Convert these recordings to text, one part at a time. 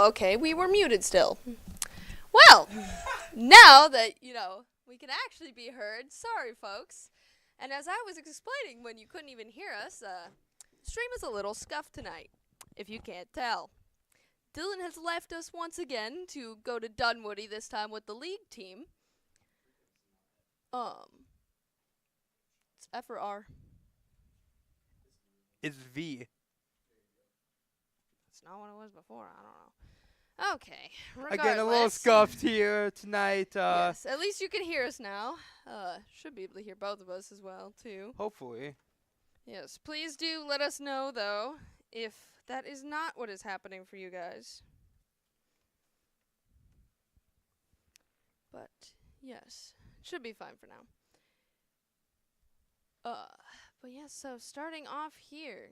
Oh, okay, we were muted still. Well, now that, we can actually be heard, sorry, folks. And as I was explaining when you couldn't even hear us, stream is a little scuffed tonight, if you can't tell. Dylan has left us once again to go to Dunwoody, this time with the league team. It's F or R? It's V. That's not what it was before, I don't know. Okay, regardless. Again, a little scuffed here tonight. Yes, at least you can hear us now. Should be able to hear both of us as well, too. Hopefully. Yes, please do let us know, though, if that is not what is happening for you guys. But, yes, should be fine for now. But yes, so starting off here.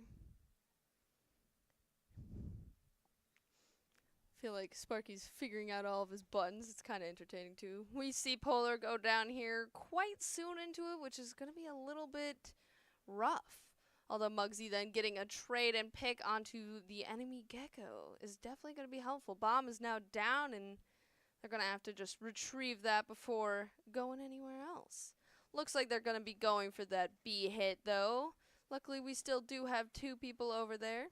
Feel like Sparky's figuring out all of his buttons. It's kind of entertaining, too. We see Polar go down here quite soon into it, which is going to be a little bit rough. Although Muggsy then getting a trade and pick onto the enemy Gecko is definitely going to be helpful. Bomb is now down, and they're going to have to just retrieve that before going anywhere else. Looks like they're going to be going for that B hit, though. Luckily, we still do have two people over there.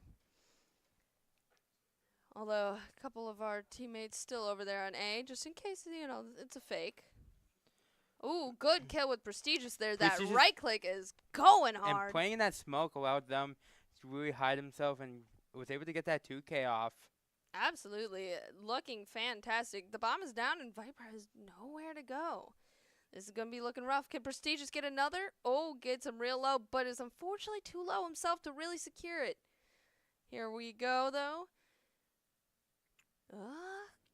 Although, a couple of our teammates still over there on A, just in case, it's a fake. Ooh, good kill with Prestigious there. That right click is going hard. And playing in that smoke allowed them to really hide himself and was able to get that 2K off. Absolutely. Looking fantastic. The bomb is down and Viper has nowhere to go. This is going to be looking rough. Can Prestigious get another? Oh, gets him real low, but is unfortunately too low himself to really secure it. Here we go, though.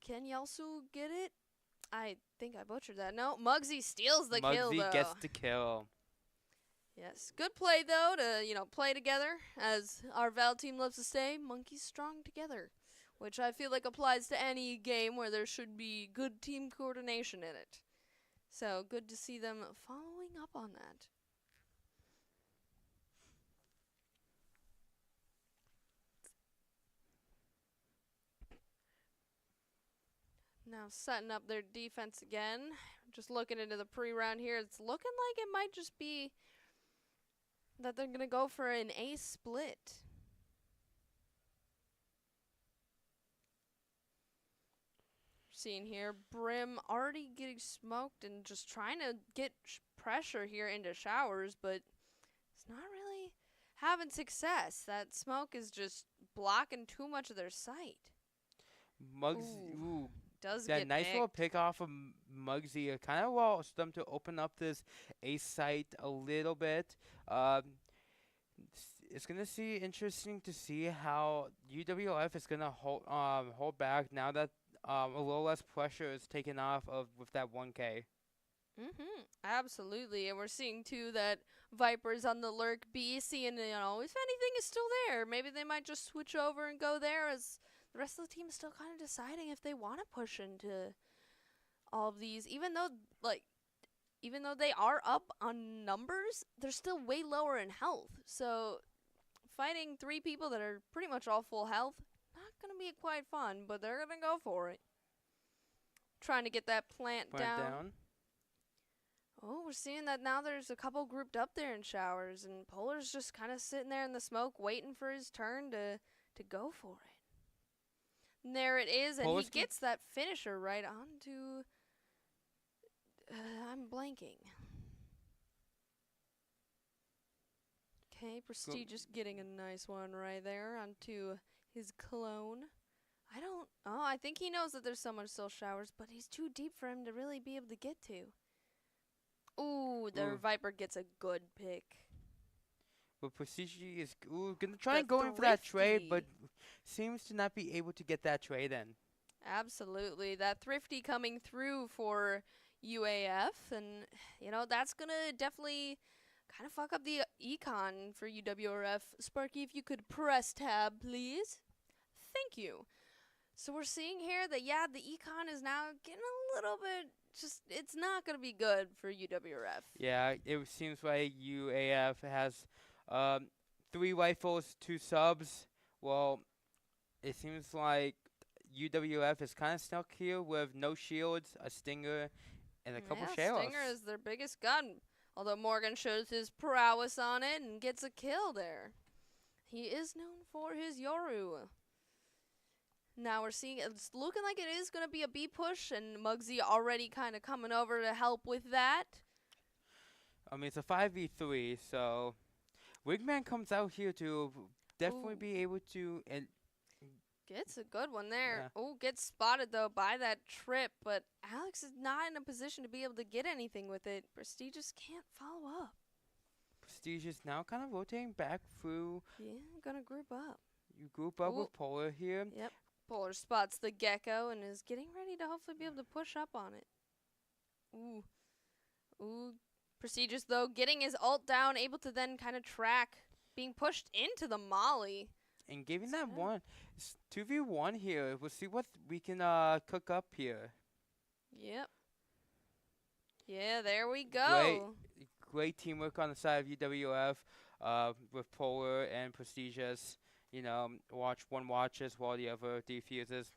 Can Yelsu get it? I think I butchered that. No, Muggsy steals the kill, though. Muggsy gets the kill. Yes, good play, though, to, play together. As our Val team loves to say, monkeys strong together. Which I feel like applies to any game where there should be good team coordination in it. So, good to see them following up on that. Now setting up their defense again. Just looking into the pre-round here. It's looking like it might just be that they're going to go for an A split. Seeing here, Brim already getting smoked and just trying to get pressure here into Showers, but it's not really having success. That smoke is just blocking too much of their sight. Muggsy, does that get nice nicked. little pick off of Muggsy kind of allows them to open up this ace site a little bit. It's gonna see interesting to see how UWRF is gonna hold back now that a little less pressure is taken off with that 1K. Absolutely, and we're seeing too that Viper's on the lurk B, seeing if anything is still there. Maybe they might just switch over and go there, as the rest of the team is still kind of deciding if they want to push into all of these. Even though they are up on numbers, they're still way lower in health. So fighting three people that are pretty much all full health, not going to be quite fun, but they're going to go for it. Trying to get that plant down. Oh, we're seeing that now there's a couple grouped up there in Showers, and Polar's just kind of sitting there in the smoke waiting for his turn to go for it. And there it is, and he gets that finisher right onto... I'm blanking. Okay, Prestigious getting a nice one right there onto his clone. I think he knows that there's someone still Showers, but he's too deep for him to really be able to get to. Ooh, the Viper gets a good pick. But Prestigious is gonna try and go in for that trade, but seems to not be able to get that trade in. Absolutely. That Thrifty coming through for UAF, and, that's going to definitely kind of fuck up the econ for UWRF. Sparky, if you could press tab, please. Thank you. So we're seeing here that, the econ is now getting a little bit, it's not going to be good for UWRF. Yeah, it seems like UAF has 3 rifles, 2 subs. Well, it seems like UWF is kind of stuck here with no shields, a stinger, and a couple Yeah, sheriffs. Stinger is their biggest gun. Although Morgan shows his prowess on it and gets a kill there. He is known for his Yoru. Now we're seeing it's looking like it is going to be a B push, and Muggsy already kind of coming over to help with that. I mean, it's a 5v3, so Wigman comes out here to definitely Ooh. be able to. And Gets a good one there. yeah. Oh, gets spotted though by that trip, but Alex is not in a position to be able to get anything with it. Prestigious can't follow up. Prestigious now kind of rotating back through. Yeah, gonna group up. You group up Ooh. with Polar here. Yep. Polar spots the gecko and is getting ready to hopefully be able to push up on it. Ooh. Ooh. Prestigious, though, getting his ult down, able to then kind of track, being pushed into the molly. And giving That's that good. one. It's 2v1 here. We'll see what we can cook up here. Yep. Yeah, there we go. Great teamwork on the side of UWF with Polar and Prestigious. You know, one watches while the other defuses.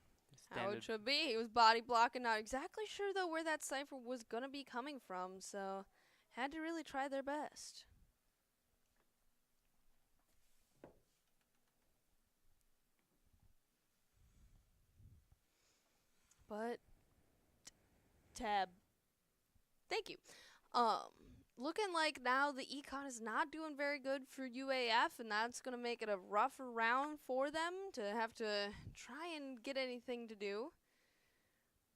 How it should be. He was body blocking. Not exactly sure, though, where that cipher was going to be coming from, so had to really try their best. But tab. Thank you. Looking like now the econ is not doing very good for UAF, and that's gonna make it a rougher round for them to have to try and get anything to do.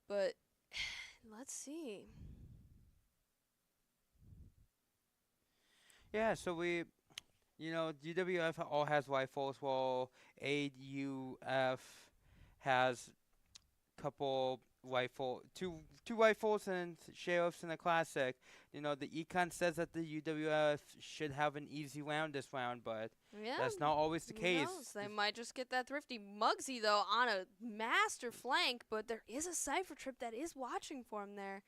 But let's see. Yeah, so UWF all has rifles, while AUF has two rifles and sheriffs in the classic. You know, the econ says that the UWF should have an easy round this round, but Yeah, that's not always the who case. knows? They might just get that thrifty. Muggsy, though, on a master flank, but there is a cipher trip that is watching for him there.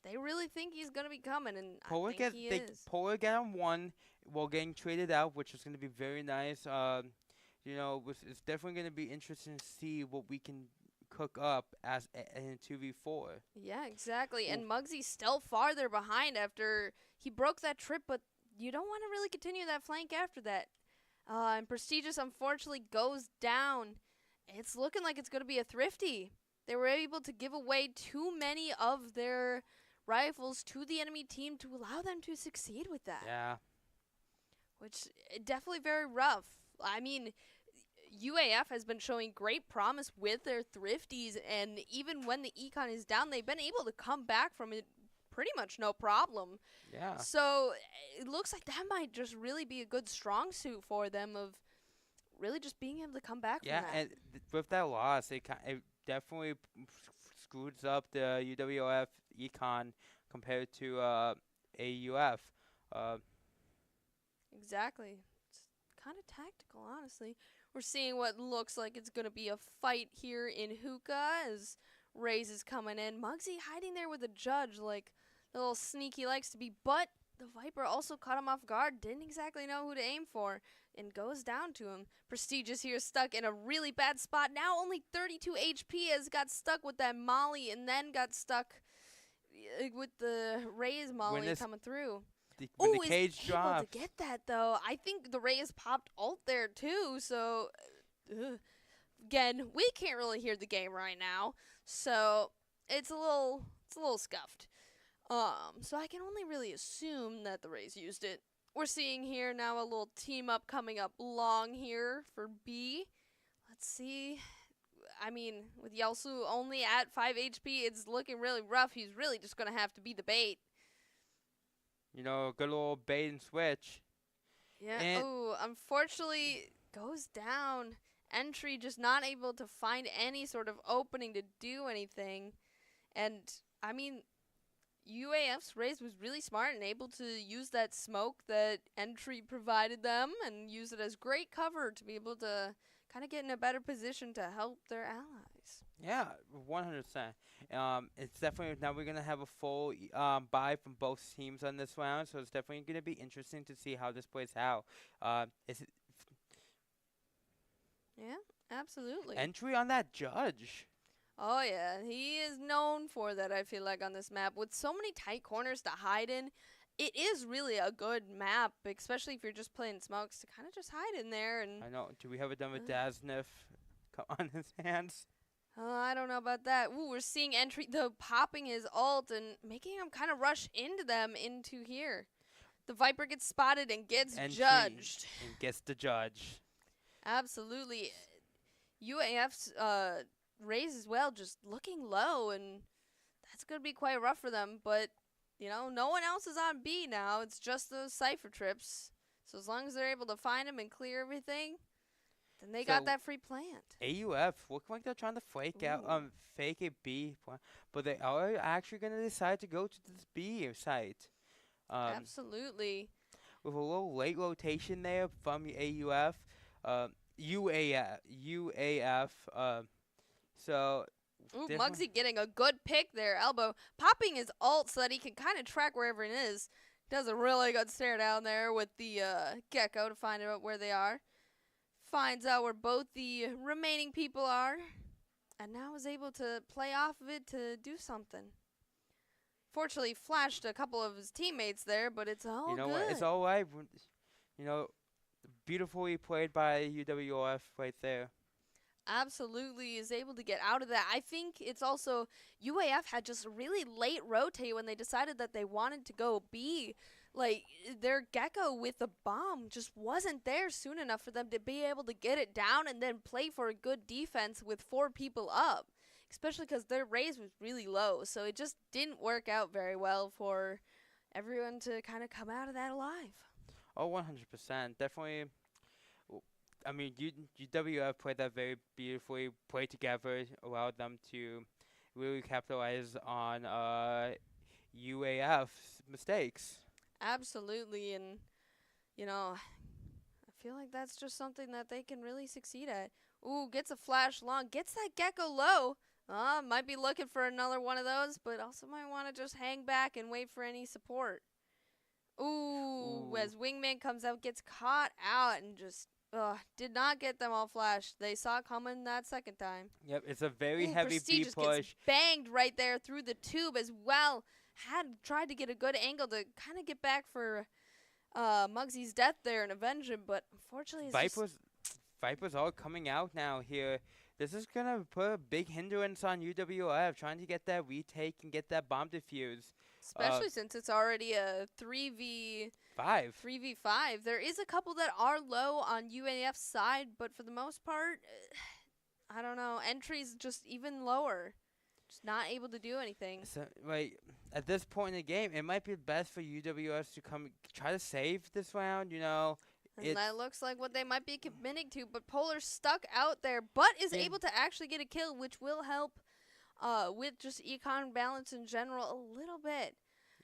They really think he's going to be coming, and I think he is. Polar get on one while getting traded out, which is going to be very nice. It's definitely going to be interesting to see what we can cook up in 2v4. Yeah, exactly. Ooh. And Muggsy's still farther behind after he broke that trip, but you don't want to really continue that flank after that. And Prestigious, unfortunately, goes down. It's looking like it's going to be a thrifty. They were able to give away too many of their rifles to the enemy team to allow them to succeed with that. Yeah. Which definitely very rough. I mean, UAF has been showing great promise with their thrifties, and even when the econ is down, they've been able to come back from it pretty much no problem. Yeah. So it looks like that might just really be a good strong suit for them of really just being able to come back from that. Yeah, and with that loss, it definitely screws up the UWF econ compared to AUF. Exactly. It's kind of tactical, honestly. We're seeing what looks like it's going to be a fight here in Hookah as Raze is coming in. Muggsy hiding there with a judge like the little sneak he likes to be, but the Viper also caught him off guard, didn't exactly know who to aim for, and goes down to him. Prestigious here stuck in a really bad spot. Now only 32 HP as got stuck with that molly and then got stuck with the Raze molly coming through. When the cage drops. Able to get that, though. I think the Raze popped ult there, too, so again, we can't really hear the game right now, so it's a little scuffed. So I can only really assume that the Raze used it. We're seeing here now a little team up coming up long here for B. Let's see. I mean, with Yelsu only at 5 HP, it's looking really rough. He's really just going to have to be the bait. You know, good old bait and switch. Yeah. Ooh, unfortunately, goes down. Entry just not able to find any sort of opening to do anything. And, I mean, UAF's Raze was really smart and able to use that smoke that Entry provided them and use it as great cover to be able to kind of get in a better position to help their allies. Yeah, 100%. It's definitely, now we're going to have a full buy from both teams on this round, so it's definitely going to be interesting to see how this plays out. Yeah, absolutely. Entry on that judge. Oh yeah, he is known for that. I feel like on this map with so many tight corners to hide in, it is really a good map, especially if you're just playing smokes to kind of just hide in there and. I know. Do we have it done with Uh, Daznif on his hands? I don't know about that. Ooh, we're seeing entry the popping his ult and making him kind of rush into them into here. The Viper gets spotted and gets Entry judged. and gets the judge. Absolutely. UAF's raise as well, just looking low, and that's going to be quite rough for them. But, you know, no one else is on B now. It's just those Cypher trips. So as long as they're able to find him and clear everything, then they got So, that free plant. AUF look like they're trying to fake a B point, but they are actually going to decide to go to this B site. Absolutely. With a little late rotation there from the AUF, UAF. So Ooh, definitely- Muggsy getting a good pick there. Elbow popping his ult so that he can kind of track wherever it is. Does a really good stare down there with the Gecko to find out where they are. Finds out where both the remaining people are. And now is able to play off of it to do something. Fortunately, flashed a couple of his teammates there, but it's all you know good. what? It's all right. You know, beautifully played by UWRF right there. Absolutely is able to get out of that. I think it's also UAF had just a really late rotate when they decided that they wanted to go B. Like their Gecko with the bomb just wasn't there soon enough for them to be able to get it down and then play for a good defense with 4 people up. Especially because their raise was really low, so it just didn't work out very well for everyone to kind of come out of that alive. Oh, 100%. Definitely. I mean, UWF played that very beautifully, played together, allowed them to really capitalize on UAF's mistakes. Absolutely, and you know, I feel like that's just something that they can really succeed at. Ooh, gets a flash long, gets that Gecko low. Might be looking for another one of those, but also might want to just hang back and wait for any support. Ooh, as Wingman comes out, gets caught out and just did not get them all flashed. They saw it coming that second time. Yep, it's a very Ooh, heavy B Prestigious push. gets banged right there through the tube as well. Had tried to get a good angle to kind of get back for Muggsy's death there and avenge him, but unfortunately, Viper's all coming out now here. This is gonna put a big hindrance on UWF trying to get that retake and get that bomb defuse. Especially since it's already a 3v5. 5. There is a couple that are low on UAF's side, but for the most part, I don't know. Entry's just even lower. Just not able to do anything. So, like, at this point in the game, it might be best for UWF to try to save this round, you know. And that looks like what they might be committing to, but Polar's stuck out there, but is able to actually get a kill, which will help with just econ balance in general a little bit.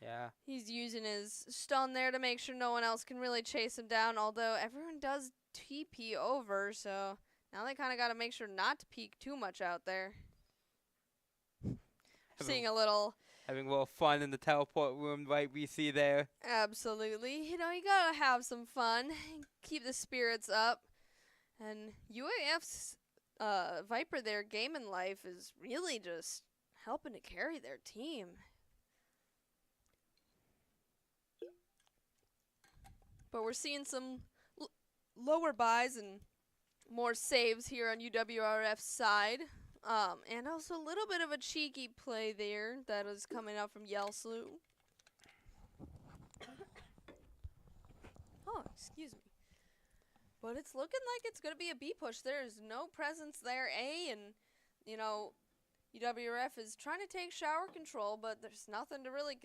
Yeah. He's using his stun there to make sure no one else can really chase him down, although everyone does TP over, so now they kind of got to make sure not to peek too much out there. Seeing a little... Having a little fun in the teleport room, right, we see there. Absolutely. You know, you got to have some fun, keep the spirits up. And UAF's Viper there, Game and Life, is really just helping to carry their team. But we're seeing some lower buys and more saves here on UWRF's side. And also a little bit of a cheeky play there that is coming out from Yelslu. Oh, excuse me. But it's looking like it's going to be a B push. There's no presence there, A, and, you know, UWRF is trying to take shower control, but there's nothing to really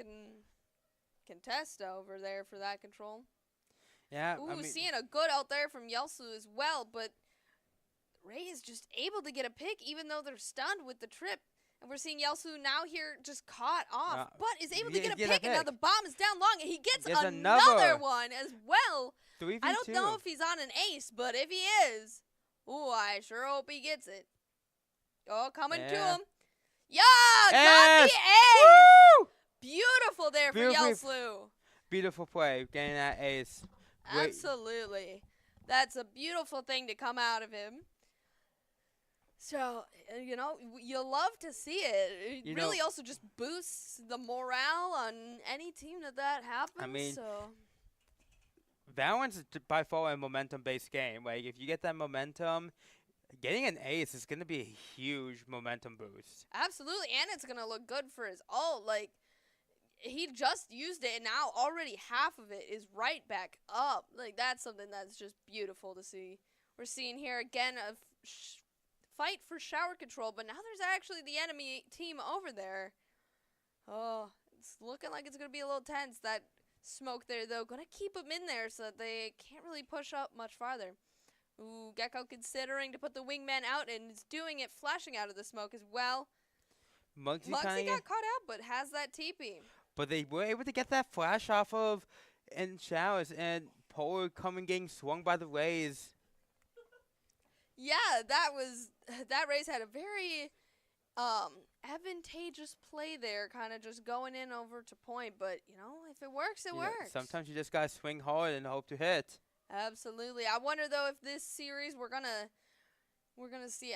contest over there for that control. Yeah, Ooh, I mean, seeing a good out there from Yelsu as well, but Ray is just able to get a pick even though they're stunned with the trip. And we're seeing Yelsu now here just caught off, but is able to get a pick, and now the bomb is down long, and he gets another one as well. 3v2. I don't know if he's on an ace, but if he is, ooh, I sure hope he gets it. Oh, coming to him. Yeah, got the ace! Woo! Beautiful there for Yelslu. Beautiful play, getting that ace. Absolutely. That's a beautiful thing to come out of him. So, you love to see it. It You really know, also just boosts the morale on any team that happens. I mean, So, Valorant's by far a momentum-based game. Like, if you get that momentum, getting an ace is going to be a huge momentum boost. absolutely. And it's going to look good for his ult. Like, he just used it, and now already half of it is right back up. Like, that's something that's just beautiful to see. We're seeing here again a fight for shower control, but now there's actually the enemy team over there. Oh, it's looking like it's going to be a little tense. That smoke there, though, going to keep them in there so that they can't really push up much farther. Ooh, Gecko considering to put the wingman out, and is doing it, flashing out of the smoke as well. Muggsy Muggsy kind of, got caught out, but has that TP. but they were able to get that flash off of in showers, and Polar coming getting swung by the rays. Yeah, that race had a very advantageous play there, kind of just going in over to point. But if it works, it works. Sometimes you just gotta swing hard and hope to hit. Absolutely. I wonder though if this series we're gonna see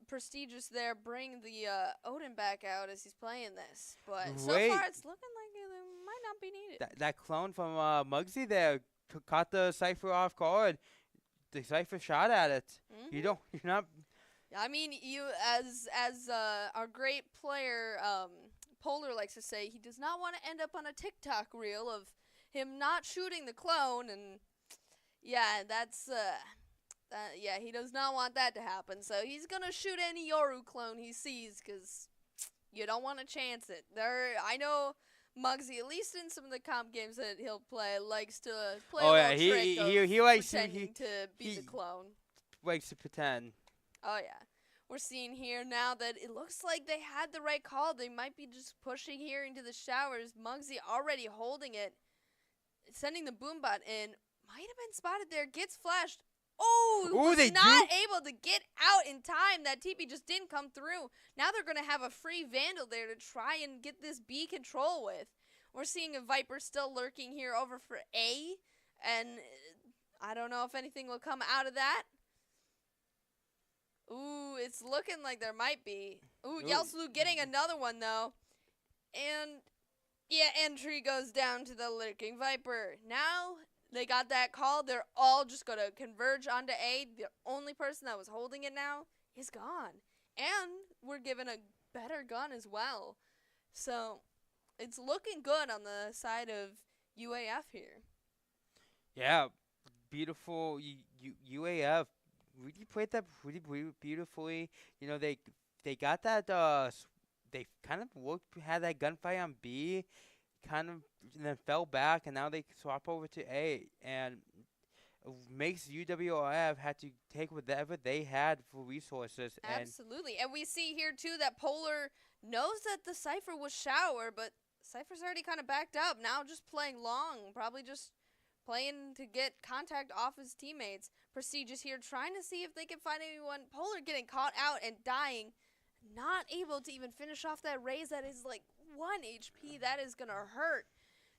Prestigious there bring the Odin back out as he's playing this. But so Wait. far it's looking like it might not be needed. That clone from Muggsy there caught the Cypher off guard. The Cypher shot at it. Mm-hmm. You're not. I mean, you as our great player Polar likes to say, he does not want to end up on a TikTok reel of him not shooting the clone, and yeah, that's he does not want that to happen. So he's gonna shoot any Yoru clone he sees, because you don't want to chance it. I know Muggsy, at least in some of the comp games that he'll play, likes to play a little trick of he likes pretending to be the clone. Likes to pretend. Oh, yeah. We're seeing here now that it looks like they had the right call. They might be just pushing here into the showers. Muggsy already holding it. Sending the boombot in. Might have been spotted there. Gets flashed. Oh, was not able to get out in time. That TP just didn't come through. Now they're going to have a free Vandal there to try and get this B control with. We're seeing a Viper still lurking here over for A. And I don't know if anything will come out of that. Ooh, it's looking like there might be. Ooh, Yelslu getting another one, though. And, yeah, entry goes down to the lurking Viper. Now they got that call. They're all just going to converge onto A. The only person that was holding it now is gone. And we're given a better gun as well. So it's looking good on the side of UAF here. Yeah, beautiful UAF. Really played that pretty beautifully. They got that. They kind of had that gunfight on B, kind of, and then fell back, and now they swap over to A, and makes UWRF had to take whatever they had for resources. Absolutely, and we see here too that Polar knows that the Cypher was shower, but Cypher's already kind of backed up. Now just playing long, probably just playing to get contact off his teammates. Prestigious here trying to see if they can find anyone. Polar getting caught out and dying. Not able to even finish off that raise. That is like 1 HP. That is going to hurt.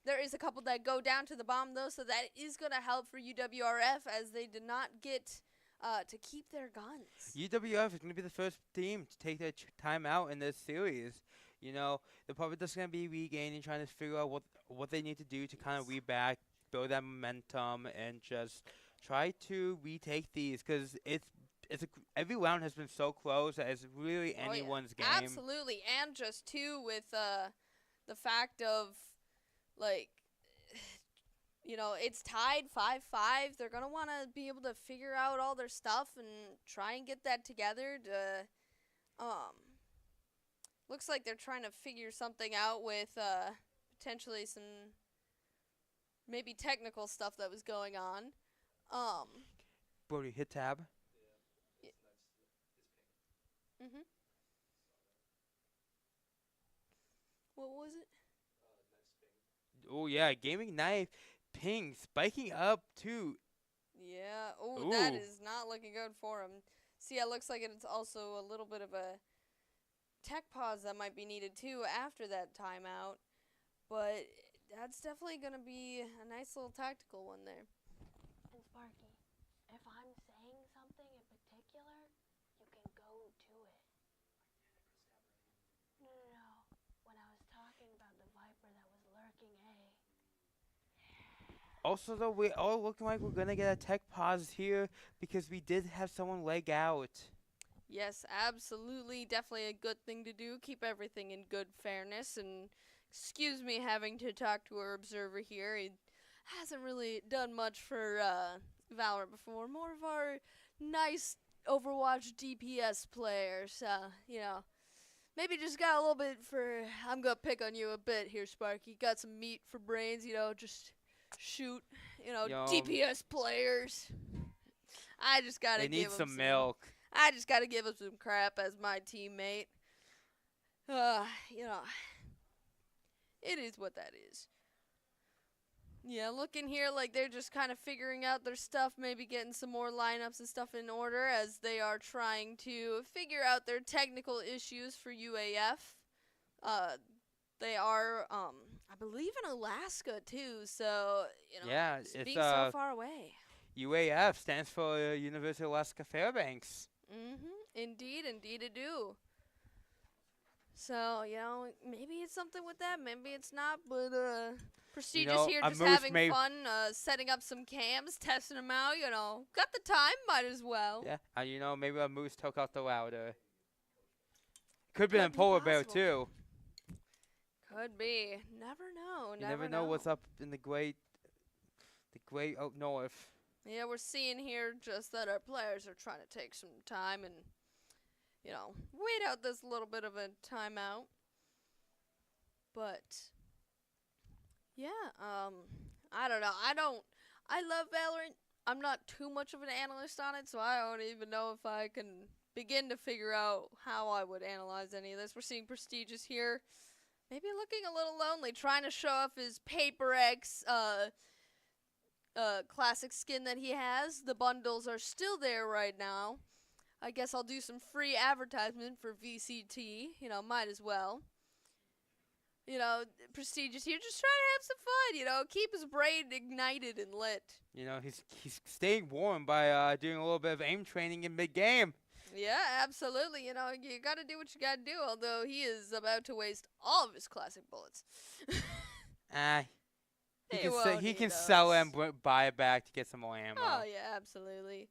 There is a couple that go down to the bomb, though, so that is going to help for UWRF as they did not get to keep their guns. UWRF is going to be the first team to take their time out in this series. They're probably just going to be regaining, trying to figure out what they need to do to kind of reback, build that momentum, and just try to retake these, because every round has been so close that it's really anyone's game. Absolutely, and just too with the fact of it's tied 5-5. They're gonna want to be able to figure out all their stuff and try and get that together. Looks like they're trying to figure something out with potentially some maybe technical stuff that was going on. Brody, hit tab. Mhm. What was it? Oh yeah, gaming knife, ping spiking up too. Yeah. Oh, that is not looking good for him. See, it looks like it's also a little bit of a tech pause that might be needed too after that timeout. But that's definitely going to be a nice little tactical one there. And Sparky, if I'm saying something in particular, you can go to Also, though, we all looking like we're gonna get a tech pause here because we did have someone leg out. Yes, absolutely. Definitely a good thing to do. Keep everything in good fairness. And excuse me having to talk to our observer here. He hasn't really done much for Valorant before. More of our nice Overwatch DPS players. Maybe just got a little bit for. I'm going to pick on you a bit here, Sparky. Got some meat for brains, just shoot, DPS players. I just got to They give need them some milk. I just got to give him some crap as my teammate. It is what that is. Yeah, looking here like they're just kind of figuring out their stuff, maybe getting some more lineups and stuff in order as they are trying to figure out their technical issues for UAF. They are, I believe in Alaska too, so, Yeah, being so far away. UAF stands for University of Alaska-Fairbanks. Indeed it do. So, maybe it's something with that, maybe it's not, but Prestigious here just having fun, setting up some cams, testing them out, got the time, might as well. Yeah, maybe a moose took out the louder. Could be a polar bear too. Could be. Never know. You never know what's up in the great up north. Yeah, we're seeing here just that our players are trying to take some time and, wait out this little bit of a timeout. But, yeah, I don't know. I love Valorant. I'm not too much of an analyst on it, so I don't even know if I can begin to figure out how I would analyze any of this. We're seeing Prestigious here. Maybe looking a little lonely, trying to show off his Paper X, classic skin that he has. The bundles are still there right now. I guess I'll do some free advertisement for VCT. Might as well. Prestigious here, just trying to have some fun. Keep his brain ignited and lit. He's staying warm by doing a little bit of aim training in mid-game. Yeah, absolutely. You got to do what you got to do. Although he is about to waste all of his classic bullets. He can sell and buy it back to get some more ammo. Oh, yeah, absolutely.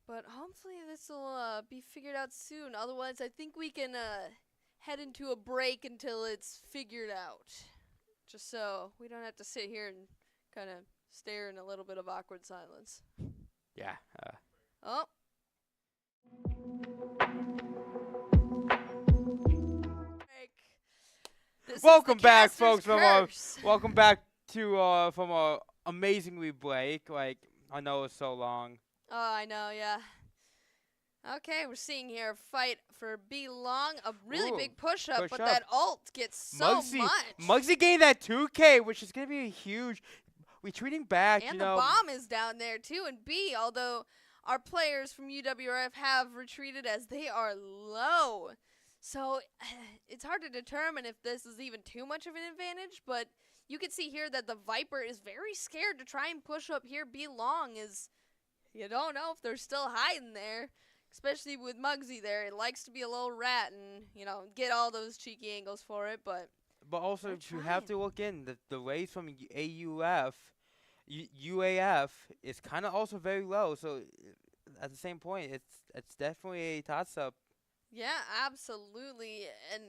But hopefully this will be figured out soon. Otherwise, I think we can head into a break until it's figured out. Just so we don't have to sit here and kind of stare in a little bit of awkward silence. Yeah. Oh. Welcome back, folks. Welcome back to from our amazingly break. Like, I know it's so long. Oh, I know, yeah. Okay, we're seeing here a fight for B Long, a really big push-up, but that ult gets so much. Muggsy gained that 2K, which is going to be a huge retreating back. And the bomb is down there, too, and B, although our players from UWRF have retreated as they are low. So it's hard to determine if this is even too much of an advantage, but you can see here that the Viper is very scared to try and push up here. B Long is, you don't know if they're still hiding there, especially with Muggsy there. It likes to be a little rat and, get all those cheeky angles for it, but also you have to look in the race from UAF is kind of also very low, so at the same point, it's definitely a toss-up. Yeah, absolutely, and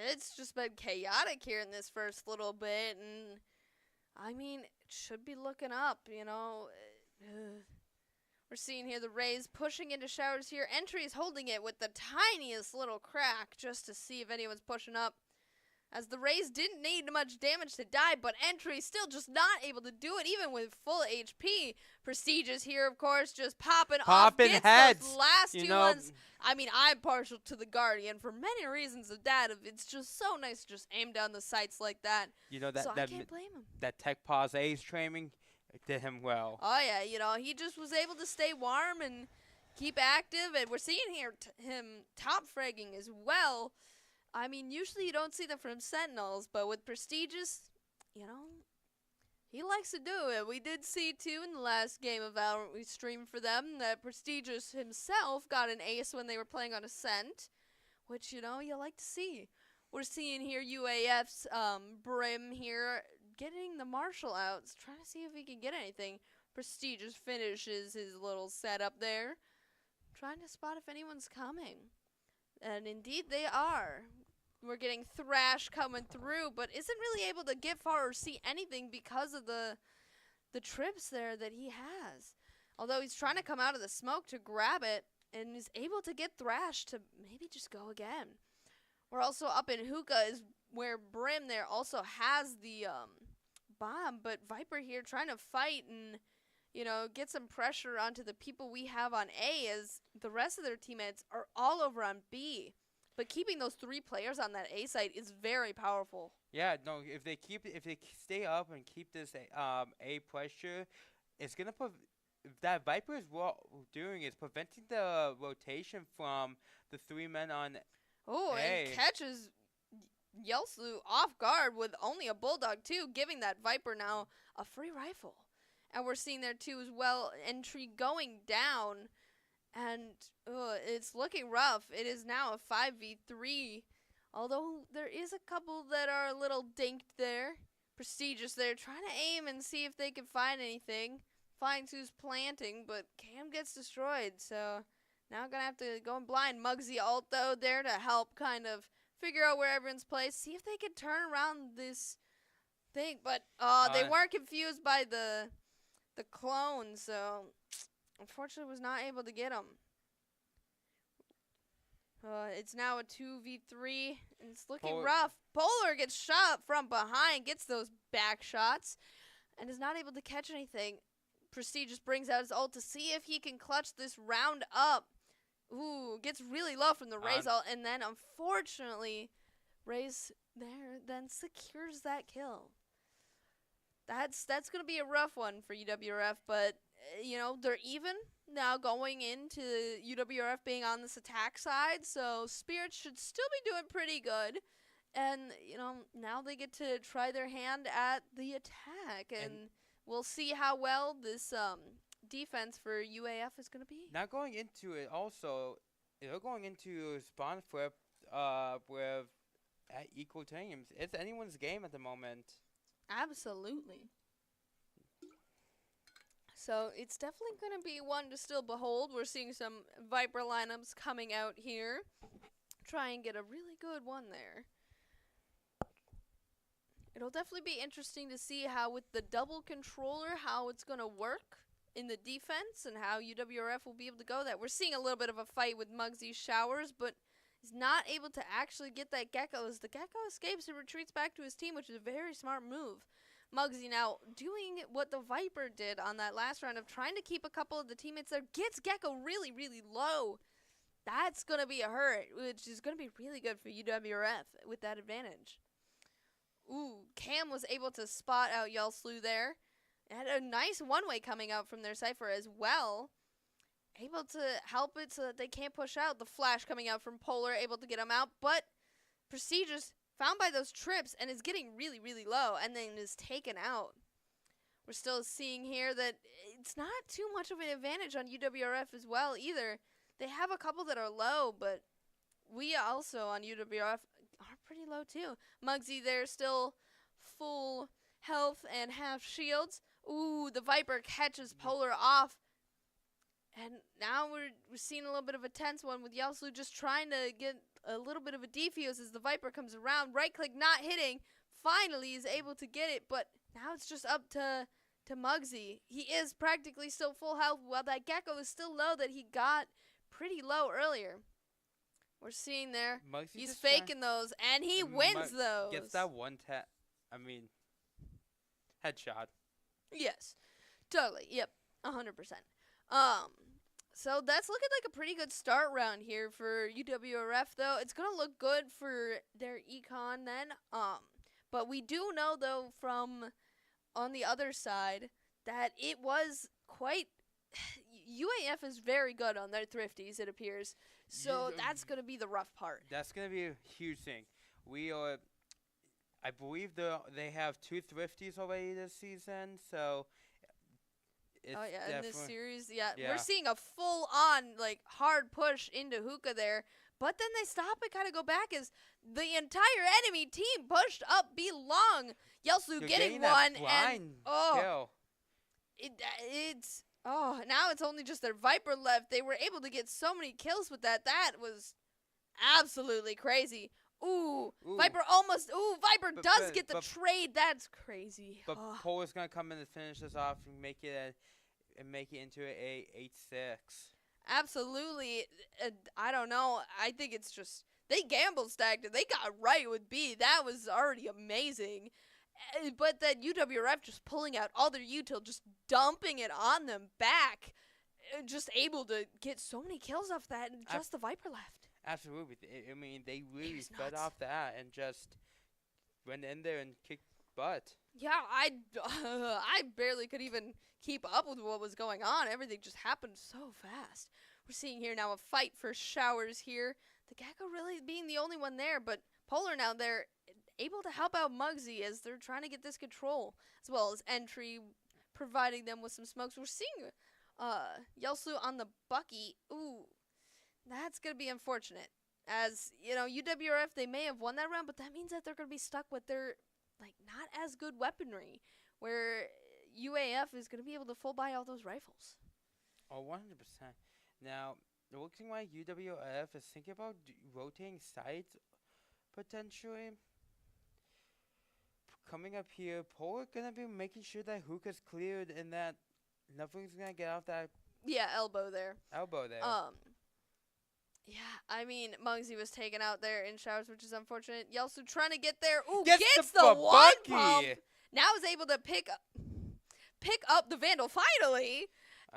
it's just been chaotic here in this first little bit, and I mean, it should be looking up, We're seeing here the Rays pushing into showers here. Entry is holding it with the tiniest little crack just to see if anyone's pushing up, as the Rays didn't need much damage to die, but Entry still just not able to do it, even with full HP. Prestigious here, of course, just popping off. Gets heads. Those last two ones. I mean, I'm partial to the Guardian for many reasons of that. It's just so nice to just aim down the sights like that. So I can't blame him. That tech pause A's training did him well. Oh, yeah, he just was able to stay warm and keep active, and we're seeing here him top fragging as well. I mean, usually you don't see that from Sentinels, but with Prestigious, he likes to do it. We did see, too, in the last game of Valorant we streamed for them, that Prestigious himself got an ace when they were playing on Ascent, which, you like to see. We're seeing here UAF's Brim here getting the marshal out, trying to see if he can get anything. Prestigious finishes his little setup there, trying to spot if anyone's coming. And indeed they are. We're getting Thrash coming through, but isn't really able to get far or see anything because of the trips there that he has. Although he's trying to come out of the smoke to grab it, and is able to get Thrash to maybe just go again. We're also up in Hookah, is where Brim there also has the bomb, but Viper here trying to fight and, you know, get some pressure onto the people we have on A, as the rest of their teammates are all over on B. But keeping those 3 players on that A site is very powerful. Yeah, no, if they stay up and keep this A pressure, it's gonna that Viper is doing is preventing the rotation from the 3 men on Oh, A. and catches Yelslu off guard with only a Bulldog too, giving that Viper now a free rifle. And we're seeing there too as well, entry going down, and it's looking rough. It is now a 5v3, although there is a couple that are a little dinked there. Prestigious there, trying to aim and see if they can find anything. Finds who's planting, but Cam gets destroyed, so now gonna have to go in blind. Muggsy ult though there to help kind of figure out where everyone's placed, see if they can turn around this thing, but they weren't confused by the clone, so unfortunately was not able to get him. It's now a 2v3, and it's looking rough. Polar gets shot from behind, gets those back shots, and is not able to catch anything. Prestigious brings out his ult to see if he can clutch this round up. Ooh, gets really low from the Raze ult, and then unfortunately, Raze there then secures that kill. That's going to be a rough one for UWRF, but, you know, they're even now going into UWRF being on this attack side, so Spirits should still be doing pretty good. And, you know, now they get to try their hand at the attack, and we'll see how well this defense for UAF is going to be. Now going into it also, they're going into spawn flip with at equal teams. It's anyone's game at the moment. Absolutely. So it's definitely going to be one to still behold. We're seeing some Viper lineups coming out here. Try and get a really good one there. It'll definitely be interesting to see how with the double controller, how it's going to work in the defense and how UWRF will be able to go that. We're seeing a little bit of a fight with Muggsy Showers, but he's not able to actually get that Gecko as the Gecko escapes and retreats back to his team, which is a very smart move. Muggsy now doing what the Viper did on that last round of trying to keep a couple of the teammates there, gets Gecko really, really low. That's going to be a hurt, which is going to be really good for UWRF with that advantage. Ooh, Cam was able to spot out Yelslu there. Had a nice one-way coming out from their Cypher as well. Able to help it so that they can't push out. The flash coming out from Polar, able to get him out. But Prestigious found by those trips and is getting really, really low and then is taken out. We're still seeing here that it's not too much of an advantage on UWRF as well either. They have a couple that are low, but we also on UWRF are pretty low too. Muggsy there still full health and half shields. Ooh, the Viper catches Polar off. And now we're seeing a little bit of a tense one with Yelslu just trying to get a little bit of a defuse as the Viper comes around. Right click not hitting. Finally is able to get it, but now it's just up to Muggsy. He is practically still full health while that Gecko is still low that he got pretty low earlier. We're seeing there. Muggsy he's faking those, and he wins those. Gets that one headshot. Yes, totally. Yep, 100%. So that's looking like a pretty good start round here for UWRF, though. It's gonna look good for their econ then. But we do know though from on the other side that it was quite. UAF is very good on their thrifties, it appears. So that's gonna be the rough part. That's gonna be a huge thing. We are. I believe they have 2 thrifties already this season, so. It's in this series, yeah. We're seeing a full-on, like, hard push into Hookah there, but then they stop and kind of go back as the entire enemy team pushed up B long. Yelsu You're getting that one, blind and kill. now it's only just their Viper left. They were able to get so many kills with that. That was absolutely crazy. Ooh. Viper almost. Ooh, Viper does get the trade. That's crazy. But Polar's gonna come in and finish this off and make it into a 8-6. Absolutely. I don't know. I think it's just they gambled stacked and they got right with B. That was already amazing. But that UWRF just pulling out all their util, just dumping it on them back, just able to get so many kills off that, and just the Viper left. Absolutely. I mean, they really fed off that and just went in there and kicked butt. Yeah, I barely could even keep up with what was going on. Everything just happened so fast. We're seeing here now a fight for showers here. The Gecko really being the only one there, but Polar now they're able to help out Muggsy as they're trying to get this control, as well as Entry providing them with some smokes. We're seeing Yelsu on the Bucky. Ooh, that's going to be unfortunate. As, you know, UWRF, they may have won that round, but that means that they're going to be stuck with their, like, not as good weaponry, where UAF is going to be able to full buy all those rifles. Oh, 100%. Now, looking like UWRF is thinking about rotating sides, potentially. Coming up here, Polar gonna be making sure that hookah's cleared and that nothing's gonna get off that elbow there. Yeah, I mean, Muggsy was taken out there in showers, which is unfortunate. Yelsu trying to get there. Ooh, gets the one pump. Now is able to pick up the Vandal finally,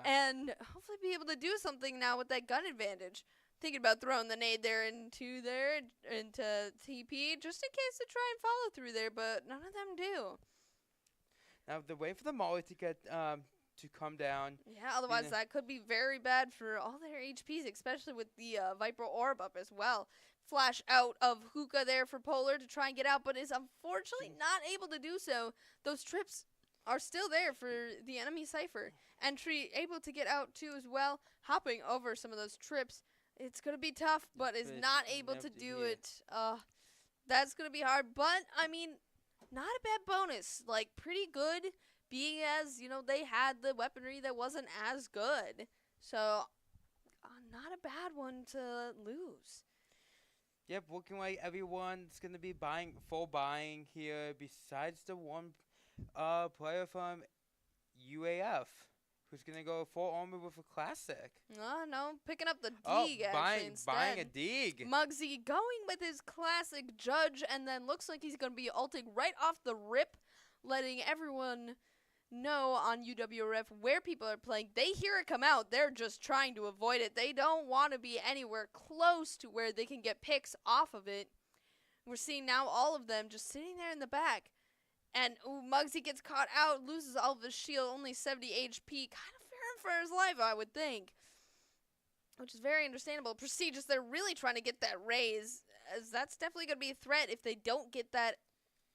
and hopefully be able to do something now with that gun advantage. Thinking about throwing the nade there into TP just in case to try and follow through there, but none of them do. Now the way for the Molly to get to come down. Yeah, otherwise that could be very bad for all their HPs, especially with the Viper Orb up as well. Flash out of Hookah there for Polar to try and get out, but is unfortunately not able to do so. Those trips are still there for the enemy Cypher. Entry able to get out too as well, hopping over some of those trips. It's going to be tough, but is not able to do it. That's going to be hard, but, I mean, not a bad bonus. Like, pretty good, being as, you know, they had the weaponry that wasn't as good. So, not a bad one to lose. Yep, looking like everyone's going to be full buying here, besides the one player from UAF. Who's going to go full armor with a classic? No, picking up the Deeg actually instead. Buying a Deeg. Muggsy going with his classic Judge, and then looks like he's going to be ulting right off the rip, letting everyone know on UWRF where people are playing. They hear it come out. They're just trying to avoid it. They don't want to be anywhere close to where they can get picks off of it. We're seeing now all of them just sitting there in the back. And Muggsy gets caught out, loses all of his shield, only 70 HP. Kind of fearing for his life, I would think. Which is very understandable. Prestigious, they're really trying to get that raise, as that's definitely going to be a threat if they don't get that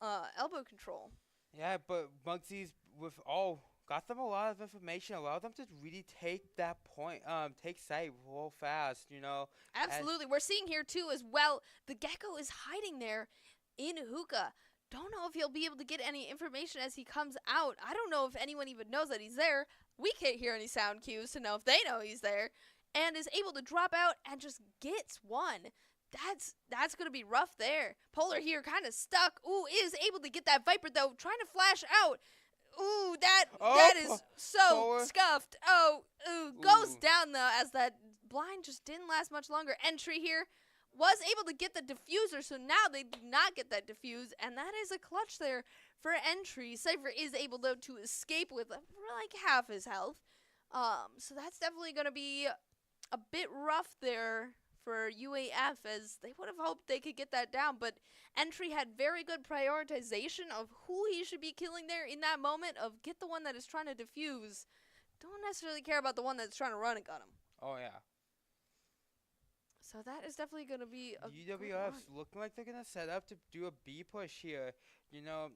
elbow control. Yeah, but Muggsy's got them a lot of information, allowed them to really take that point, take sight real fast, you know. Absolutely. We're seeing here, too, as well, the Gecko is hiding there in Hookah. Don't know if he'll be able to get any information as he comes out. I don't know if anyone even knows that he's there. We can't hear any sound cues to know if they know he's there. And is able to drop out and just gets one. That's going to be rough there. Polar here kind of stuck. Ooh, is able to get that Viper, though. Trying to flash out. Ooh, that is so scuffed. Goes down, though, as that blind just didn't last much longer. Entry here. Was able to get the diffuser, so now they do not get that diffuse, and that is a clutch there for Entry. Cypher is able, though, to escape with like half his health. So that's definitely going to be a bit rough there for UAF, as they would have hoped they could get that down, but Entry had very good prioritization of who he should be killing there in that moment of get the one that is trying to diffuse. Don't necessarily care about the one that's trying to run and gun him. Oh, yeah. So that is definitely going to be a UWRF's looking like they're going to set up to do a B push here. You know,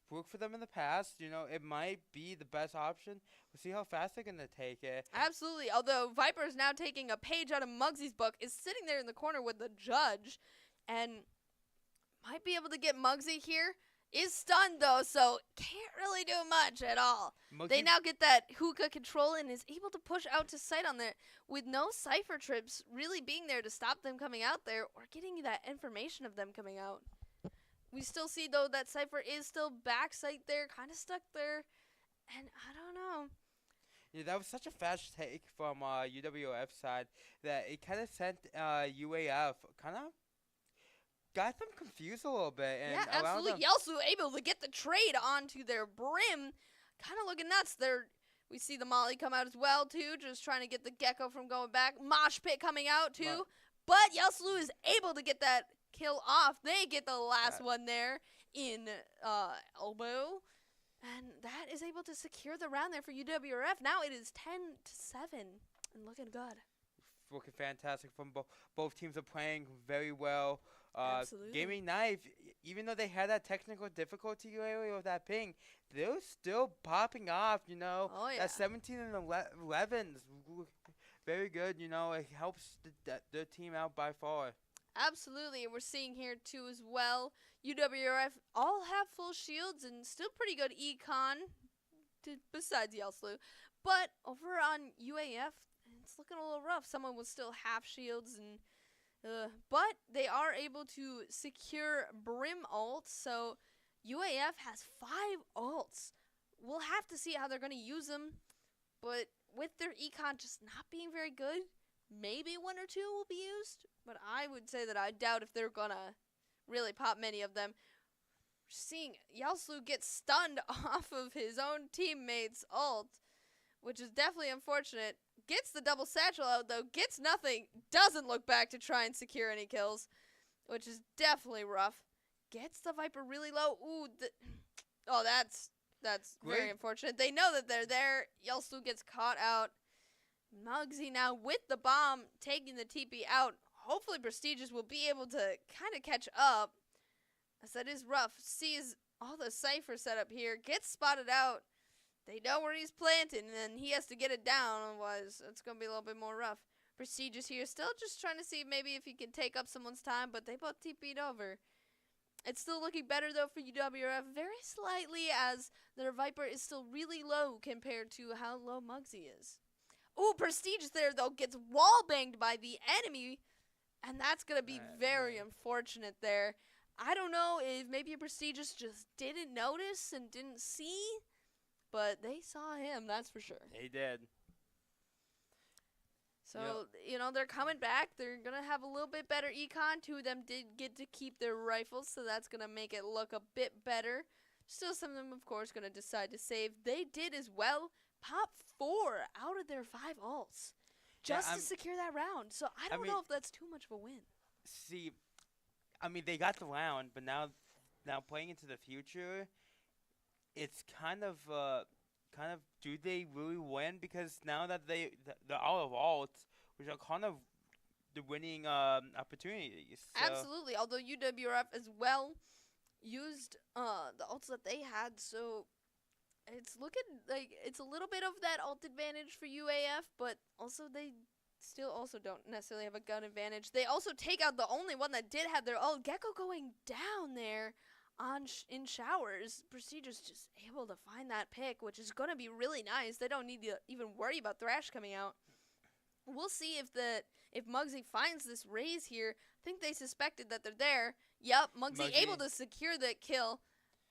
worked for them in the past. You know, it might be the best option. We'll see how fast they're gonna take it. Absolutely. Although Viper is now taking a page out of Muggsy's book, is sitting there in the corner with the judge, and might be able to get Muggsy here. Is stunned though, so can't really do much at all. They now get that hookah control and is able to push out to sight on there with no cipher trips really being there to stop them coming out there or getting that information of them coming out. We still see though that cipher is still back sight there, kind of stuck there, and I don't know. Yeah, that was such a fast take from UWF side that it kind of sent UAF kind of got them confused a little bit. And yeah, absolutely. Yelsu able to get the trade onto their brim. Kind of looking nuts. We see the Molly come out as well, too, just trying to get the Gecko from going back. Mosh Pit coming out, too. But Yelsu is able to get that kill off. They get the last one there in elbow. And that is able to secure the round there for UWRF. Now it is 10-7 and looking good. Looking fantastic from both teams are playing very well. Absolutely. Gaming Knife, even though they had that technical difficulty area with that ping, they're still popping off, you know. Oh, yeah. That 17 and 11 is very good, you know. It helps the team out by far. Absolutely. And we're seeing here, too, as well. UWRF all have full shields and still pretty good econ, besides Yelslu. But over on UAF, it's looking a little rough. Someone with still half shields and... but they are able to secure Brim ults, so UAF has 5 ults. We'll have to see how they're going to use them, but with their econ just not being very good, maybe 1 or 2 will be used, but I would say that I doubt if they're going to really pop many of them. We're seeing Yelslu get stunned off of his own teammate's ult, which is definitely unfortunate. Gets the double satchel out, though. Gets nothing. Doesn't look back to try and secure any kills, which is definitely rough. Gets the Viper really low. Ooh. Oh, that's very unfortunate. They know that they're there. Yelsu gets caught out. Muggsy now with the bomb, taking the TP out. Hopefully Prestigious will be able to kind of catch up, as that is rough. Sees all the Cypher set up here. Gets spotted out. They know where he's planted, and then he has to get it down, otherwise it's going to be a little bit more rough. Prestigious here, still just trying to see maybe if he can take up someone's time, but they both TP'd over. It's still looking better, though, for UWRF, very slightly, as their Viper is still really low compared to how low Muggsy is. Ooh, Prestigious there, though, gets wall-banged by the enemy, and that's going to be very unfortunate there. I don't know if maybe Prestigious just didn't notice and didn't see, but they saw him, that's for sure. They did. So, you know, they're coming back. They're going to have a little bit better econ. 2 of them did get to keep their rifles, so that's going to make it look a bit better. Still, some of them, of course, going to decide to save. They did as well. Pop 4 out of their 5 ults just to secure that round. So, I don't know if that's too much of a win. See, I mean, they got the round, but now playing into the future, it's kind of do they really win? Because now that they're out of ults, which are kind of the winning opportunities. So. Absolutely. Although UWRF as well used the ults that they had, so it's looking like it's a little bit of that ult advantage for UAF, but also they still also don't necessarily have a gun advantage. They also take out the only one that did have their ult. Gecko going down there in showers. Prestigious just able to find that pick, which is going to be really nice. They don't need to even worry about Thrash coming out. We'll see if Muggsy finds this raise here. I think they suspected that they're there. Yep, Muggsy able to secure the kill.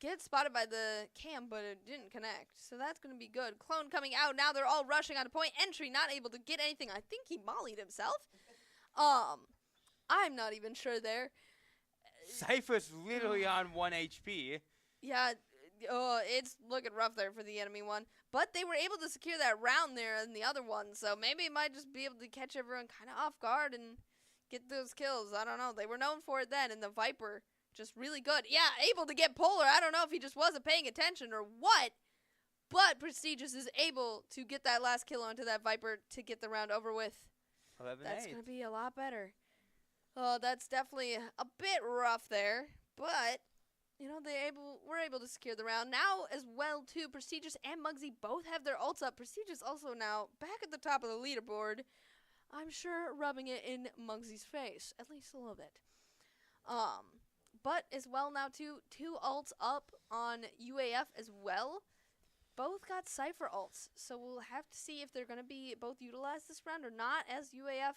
Gets spotted by the cam, but it didn't connect. So that's going to be good. Clone coming out. Now they're all rushing on a point. Entry not able to get anything. I think he mollied himself. I'm not even sure there. Cypher's literally on 1 HP. Yeah, it's looking rough there for the enemy one. But they were able to secure that round there in the other one. So maybe it might just be able to catch everyone kind of off guard and get those kills. I don't know. They were known for it then. And the Viper, just really good. Yeah, able to get Polar. I don't know if he just wasn't paying attention or what. But Prestigious is able to get that last kill onto that Viper to get the round over with. 11-8. That's going to be a lot better. Oh, that's definitely a bit rough there, but were able to secure the round. Now as well too, Prestigious and Muggsy both have their ults up. Prestigious also now back at the top of the leaderboard. I'm sure rubbing it in Muggsy's face, at least a little bit. But as well now too, 2 ults up on UAF as well. Both got Cypher ults, so we'll have to see if they're going to be both utilized this round or not, as UAF,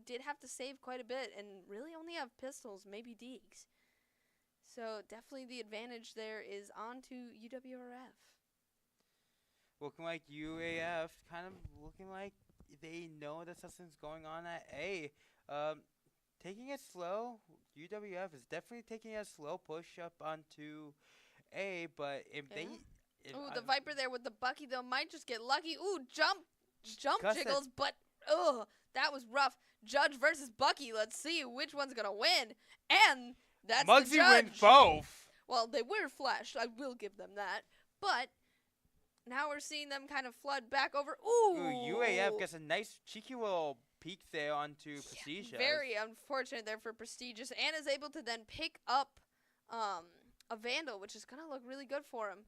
did have to save quite a bit and really only have pistols, maybe Deegs. So definitely the advantage there is on to UWRF. Looking like UAF, kind of looking like they know that something's going on at A. Taking it slow, UWF is definitely taking a slow push up onto A, but if they... Ooh, the Viper there with the Bucky, though, might just get lucky. Ooh, jump Cuss jiggles, it. but, that was rough. Judge versus Bucky. Let's see which one's going to win. And that's Muggsy the judge. wins both. Well, they were flashed. I will give them that. But now we're seeing them kind of flood back over. Ooh. UAF gets a nice cheeky little peek there onto Prestigious. Very unfortunate there for Prestigious, and is able to then pick up a Vandal, which is going to look really good for him.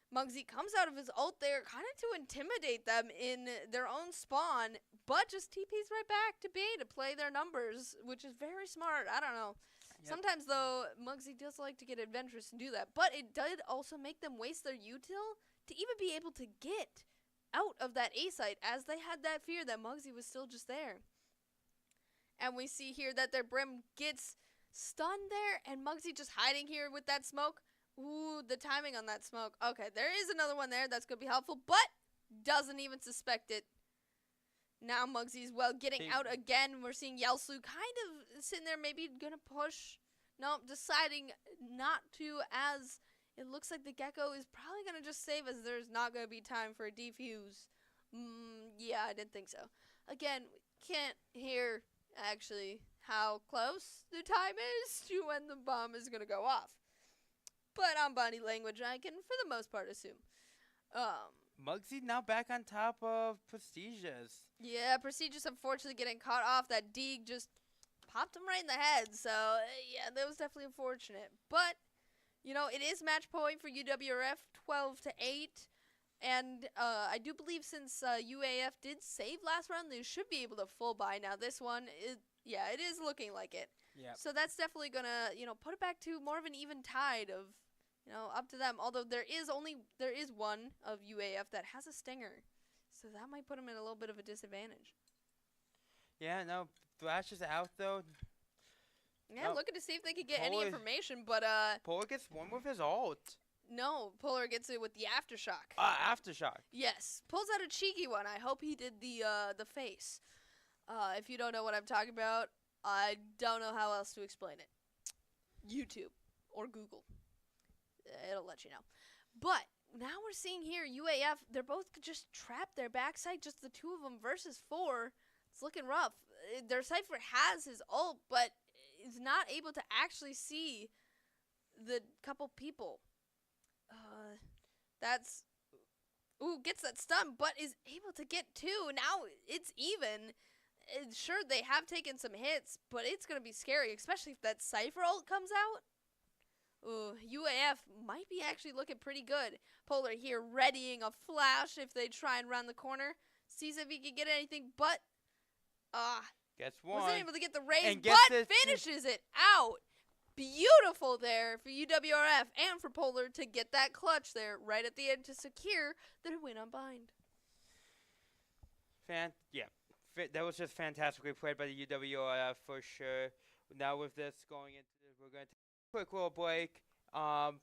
Muggsy comes out of his ult there kind of to intimidate them in their own spawn, but just TPs right back to B to play their numbers, which is very smart. I don't know. Yep. Sometimes, though, Muggsy does like to get adventurous and do that, but it did also make them waste their util to even be able to get out of that A site, as they had that fear that Muggsy was still just there. And we see here that their Brim gets stunned there, and Muggsy just hiding here with that smoke. Ooh, the timing on that smoke. Okay, there is another one there that's going to be helpful, but doesn't even suspect it. Now Muggsy's, getting out again. We're seeing Yelsu kind of sitting there, maybe going to push. Nope, deciding not to, as it looks like the Gecko is probably going to just save, as there's not going to be time for a defuse. Yeah, I didn't think so. Again, can't hear, actually, how close the time is to when the bomb is going to go off. But on body language, I can, for the most part, assume. Muggsy now back on top of Prestigious. Yeah, Prestigious unfortunately getting caught off. That Deeg just popped him right in the head. So, yeah, that was definitely unfortunate. But, it is match point for UWRF, 12-8. And I do believe since UAF did save last round, they should be able to full buy. Now, this one, it is looking like it. Yeah. So that's definitely going to, put it back to more of an even tide of, up to them. Although there is one of UAF that has a stinger. So that might put them in a little bit of a disadvantage. Yeah, no, Flash is out, though. Yeah, looking to see if they could get any information, but Polar gets one with his ult. No, Polar gets it with the Aftershock. Aftershock. Yes, pulls out a cheeky one. I hope he did the face. If you don't know what I'm talking about, I don't know how else to explain it. YouTube or Google. It'll let you know. But now we're seeing here UAF, they're both just trapped their backside, just the 2 of them versus 4. It's looking rough. Their Cypher has his ult, but is not able to actually see the couple people. Gets that stun, but is able to get 2. Now it's even. Sure, they have taken some hits, but it's going to be scary, especially if that Cypher ult comes out. Ooh, UAF might be actually looking pretty good. Polar here readying a flash if they try and round the corner. Sees if he can get anything, but gets one. Wasn't able to get the raise, And but finishes it out. Beautiful there for UWRF and for Polar to get that clutch there right at the end to secure the win on bind. That was just fantastically played by the UWRF for sure. Now with this going into we're going to take a quick little break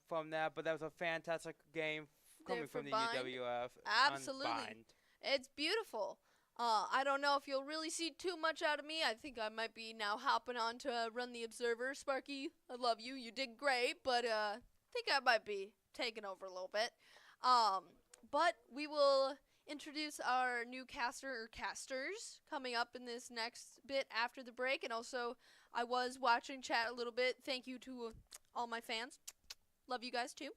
from that, but that was a fantastic game coming from the UWRF. Absolutely. Unbind. It's beautiful. I don't know if you'll really see too much out of me. I think I might be now hopping on to run the Observer. Sparky, I love you. You did great, but I think I might be taking over a little bit. But we will introduce our new caster or casters coming up in this next bit after the break. And also, I was watching chat a little bit. Thank you to all my fans. Love you guys too.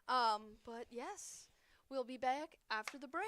But yes, we'll be back after the break.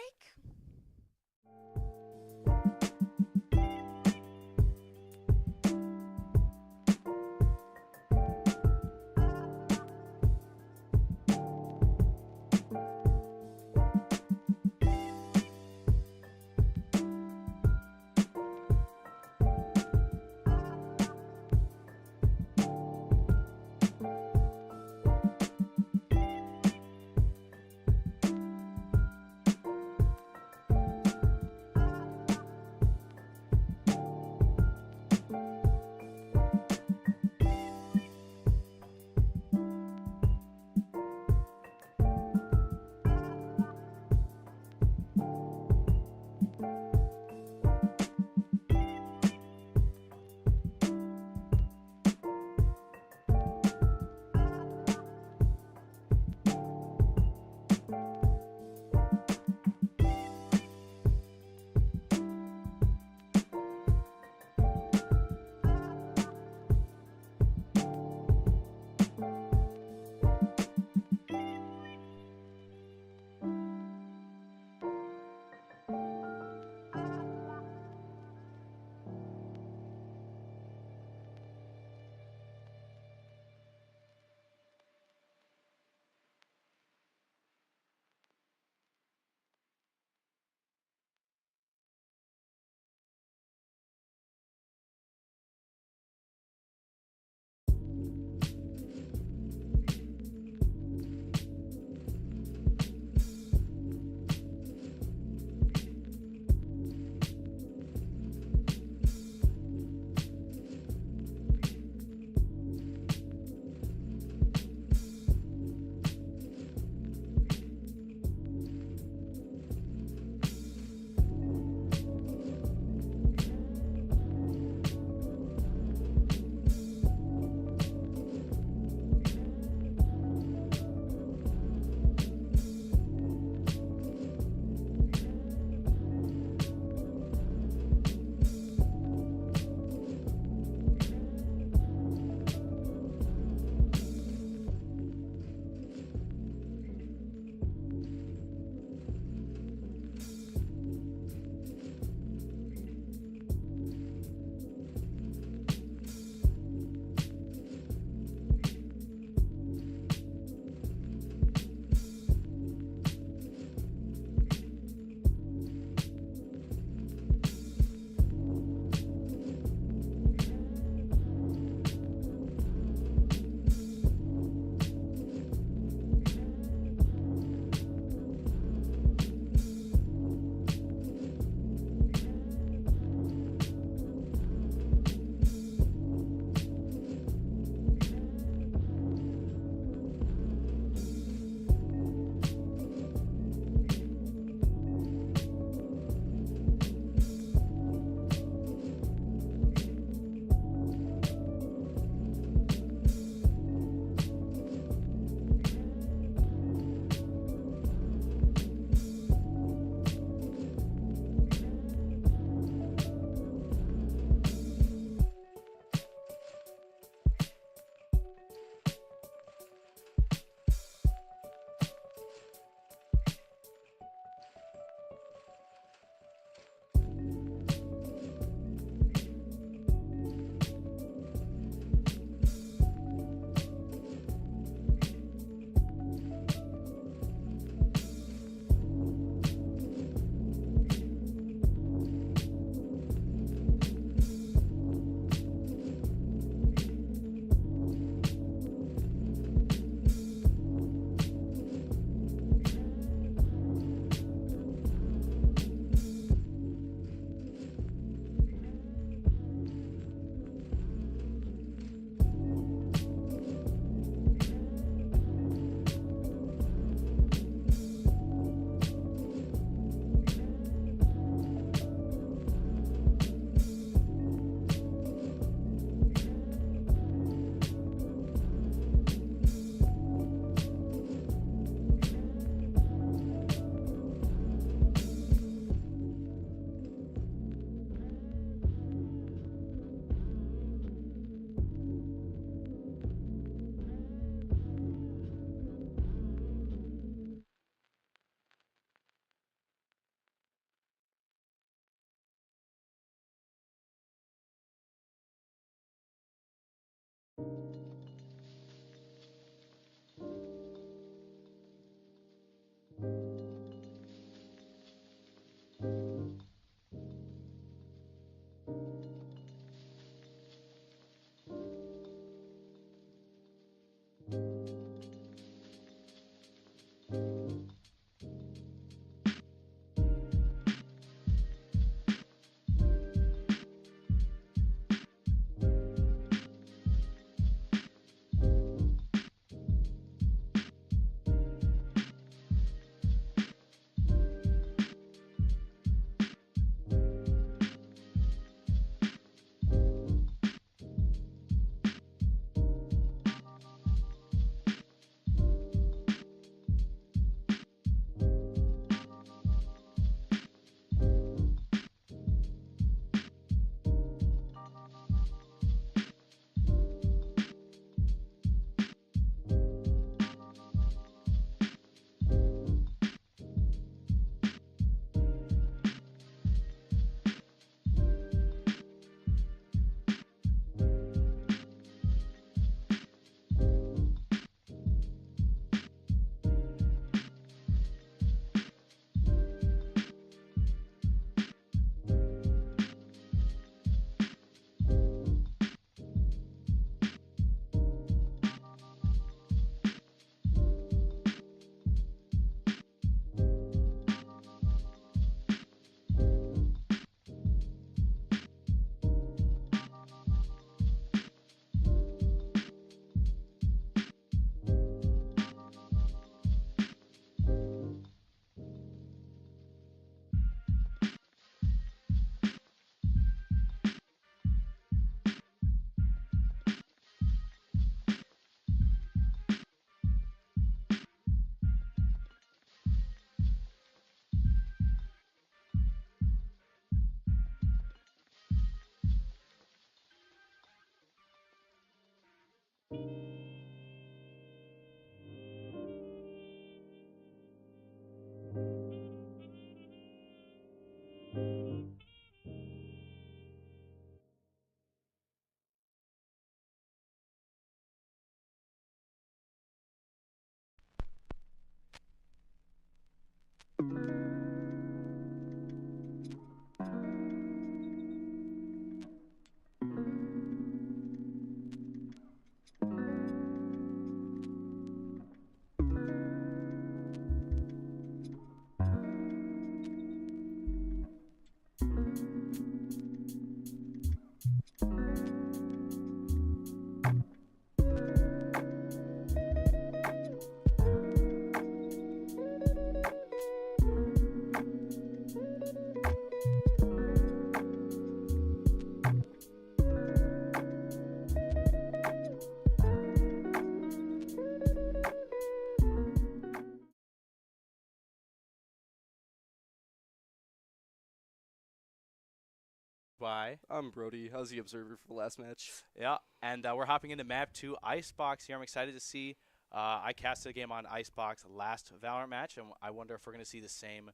by. I'm Brody. I was the observer for the last match. Yeah, and we're hopping into map 2 Icebox here. I'm excited to see. I casted a game on Icebox last Valorant match, and I wonder if we're going to see the same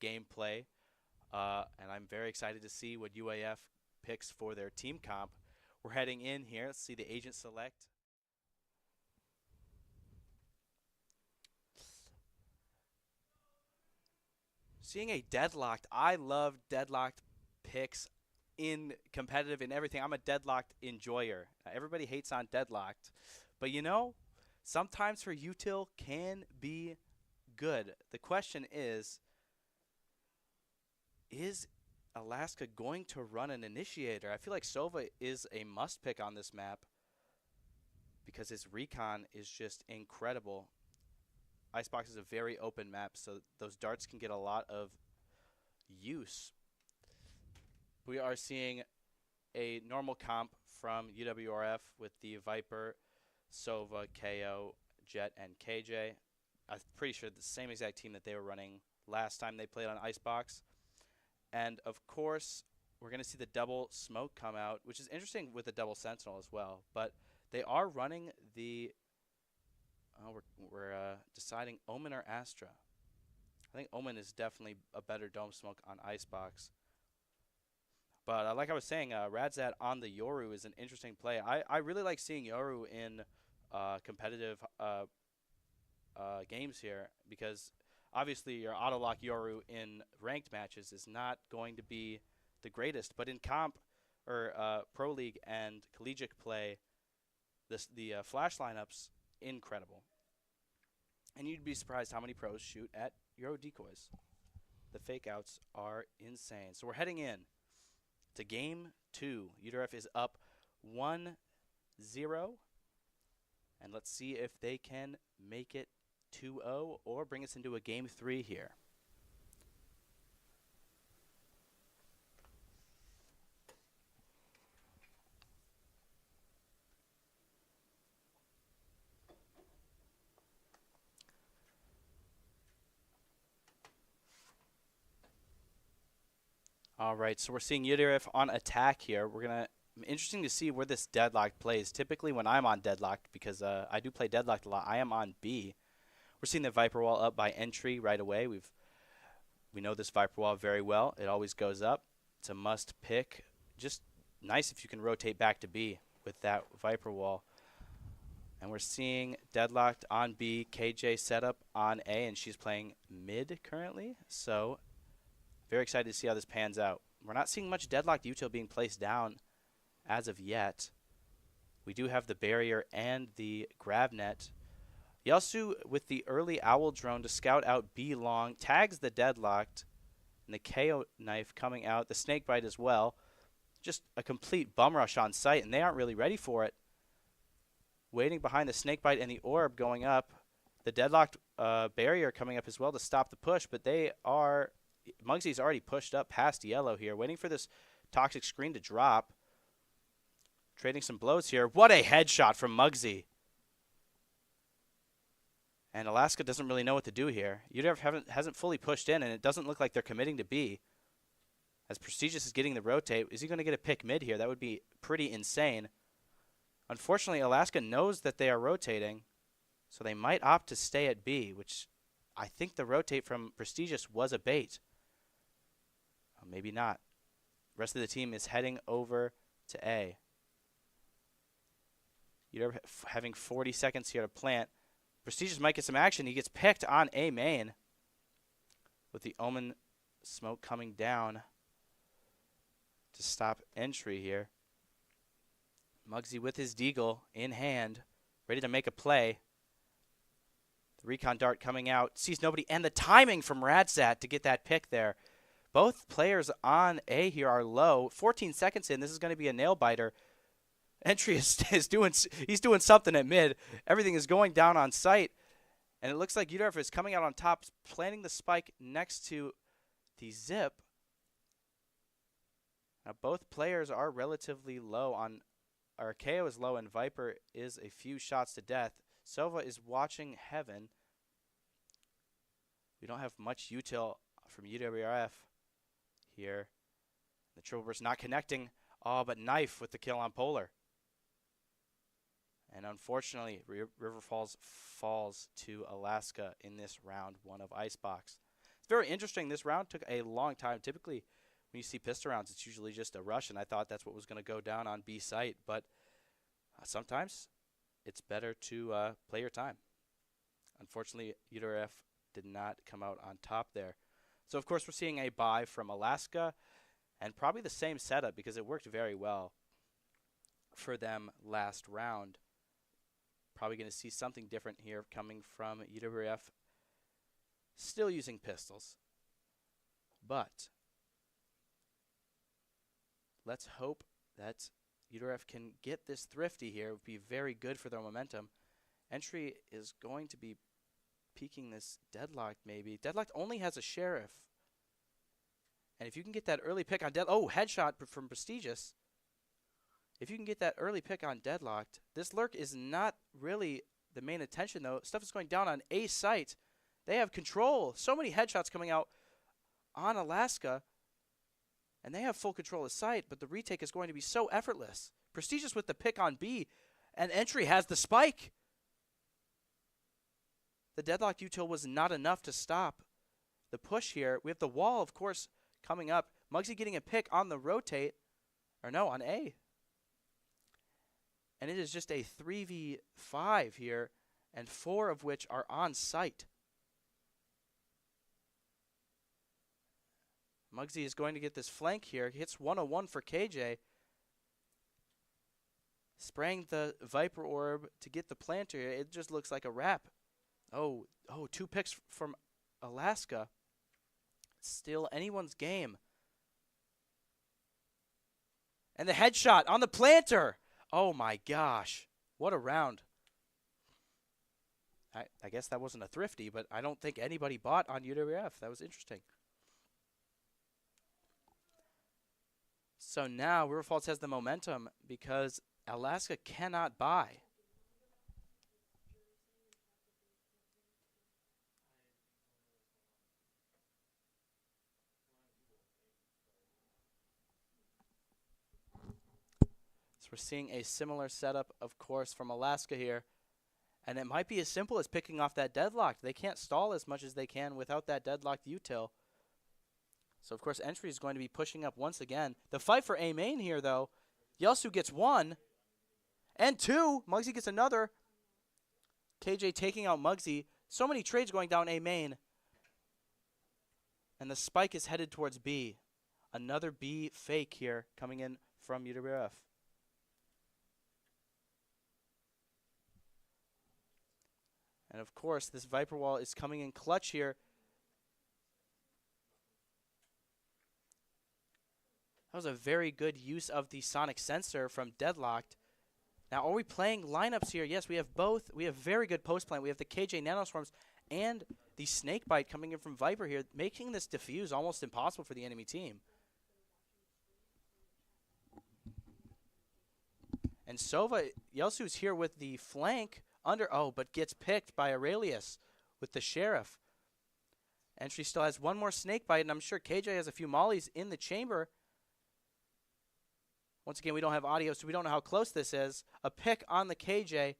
gameplay. And I'm very excited to see what UAF picks for their team comp. We're heading in here. Let's see the agent select. Seeing a deadlocked. I love deadlocked picks in competitive and everything. I'm a deadlocked enjoyer. Everybody hates on deadlocked. But you know, sometimes for util can be good. The question is Alaska going to run an initiator? I feel like Sova is a must pick on this map because his recon is just incredible. Icebox is a very open map, so those darts can get a lot of use. We are seeing a normal comp from UWRF with the Viper, Sova, KO, Jet, and KJ. I'm pretty sure the same exact team that they were running last time they played on Icebox. And of course, we're going to see the double smoke come out, which is interesting with the double sentinel as well. But they are running the we're deciding Omen or Astra. I think Omen is definitely a better dome smoke on Icebox. But like I was saying, Radzat on the Yoru is an interesting play. I really like seeing Yoru in competitive games here because obviously your auto-lock Yoru in ranked matches is not going to be the greatest. But in comp or Pro League and collegiate play, the flash lineups, incredible. And you'd be surprised how many pros shoot at Euro decoys. The fake outs are insane. So we're heading in to game 2. UWRF is up 1-0. And let's see if they can make it 2-0 or bring us into a game 3 here. All right, so we're seeing UWRF on attack here. Interesting to see where this deadlocked plays. Typically when I'm on deadlocked, because I do play deadlocked a lot, I am on B. We're seeing the Viper wall up by entry right away. We know this Viper wall very well. It always goes up. It's a must pick. Just nice if you can rotate back to B with that Viper wall. And we're seeing deadlocked on B, KJ setup on A, and she's playing mid currently. So very excited to see how this pans out. We're not seeing much deadlocked util being placed down as of yet. We do have the barrier and the grab net. Yasu with the early owl drone to scout out B long, tags the deadlocked, and the KO knife coming out, the snake bite as well. Just a complete bum rush on site, and they aren't really ready for it. Waiting behind the snake bite and the orb going up. The deadlocked barrier coming up as well to stop the push, but they are... Muggsy's already pushed up past yellow here, waiting for this toxic screen to drop. Trading some blows here. What a headshot from Muggsy. And Alaska doesn't really know what to do here. UWRF hasn't fully pushed in, and it doesn't look like they're committing to B. As Prestigious is getting the rotate, is he going to get a pick mid here? That would be pretty insane. Unfortunately, Alaska knows that they are rotating, so they might opt to stay at B, which I think the rotate from Prestigious was a bait. Maybe not. The rest of the team is heading over to A. You're having 40 seconds here to plant. Prestigious might get some action. He gets picked on A main with the Omen smoke coming down to stop entry here. Muggsy with his deagle in hand, ready to make a play. The recon dart coming out, sees nobody, and the timing from Radzat to get that pick there. Both players on A here are low. 14 seconds in, this is going to be a nail biter. Entry is doing something at mid. Everything is going down on site, and it looks like UWRF is coming out on top, planting the spike next to the zip. Now both players are relatively low on. Our KO is low, and Viper is a few shots to death. Sova is watching heaven. We don't have much util from UWRF here. The triple burst not connecting. Oh, but Knife with the kill on Polar. And unfortunately, River Falls falls to Alaska in this round 1 of Icebox. It's very interesting. This round took a long time. Typically, when you see pistol rounds, it's usually just a rush, and I thought that's what was going to go down on B site. But sometimes it's better to play your time. Unfortunately, UWRF did not come out on top there. So, of course, we're seeing a buy from Alaska, and probably the same setup because it worked very well for them last round. Probably going to see something different here coming from UWRF. Still using pistols. But let's hope that UWRF can get this thrifty here. It would be very good for their momentum. Entry is going to be peeking this Deadlocked maybe. Deadlocked only has a Sheriff. And if you can get that early pick on headshot from Prestigious. If you can get that early pick on Deadlocked, this lurk is not really the main attention though. Stuff is going down on A site. They have control. So many headshots coming out on Alaska. And they have full control of site, but the retake is going to be so effortless. Prestigious with the pick on B, and Entry has the spike. The Deadlocked util was not enough to stop the push here. We have the wall, of course, coming up. Muggsy getting a pick on the rotate. Or no, on A. And it is just a 3v5 here, and 4 of which are on site. Muggsy is going to get this flank here. He hits 101 for KJ. Spraying the Viper Orb to get the planter. It just looks like a wrap. Oh, 2 picks from Alaska. Still anyone's game. And the headshot on the planter. Oh my gosh. What a round. I guess that wasn't a thrifty, but I don't think anybody bought on UWRF. That was interesting. So now River Falls has the momentum because Alaska cannot buy. So we're seeing a similar setup, of course, from Alaska here. And it might be as simple as picking off that Deadlocked. They can't stall as much as they can without that Deadlocked util. So, of course, Entry is going to be pushing up once again. The fight for A main here, though. Yelsu gets 1 and 2. Muggsy gets another. KJ taking out Muggsy. So many trades going down A main. And the spike is headed towards B. Another B fake here coming in from UWRF. And, of course, this Viper Wall is coming in clutch here. That was a very good use of the sonic sensor from Deadlocked. Now, are we playing lineups here? Yes, we have both. We have very good post plant. We have the KJ Nanoswarms and the Snakebite coming in from Viper here, making this defuse almost impossible for the enemy team. And Sova, Yelsu's here with the flank under, but gets picked by Aurelius with the Sheriff. Entry still has 1 more Snakebite, and I'm sure KJ has a few mollies in the chamber. Once again, we don't have audio, so we don't know how close this is. A pick on the KJ,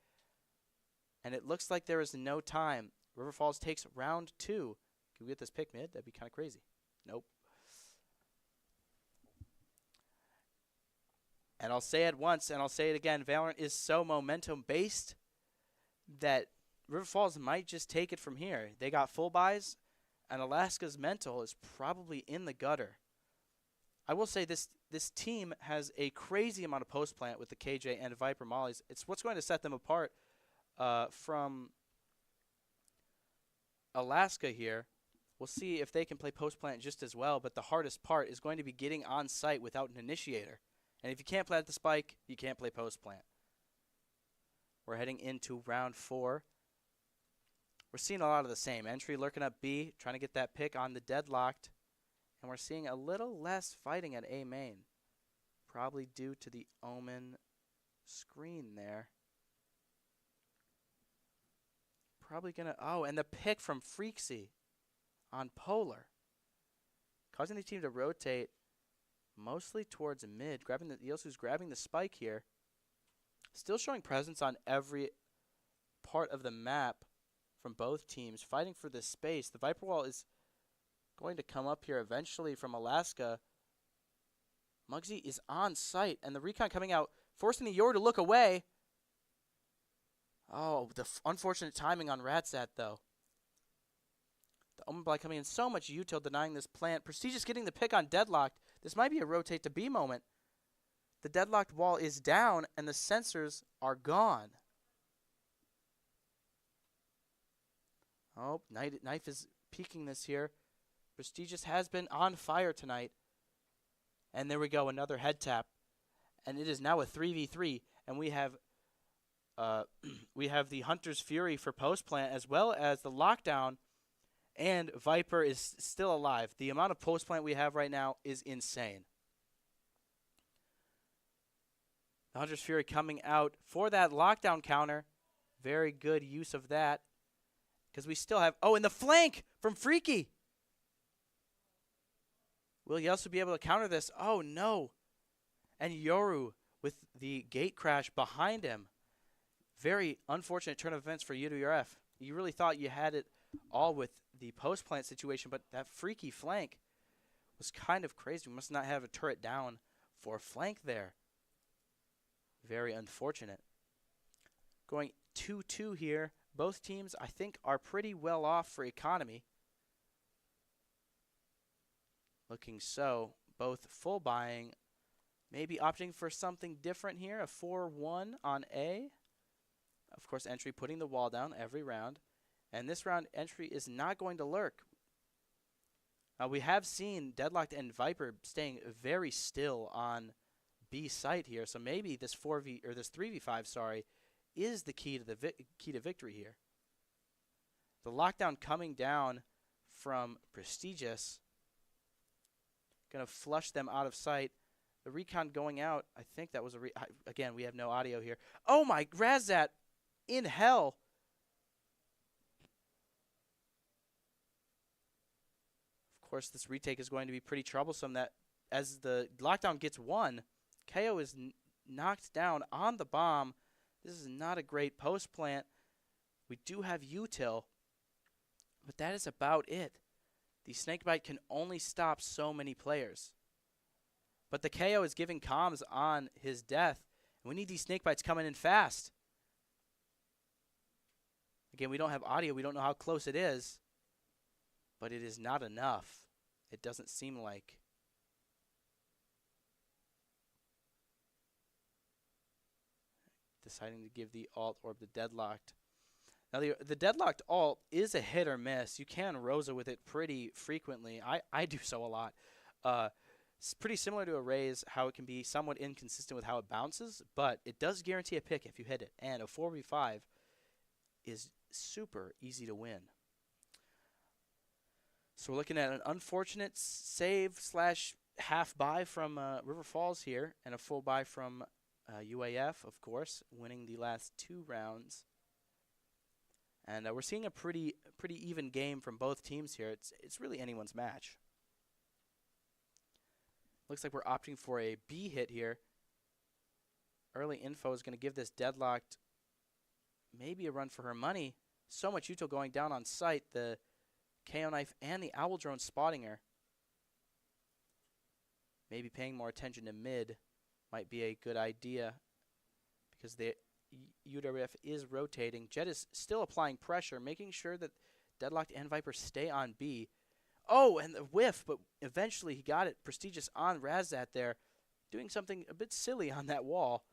and it looks like there is no time. River Falls takes round 2. Can we get this pick mid? That'd be kind of crazy. Nope. And I'll say it once, and I'll say it again. Valorant is so momentum-based that River Falls might just take it from here. They got full buys, and Alaska's mental is probably in the gutter. I will say this team has a crazy amount of post plant with the KJ and Viper mollies. It's what's going to set them apart from Alaska here. We'll see if they can play post plant just as well, but the hardest part is going to be getting on site without an initiator. And if you can't plant the spike, you can't play post plant. We're heading into round 4. We're seeing a lot of the same. Entry lurking up B, trying to get that pick on the Deadlocked. And we're seeing a little less fighting at A main. Probably due to the Omen screen there. Probably going to... and the pick from Freaksy on Polar. Causing the team to rotate. mostly towards mid. Yosu's grabbing the spike here. Still showing presence on every part of the map from both teams, fighting for this space. The Viper Wall is going to come up here eventually from Alaska. Muggsy is on site, and the recon coming out, forcing the Yoru to look away. Oh, the unfortunate timing on Ratzat, though. The Omen Blight coming in, so much util denying this plant. Prestigious getting the pick on Deadlocked. This might be a rotate to B moment. The Deadlocked wall is down, and the sensors are gone. Oh, Knife is peeking this here. Prestigious has been on fire tonight. And there we go, another head tap. And it is now a 3v3, and we have the Hunter's Fury for post plant, as well as the lockdown, and Viper is still alive. The amount of post plant we have right now is insane. The Hunter's Fury coming out for that lockdown counter. Very good use of that. Because we still have, oh, and the flank from Freaky. Will he also be able to counter this? Oh, no. And Yoru with the gate crash behind him. Very unfortunate turn of events for UWRF. You really thought you had it all with the post-plant situation, but that Freaky flank was kind of crazy. We must not have a turret down for a flank there. Very unfortunate. Going 2-2 here. Both teams, I think, are pretty well off for economy. Looking so. Both full buying. Maybe opting for something different here. A 4-1 on A. Of course, Entry putting the wall down every round. And this round, Entry is not going to lurk. We have seen Deadlocked and Viper staying very still on B site here. So maybe this 3v5, sorry, is the key to the key to victory here. The lockdown coming down from Prestigious. Going to flush them out of sight. The recon going out. I think that was a again, we have no audio here. Oh my, Razat in hell. Of course, this retake is going to be pretty troublesome. That as the lockdown gets won, KO is knocked down on the bomb. This is not a great post plant. We do have util, but that is about it. The Snakebite can only stop so many players. But the KO is giving comms on his death. And we need these Snakebites coming in fast. Again, we don't have audio. We don't know how close it is. But it is not enough. It doesn't seem like. Deciding to give the alt orb the Deadlocked. Now, the Deadlocked alt is a hit or miss. You can Rosa with it pretty frequently. I do so a lot. It's pretty similar to a Raze, how it can be somewhat inconsistent with how it bounces, but it does guarantee a pick if you hit it. And a 4v5 is super easy to win. So we're looking at an unfortunate save / half buy from River Falls here, and a full buy from UAF, of course, winning the last 2 rounds. And we're seeing a pretty even game from both teams here. It's really anyone's match. Looks like we're opting for a B hit here. Early info is going to give this Deadlocked maybe a run for her money. So much util going down on site. The KO Knife and the Owl Drone spotting her. Maybe paying more attention to mid might be a good idea because the UWRF is rotating. Jet is still applying pressure, making sure that Deadlocked and Viper stay on B. Oh, and the whiff, but eventually he got it. Prestigious on Razat there, doing something a bit silly on that wall.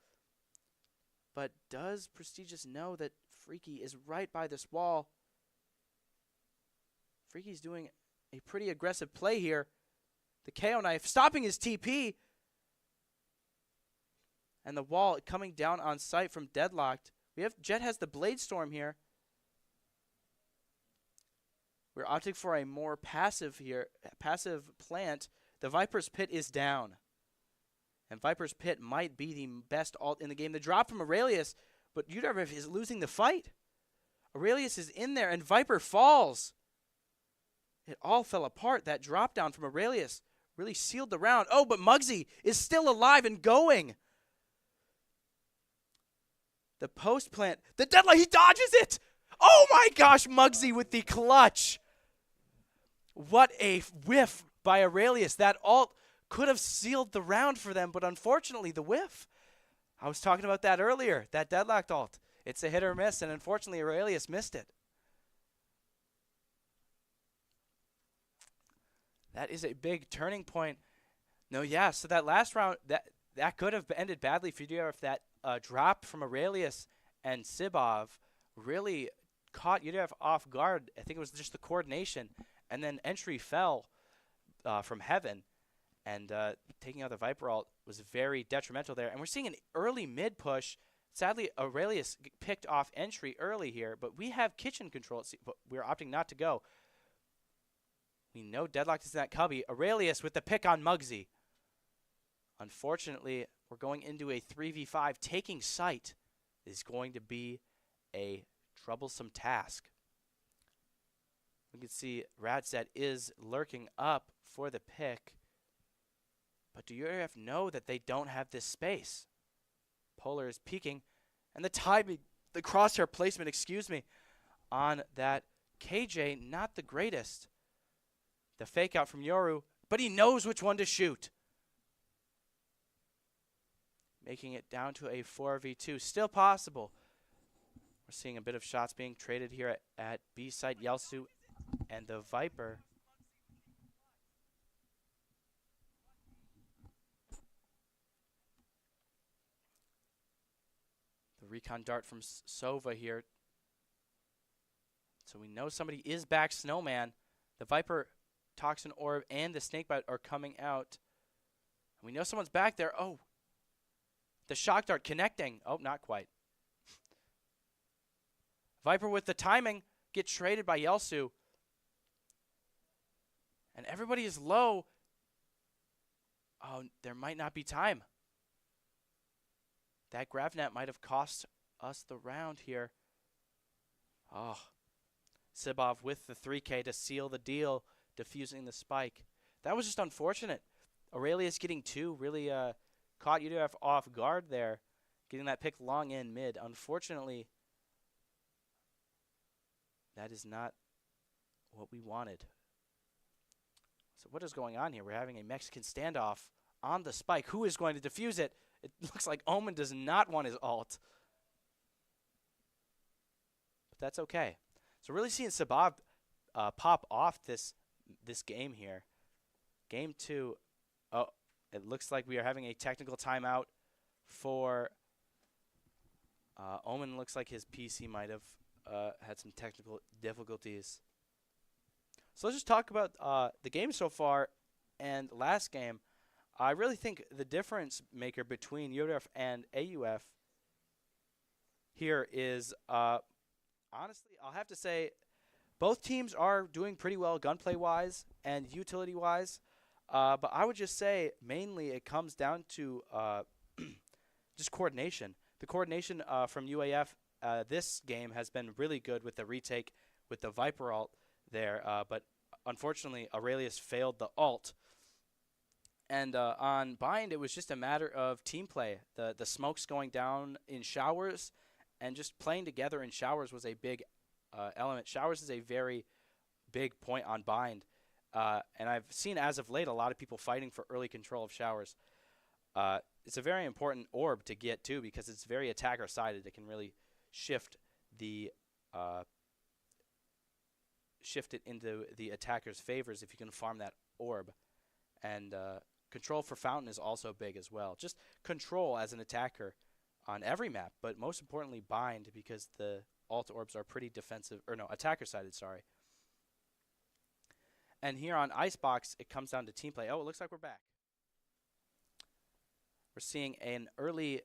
But does Prestigious know that Freaky is right by this wall? Freaky's doing a pretty aggressive play here. The KO Knife stopping his TP. And the wall coming down on site from Deadlocked. Jet has the Blade Storm here. We're opting for a more passive plant. The Viper's Pit is down. And Viper's Pit might be the best alt in the game. The drop from Aurelius, but UWRF is losing the fight. Aurelius is in there, and Viper falls. It all fell apart. That drop down from Aurelius really sealed the round. Oh, but Muggsy is still alive and going. The post plant. The deadline. He dodges it. Oh my gosh, Muggsy with the clutch. What a whiff by Aurelius. That ult could have sealed the round for them, but unfortunately the whiff. I was talking about that earlier, that deadlocked ult. It's a hit or miss, and unfortunately Aurelius missed it. That is a big turning point. No, yeah, so that last round, that could have ended badly for UWRF if that drop from Aurelius and Sibov really caught UWRF off guard. I think it was just the coordination, and then entry fell from heaven, and taking out the Viper ult was very detrimental there. And we're seeing an early mid push. Sadly, Aurelius picked off entry early here, but we have kitchen control, but we're opting not to go. We know Deadlocked is in that cubby. Aurelius with the pick on Muggsy. Unfortunately, we're going into a 3v5. Taking site is going to be a troublesome task. We can see Radset is lurking up for the pick. But do UWRF know that they don't have this space? Polar is peeking. And the timing, the crosshair placement, excuse me, on that KJ, not the greatest. The fake out from Yoru, but he knows which one to shoot. Making it down to a 4v2. Still possible. We're seeing a bit of shots being traded here at B site. Yelsu and the Viper. The recon dart from Sova here. So we know somebody is back. Snowman. The Viper, Toxin Orb, and the Snakebite are coming out. We know someone's back there. Oh. The shock dart connecting. Oh, not quite. Viper with the timing gets traded by Yelsu. And everybody is low. Oh, there might not be time. That GravNet might have cost us the round here. Oh. Sibov with the 3K to seal the deal, defusing the spike. That was just unfortunate. Aurelius getting two really caught UWRF off guard there, getting that pick long in mid. Unfortunately, that is not what we wanted. So what is going on here? We're having a Mexican standoff on the spike. Who is going to defuse it? It looks like Omen does not want his ult. But that's okay. So really seeing Sabab pop off this game here. Game 2. Oh, it looks like we are having a technical timeout for Omen. Looks like his PC might have had some technical difficulties. So let's just talk about the game so far and last game. I really think the difference maker between UWRF and AUF here is, honestly, I'll have to say both teams are doing pretty well gunplay-wise and utility-wise. But I would just say mainly it comes down to just coordination. The coordination from UAF this game has been really good with the retake with the Viper ult there. But unfortunately, Aurelius failed the ult. And on Bind, it was just a matter of team play. The smokes going down in showers and just playing together in showers was a big element. Showers is a very big point on Bind. And I've seen as of late a lot of people fighting for early control of showers. It's a very important orb to get too because it's very attacker sided. It can really shift the shift it into the attacker's favors if you can farm that orb. And control for Fountain is also big as well. Just control as an attacker on every map, but most importantly Bind because the alt orbs are pretty defensive, or no, attacker sided, sorry. And here on Icebox, it comes down to team play. Oh, it looks like we're back. We're seeing an early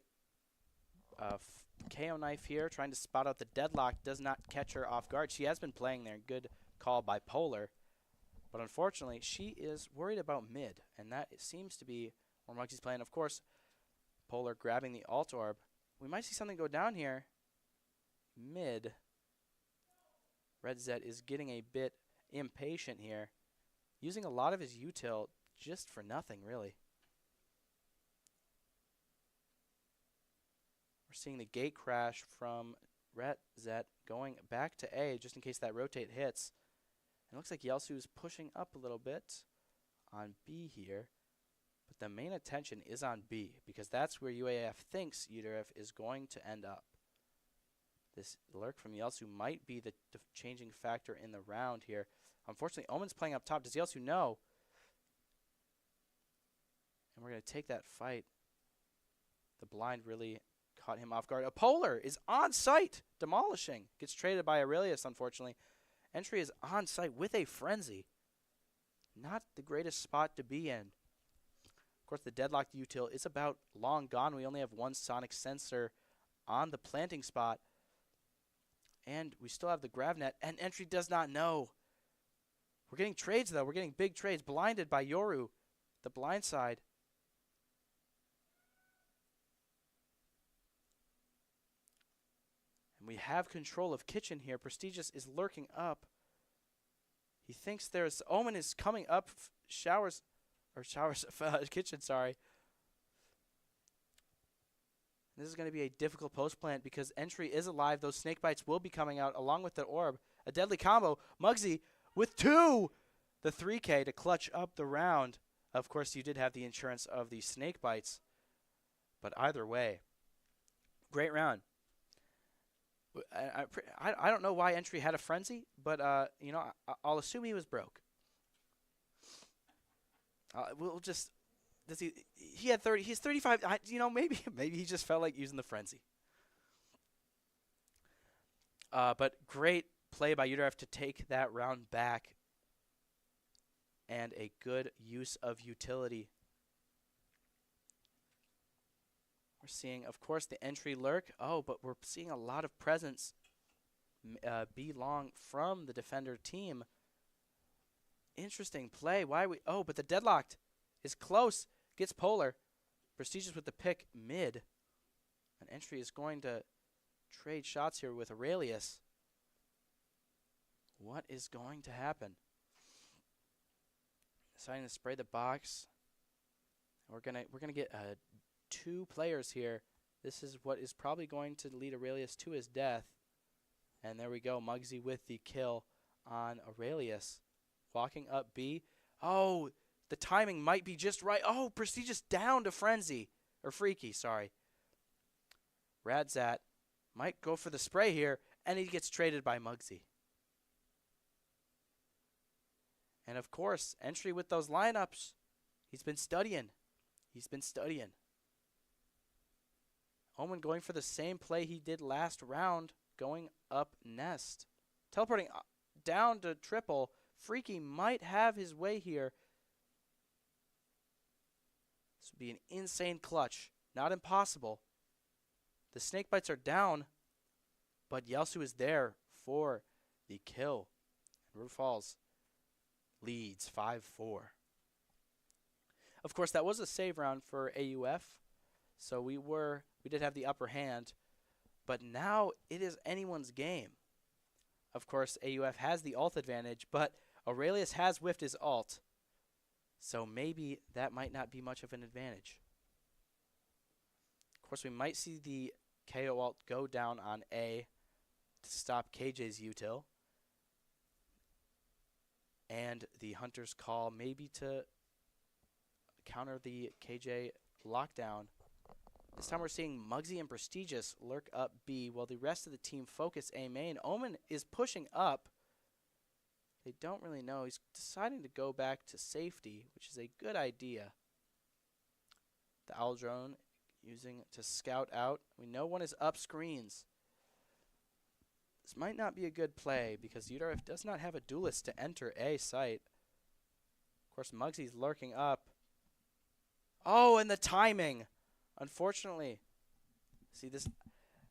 KO knife here, trying to spot out the deadlock. Does not catch her off guard. She has been playing there. Good call by Polar. But unfortunately, she is worried about mid. And that seems to be where Muggsy's playing. Of course, Polar grabbing the alt orb. We might see something go down here. Mid. Red Zed is getting a bit impatient here. Using a lot of his util, just for nothing, really. We're seeing the gate crash from Zet going back to A just in case that rotate hits. It looks like Yelsu's pushing up a little bit on B here. But the main attention is on B because that's where UAF thinks UWRF is going to end up. This lurk from Yelsu might be the changing factor in the round here. Unfortunately, Omen's playing up top. Does Yelsu know? And we're going to take that fight. The blind really caught him off guard. A Polar is on site, demolishing. Gets traded by Aurelius, unfortunately. Entry is on site with a frenzy. Not the greatest spot to be in. Of course, the deadlocked util is about long gone. We only have one sonic sensor on the planting spot. And we still have the GravNet, and Entry does not know. We're getting trades, though. We're getting big trades. Blinded by Yoru, the blind side. And we have control of Kitchen here. Prestigious is lurking up. He thinks there's... Omen is coming up. Kitchen, sorry. This is going to be a difficult post plant because Entry is alive. Those snake bites will be coming out along with the orb. A deadly combo. Muggsy with 2. The 3K to clutch up the round. Of course, you did have the insurance of the snake bites. But either way, great round. I don't know why Entry had a frenzy, but I'll assume he was broke. We'll just... He had 30. He's 35. Maybe he just felt like using the frenzy. But great play by UWRF to take that round back, and a good use of utility. We're seeing, of course, the entry lurk. Oh, but we're seeing a lot of presence be long from the defender team. Interesting play. Why we? Oh, but the deadlocked is close. Gets Polar. Prestigious with the pick mid. And Entry is going to trade shots here with Aurelius. What is going to happen? Deciding to spray the box. We're gonna get 2 players here. This is what is probably going to lead Aurelius to his death. And there we go. Muggsy with the kill on Aurelius. Walking up B. Oh, the timing might be just right. Oh, Prestigious down to Frenzy. Or Freaky, sorry. Radzat might go for the spray here, and he gets traded by Muggsy. And of course, Entry with those lineups. He's been studying. Omen going for the same play he did last round, going up Nest. Teleporting down to triple. Freaky might have his way here. This would be an insane clutch. Not impossible. The snake bites are down, but Yelsu is there for the kill. River Falls leads 5-4. Of course, that was a save round for AUF, so we did have the upper hand, but now it is anyone's game. Of course, AUF has the ult advantage, but Aurelius has whiffed his ult, so maybe that might not be much of an advantage. Of course, we might see the KO ult go down on A to stop KJ's util, and the Hunter's call maybe to counter the KJ lockdown. This time we're seeing Muggsy and Prestigious lurk up B while the rest of the team focus A main. Omen is pushing up. They don't really know. He's deciding to go back to safety, which is a good idea. The Owl Drone using to scout out. We know one is up screens. This might not be a good play because UWRF does not have a duelist to enter A site. Of course, Muggsy's lurking up. Oh, and the timing. Unfortunately. See, this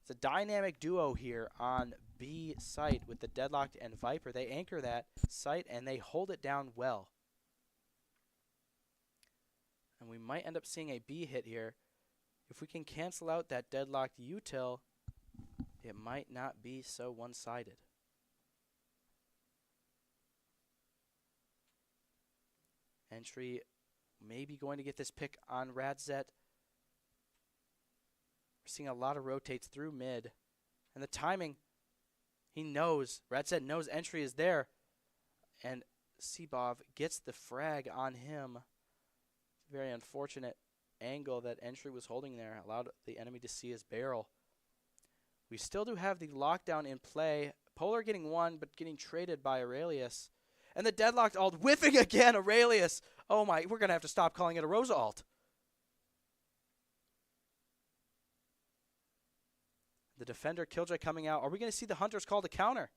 it's a dynamic duo here on B site with the Deadlocked and Viper. They anchor that site and they hold it down well. And we might end up seeing a B hit here. If we can cancel out that Deadlocked util, it might not be so one-sided. Entry maybe going to get this pick on Radzet. We're seeing a lot of rotates through mid. And the timing, he knows. Radzet knows entry is there. And Sebov gets the frag on him. Very unfortunate angle that entry was holding there. Allowed the enemy to see his barrel. We still do have the lockdown in play. Polar getting one, but getting traded by Aurelius. And the deadlocked ult whiffing again, Aurelius. Oh my, we're going to have to stop calling it a Rosa ult. The defender, Killjoy, coming out. Are we going to see the Hunters call to counter?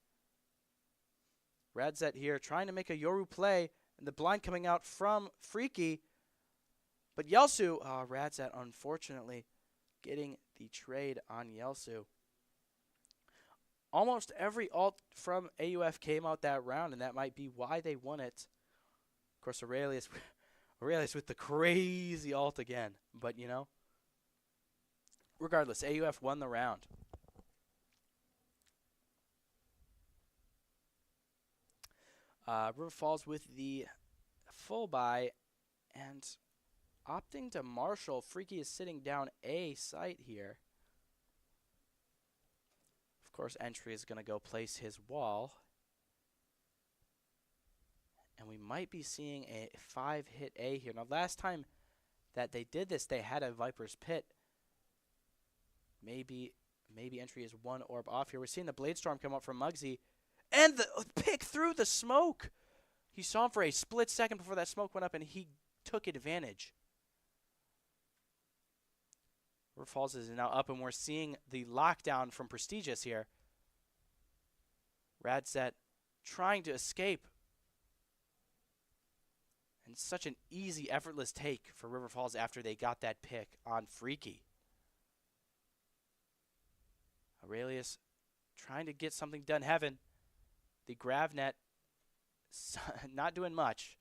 Radzet here trying to make a Yoru play. And the blind coming out from Freaky. But Yelsu, Radzet, unfortunately, getting the trade on Yelsu. Almost every ult from AUF came out that round, and that might be why they won it. Of course, Aurelius with the crazy ult again. But, you know, regardless, AUF won the round. River Falls with the full buy and opting to Marshall. Freaky is sitting down A site here. Of course, entry is going to go place his wall. And we might be seeing a 5-hit A here. Now, last time that they did this, they had a Viper's Pit. Maybe entry is one orb off here. We're seeing the Blade Storm come up from Muggsy. And the pick through the smoke. He saw him for a split second before that smoke went up, and he took advantage. River Falls is now up, and we're seeing the lockdown from Prestigious here. Radzet trying to escape. And such an easy, effortless take for River Falls after they got that pick on Freaky. Aurelius trying to get something done. Heaven. The Gravnet not doing much.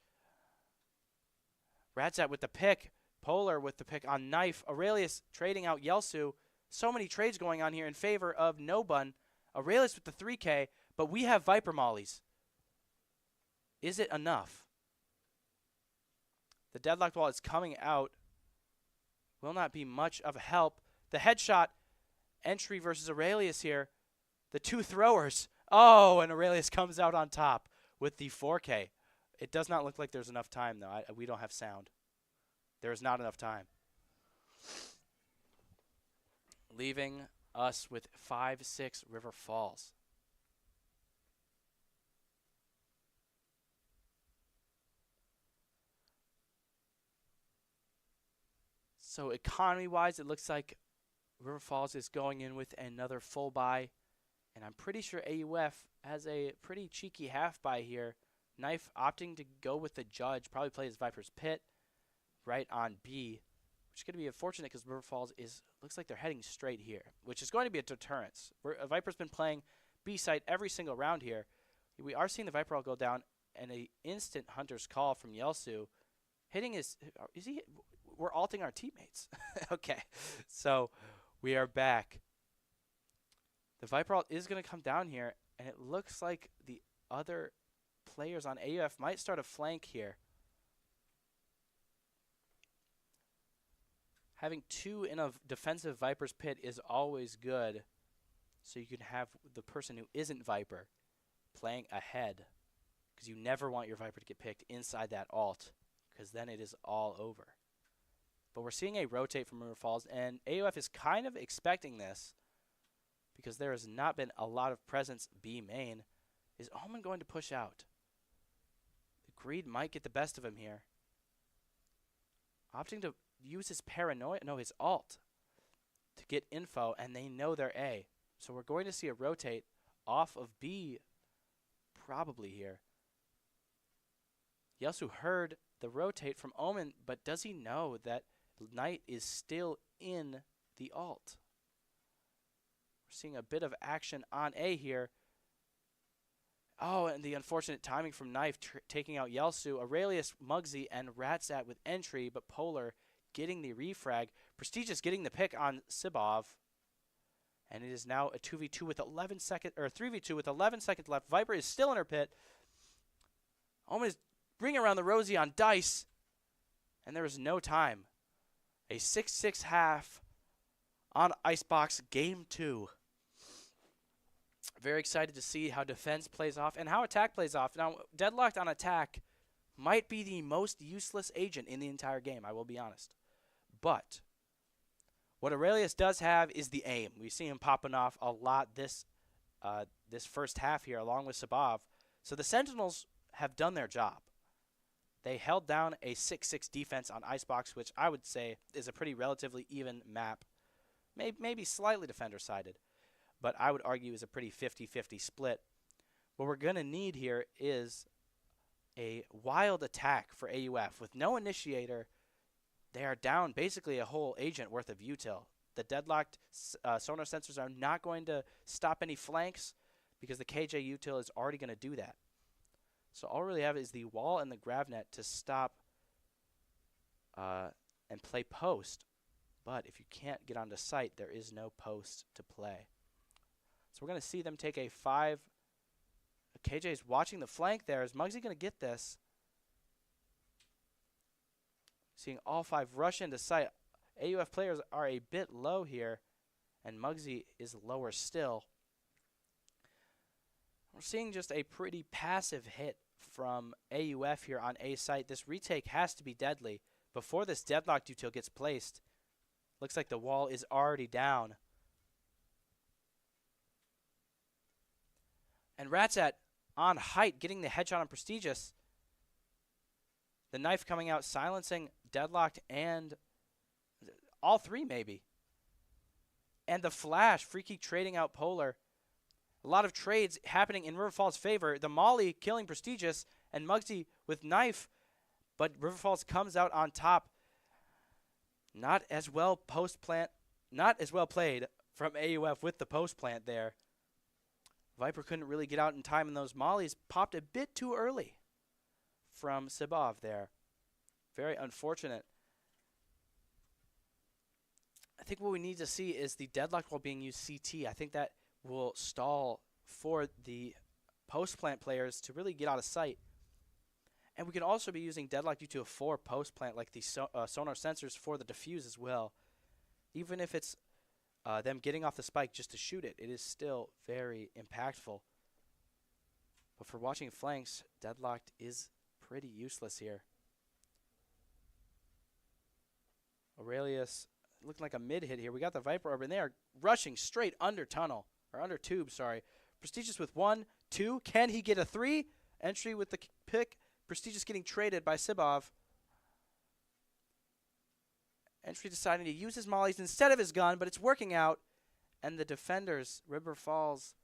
Radzet with the pick. Polar with the pick on Knife. Aurelius trading out Yelsu. So many trades going on here in favor of Nobun. Aurelius with the 3K, but we have Viper Mollies. Is it enough? The deadlocked wall is coming out. Will not be much of a help. The headshot entry versus Aurelius here. The two throwers. Oh, and Aurelius comes out on top with the 4K. It does not look like there's enough time, though. We don't have sound. There is not enough time. Leaving us with 5-6 River Falls. So economy-wise, it looks like River Falls is going in with another full buy. And I'm pretty sure AUF has a pretty cheeky half buy here. Knife opting to go with the Judge. Probably plays Viper's Pit right on B. Which is going to be unfortunate because River Falls looks like they're heading straight here. Which is going to be a deterrence. Viper's been playing B site every single round here. We are seeing the Viper all go down. And an instant Hunter's call from Yelsu. Hitting his... We're alting our teammates. Okay. So we are back. The Viper ult is going to come down here, and it looks like the other players on AUF might start a flank here. Having two in a defensive Viper's Pit is always good, so you can have the person who isn't Viper playing ahead, because you never want your Viper to get picked inside that ult, because then it is all over. But we're seeing a rotate from River Falls, and AUF is kind of expecting this, because there has not been a lot of presence B main. Is Omen going to push out? The greed might get the best of him here. Opting to use his paranoia, no, his ult, to get info, and they know they're A. So we're going to see a rotate off of B probably here. Yelsu heard the rotate from Omen, but does he know that Knight is still in the ult? We're seeing a bit of action on A here. Oh, and the unfortunate timing from Knife taking out Yelsu. Aurelius, Muggsy, and Radzet with entry, but Polar getting the refrag. Prestigious getting the pick on Sibov. And it is now a 2v2 with 11 seconds, or 3v2 with 11 seconds left. Viper is still in her pit. Omen is bringing around the Rosie on Dice. and there is no time. A 6-6 half on Icebox Game 2. Very excited to see how defense plays off and how attack plays off. Now, Deadlocked on attack might be the most useless agent in the entire game, I will be honest. But what Aurelius does have is the aim. We see him popping off a lot this first half here along with Sabov. So the Sentinels have done their job. They held down a 6-6 defense on Icebox, which I would say is a pretty relatively even map. Maybe slightly defender-sided, but I would argue is a pretty 50-50 split. What we're going to need here is a wild attack for AUF. With no initiator, they are down basically a whole agent worth of util. The deadlocked sonar sensors are not going to stop any flanks because the KJ util is already going to do that. So all we really have is the wall and the gravnet to stop and play post. But if you can't get onto site, there is no post to play. So we're going to see them take a 5. KJ's watching the flank there. Is Muggsy going to get this? Seeing all 5 rush into site. AUF players are a bit low here, and Muggsy is lower still. We're seeing just a pretty passive hit from AUF here on A site. This retake has to be deadly. Before this deadlocked util gets placed, looks like the wall is already down. And Ratzat on height, getting the headshot on Prestigious. The knife coming out, silencing Deadlocked and all 3 maybe. And the flash, Freaky trading out Polar. A lot of trades happening in River Falls' favor. The Molly killing Prestigious and Muggsy with knife. But River Falls comes out on top. Not as well played from AUF with the post plant there. Viper couldn't really get out in time, and those mollies popped a bit too early from Sibov there. Very unfortunate. I think what we need to see is the deadlock while being used CT. I think that will stall for the post plant players to really get out of sight. And we can also be using deadlock due to a 4 post plant like the sonar sensors for the defuse as well. Even if it's them getting off the spike just to shoot it, it is still very impactful. But for watching flanks, deadlocked is pretty useless here. Aurelius looking like a mid hit here. We got the Viper Orb, and they are rushing straight under tunnel, or under tube, sorry. Prestigious with 1, 2. Can he get a 3? Entry with the pick. Prestigious getting traded by Sibov. Entry deciding to use his mollies instead of his gun, but it's working out. And the defenders, River Falls,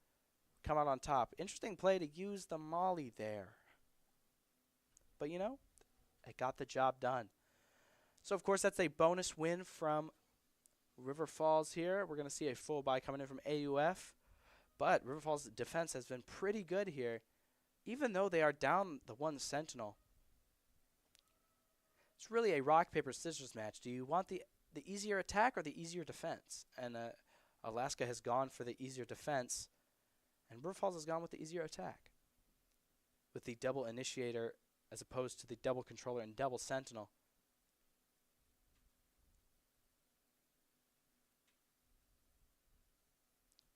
come out on top. Interesting play to use the molly there. But, you know, it got the job done. So, of course, that's a bonus win from River Falls here. We're going to see a full buy coming in from AUF. But River Falls' defense has been pretty good here, even though they are down the 1 Sentinel. It's really a rock, paper, scissors match. Do you want the easier attack or the easier defense? And Alaska has gone for the easier defense, and River Falls has gone with the easier attack, with the double initiator as opposed to the double controller and double sentinel.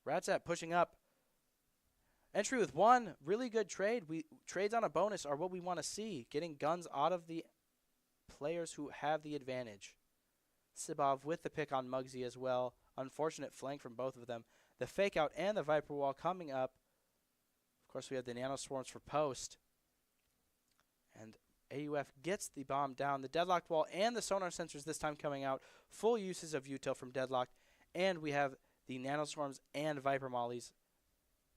Ratzat pushing up. Entry with 1, really good trade. Trades on a bonus are what we want to see. Getting guns out of the players who have the advantage. Sibov with the pick on Muggsy as well. Unfortunate flank from both of them. The fake out and the Viper wall coming up. Of course, we have the nano swarms for post. And AUF gets the bomb down. The deadlocked wall and the sonar sensors this time coming out. Full uses of util from deadlocked. And we have the nano swarms and Viper mollies.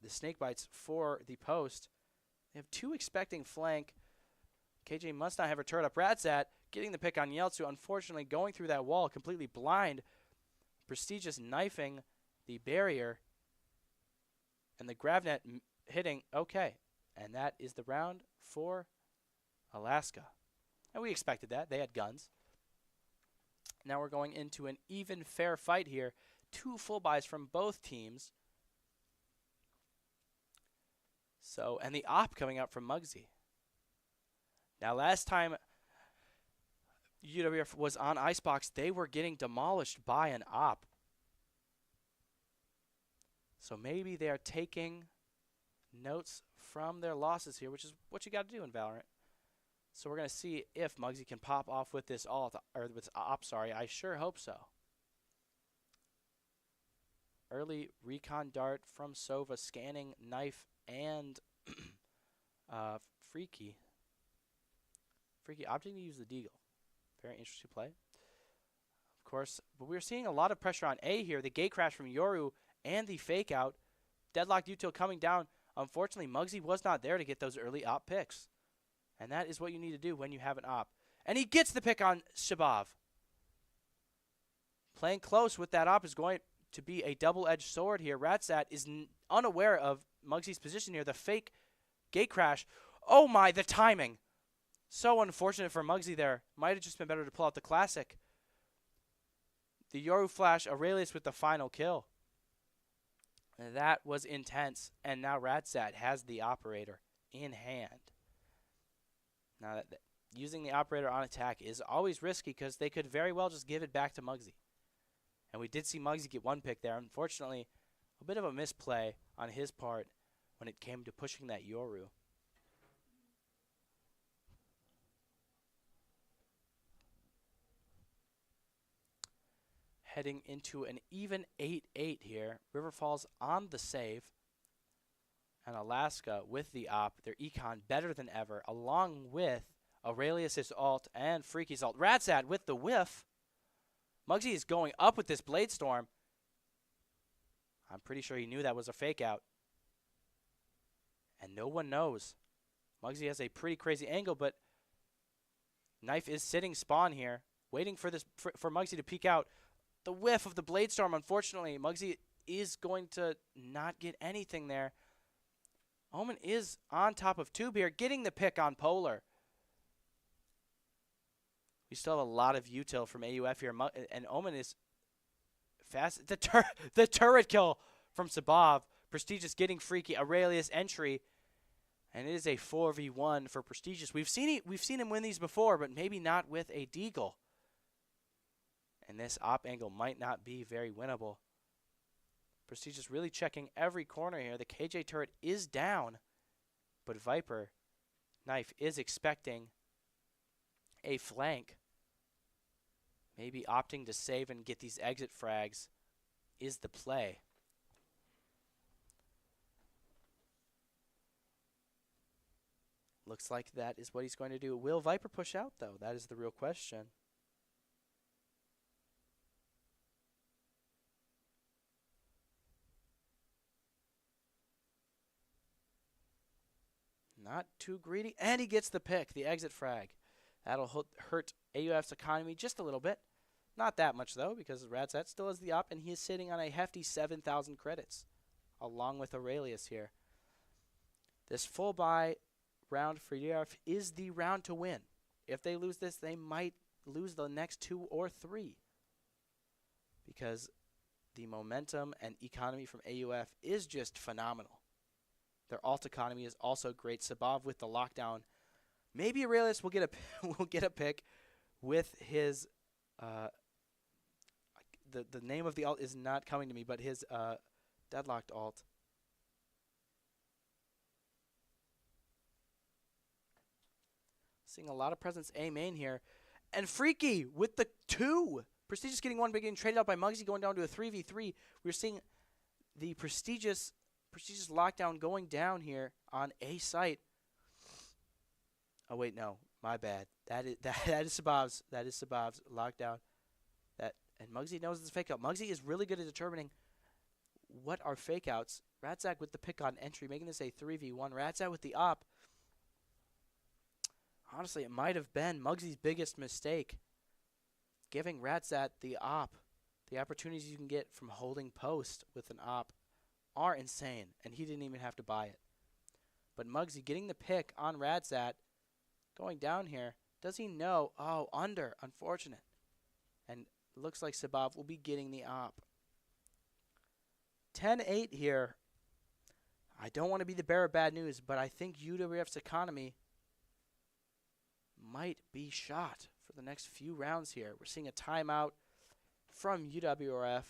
The snake bites for the post. They have 2 expecting flank. KJ must not have her turret up. Ratzat getting the pick on Yeltsu. Unfortunately, going through that wall completely blind. Prestigious knifing the barrier. And the Gravnet hitting. Okay. And that is the round for Alaska. And we expected that. They had guns. Now we're going into an even fair fight here. 2 full buys from both teams. So, and the op coming out from Muggsy. Now, last time UWRF was on Icebox, they were getting demolished by an op. So maybe they are taking notes from their losses here, which is what you got to do in Valorant. So we're going to see if Muggsy can pop off with this alt, or with op, sorry. I sure hope so. Early recon dart from Sova, scanning Knife and Freaky. Freaky opting to use the Deagle. Very interesting play. Of course, but we're seeing a lot of pressure on A here. The gate crash from Yoru and the fake out. Deadlocked util coming down. Unfortunately, Muggsy was not there to get those early op picks. And that is what you need to do when you have an op. And he gets the pick on Shabab. Playing close with that op is going to be a double-edged sword here. Ratsat is unaware of Muggsy's position here. The fake gate crash. Oh my, the timing. So unfortunate for Muggsy there. Might have just been better to pull out the classic. The Yoru flash, Aurelius with the final kill. And that was intense. And now Ratsat has the operator in hand. Now, using the operator on attack is always risky because they could very well just give it back to Muggsy. And we did see Muggsy get one pick there. Unfortunately, a bit of a misplay on his part when it came to pushing that Yoru. Heading into an even 8-8 here. River Falls on the save. And Alaska with the op. Their econ better than ever, along with Aurelius' ult and Freaky's ult. Ratsat with the whiff. Muggsy is going up with this Blade Storm. I'm pretty sure he knew that was a fake out. And no one knows. Muggsy has a pretty crazy angle, but Knife is sitting spawn here, waiting for this for Muggsy to peek out. The whiff of the Blade Storm, unfortunately. Muggsy is going to not get anything there. Omen is on top of Tube here, getting the pick on Polar. We still have a lot of util from AUF here, and Omen is fast. The turret kill from Sabov. Prestigious getting Freaky. Aurelius entry. And it is a 4v1 for Prestigious. We've seen him win these before, but maybe not with a Deagle. And this op angle might not be very winnable. Prestigious really checking every corner here. The KJ turret is down, but Viper Knife is expecting a flank. Maybe opting to save and get these exit frags is the play. Looks like that is what he's going to do. Will Viper push out, though? That is the real question. Not too greedy. And he gets the pick, the exit frag. That'll hurt AUF's economy just a little bit. Not that much, though, because Ratsat still has the op, and he is sitting on a hefty 7,000 credits, along with Aurelius here. This full buy round for UWRF is the round to win. If they lose this, they might lose the next 2 or 3, because the momentum and economy from AUF is just phenomenal. Their alt economy is also great. Sabov with the lockdown. Maybe Aurelius will get a pick with his the name of the alt is not coming to me, but his deadlocked alt. Seeing a lot of presence A main here. And Freaky with the 2. Prestigious getting one, but getting traded out by Muggsy, going down to a 3v3. We're seeing the Prestigious lockdown going down here on A site. Oh wait, no, my bad. That is Sabav's. That is Sabav's lockdown. And Muggsy knows it's a fake out. Muggsy is really good at determining what are fake outs. Ratzak with the pick on entry, making this a 3v1. Ratzak with the op. Honestly, it might have been Muggsy's biggest mistake. Giving Ratzak the op. The opportunities you can get from holding post with an op are insane, and he didn't even have to buy it. But Muggsy getting the pick on Ratzak, going down here. Does he know? Oh, under. Unfortunate. And looks like Sabov will be getting the op. 10-8 here. I don't want to be the bearer of bad news, but I think UWRF's economy might be shot for the next few rounds here. We're seeing a timeout from UWRF.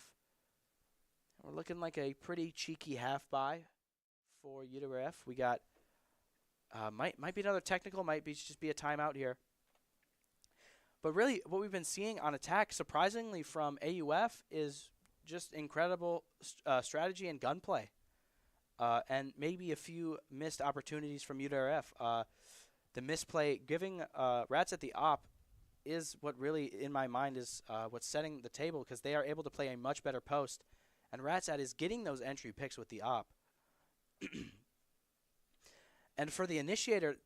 We're looking like a pretty cheeky half buy for UWRF. We got might be another technical, might be just be a timeout here. But really, what we've been seeing on attack, surprisingly from AUF, is just incredible strategy and gunplay. And maybe a few missed opportunities from UWRF. The misplay, giving Rats at the op is what really, in my mind, is what's setting the table, because they are able to play a much better post. And Rats at is getting those entry picks with the op. And for the initiator,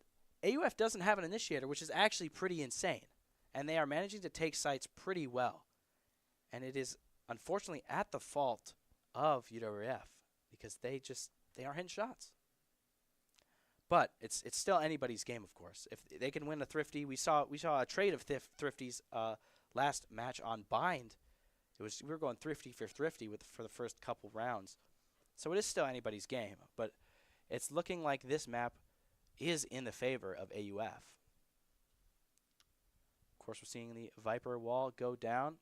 AUF doesn't have an initiator, which is actually pretty insane. And they are managing to take sites pretty well. And it is, unfortunately, at the fault of UWRF, because they aren't hitting shots. But it's still anybody's game, of course. If they can win a Thrifty, we saw a trade of Thrifties last match on Bind. We were going Thrifty for Thrifty for the first couple rounds. So it is still anybody's game, but it's looking like this map is in the favor of AUF. Of course, we're seeing the Viper wall go down.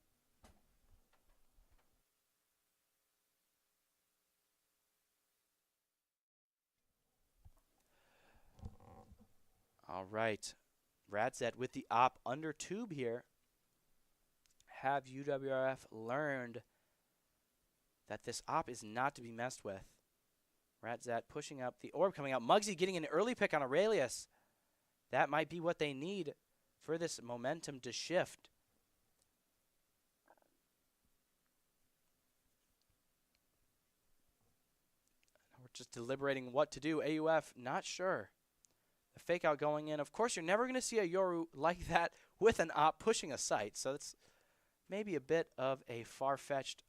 All right. Radzet with the op under tube here. Have UWRF learned that this op is not to be messed with? Radzet pushing up, the orb coming out. Muggsy getting an early pick on Aurelius. That might be what they need for this momentum to shift. We're just deliberating what to do. AUF, not sure. The fake out going in. Of course, you're never going to see a Yoru like that with an op pushing a site. So it's maybe a bit of a far-fetched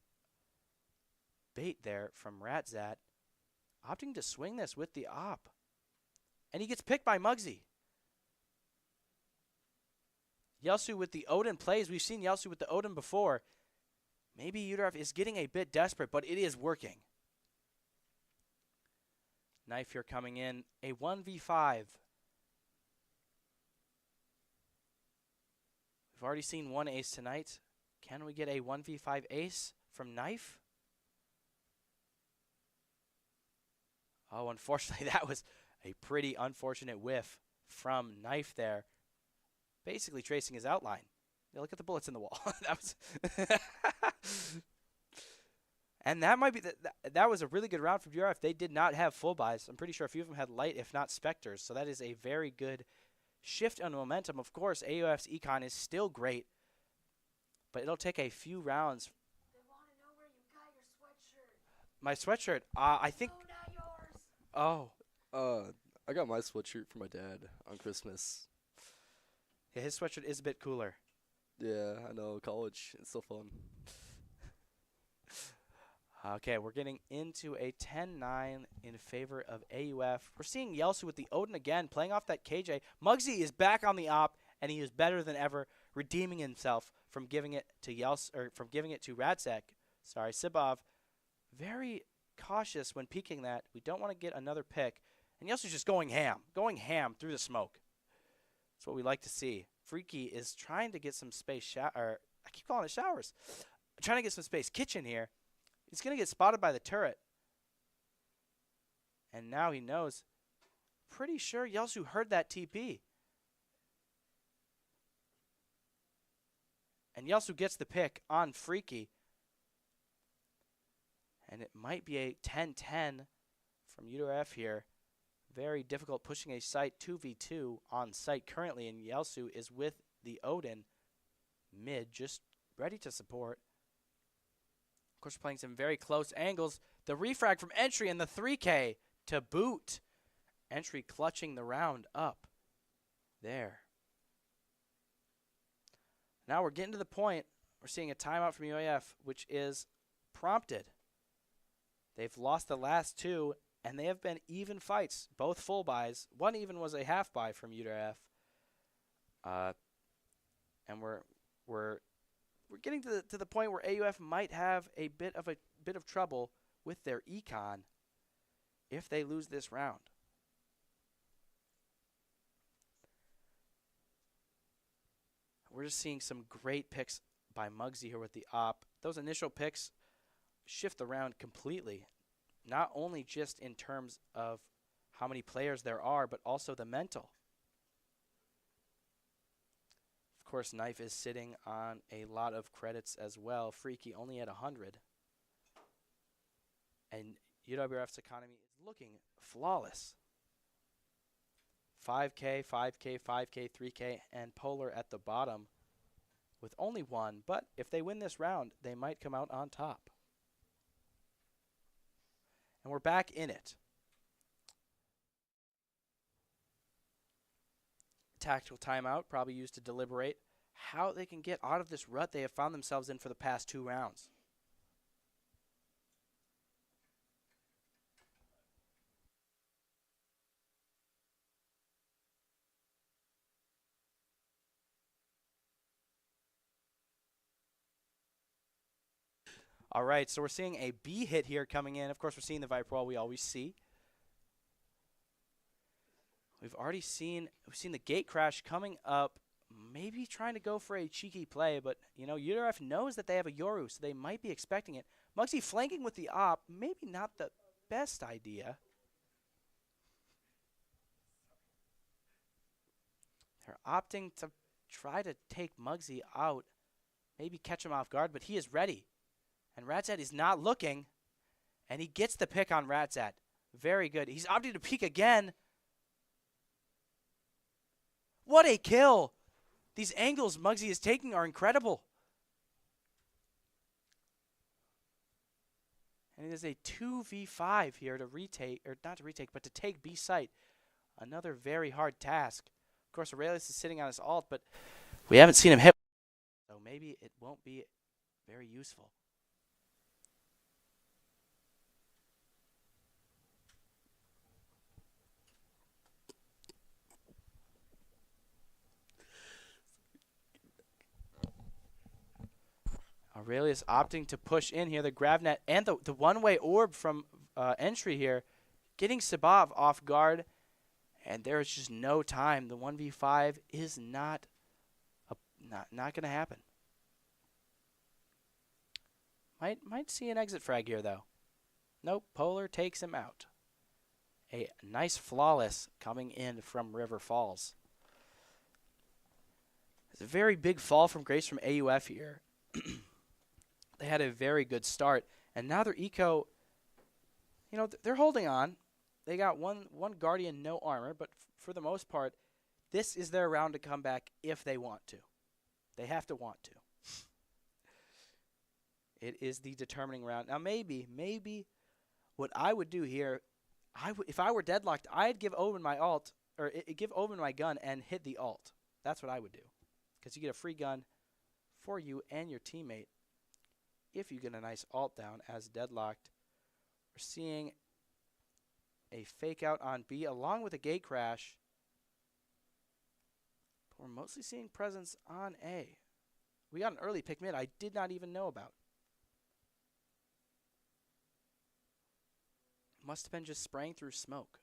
bait there from Radzat. Opting to swing this with the op. And he gets picked by Muggsy. Yelsu with the Odin plays. We've seen Yelsu with the Odin before. Maybe UWRF is getting a bit desperate, but it is working. Knife here coming in. A 1v5. We've already seen one ace tonight. Can we get a 1v5 ace from Knife? Oh, unfortunately, that was a pretty unfortunate whiff from Knife there. Basically tracing his outline. Yeah, look at the bullets in the wall. That was and that might be that was a really good round from UWRF. They did not have full buys. I'm pretty sure a few of them had light, if not specters. So that is a very good shift on momentum. Of course, AUF's econ is still great, but it'll take a few rounds. They want to know where you got your sweatshirt. My sweatshirt, I think. No, not yours. Oh, I got my sweatshirt for my dad on Christmas. yeah, his sweatshirt is a bit cooler. Yeah, I know, college. It's so fun. Okay, we're getting into a 10-9 in favor of AUF. We're seeing Yelsu with the Odin again, playing off that KJ. Muggsy is back on the op, and he is better than ever, redeeming himself from giving it to Radzek. Sorry, Sibov. Very cautious when peeking that. We don't want to get another pick. And Yelsu's just going ham through the smoke. That's what we like to see. Freaky is trying to get some space. I keep calling it showers. Trying to get some space. Kitchen here. He's going to get spotted by the turret. And now he knows. Pretty sure Yelsu heard that TP. And Yelsu gets the pick on Freaky. And it might be a 10-10 from UWRF here. Very difficult pushing a site 2v2 on site currently. And Yelsu is with the Odin mid, just ready to support. Of course, playing some very close angles. The refrag from Entry and the 3K to boot. Entry clutching the round up there. Now we're getting to the point. We're seeing a timeout from UAF, which is prompted. They've lost the last two, and they have been even fights, both full buys. One even was a half buy from UWRF. And we're getting to the point where AUF might have a bit of trouble with their econ if they lose this round. we're just seeing some great picks by Muggsy here with the op. Those initial picks shift around completely, not only just in terms of how many players there are, but also the mental. Of course, Knife is sitting on a lot of credits as well. Freaky only at 100. And UWRF's economy is looking flawless. 5K, 5K, 5K, 3K, and Polar at the bottom with only one. But if they win this round, they might come out on top. And we're back in it. Tactical timeout, probably used to deliberate how they can get out of this rut they have found themselves in for the past 2 rounds. All right, so we're seeing a B hit here coming in. Of course, we're seeing the Viper Wall we always see. We've seen the gate crash coming up, maybe trying to go for a cheeky play, but you know, UWRF knows that they have a Yoru, so they might be expecting it. Muggsy flanking with the op, maybe not the best idea. They're opting to try to take Muggsy out, maybe catch him off guard, but he is ready. And Ratzat is not looking, and he gets the pick on Ratzat. Very good. He's opting to peek again. What a kill! These angles Muggsy is taking are incredible. And it is a 2v5 here to retake, or not to retake, but to take B site. Another very hard task. Of course, Aurelius is sitting on his ult, but we haven't seen him hit. So maybe it won't be very useful. Aurelius opting to push in here. The Gravnet and the one-way orb from entry here, getting Sabov off guard, and there is just no time. The 1v5 is not going to happen. Might see an exit frag here though. Nope, Polar takes him out. A nice flawless coming in from River Falls. It's a very big fall from grace from AUF here. They had a very good start, and now their eco, you know, they're holding on. They got one Guardian, no armor, but for the most part, this is their round to come back if they want to. They have to want to. It is the determining round. Now, maybe what I would do here, if I were deadlocked, I'd give Owen my ult, or give Owen my gun and hit the ult. That's what I would do, because you get a free gun for you and your teammate. If you get a nice ult down as deadlocked. We're seeing a fake out on B along with a gate crash. But we're mostly seeing presence on A. We got an early pick mid I did not even know about. Must have been just spraying through smoke.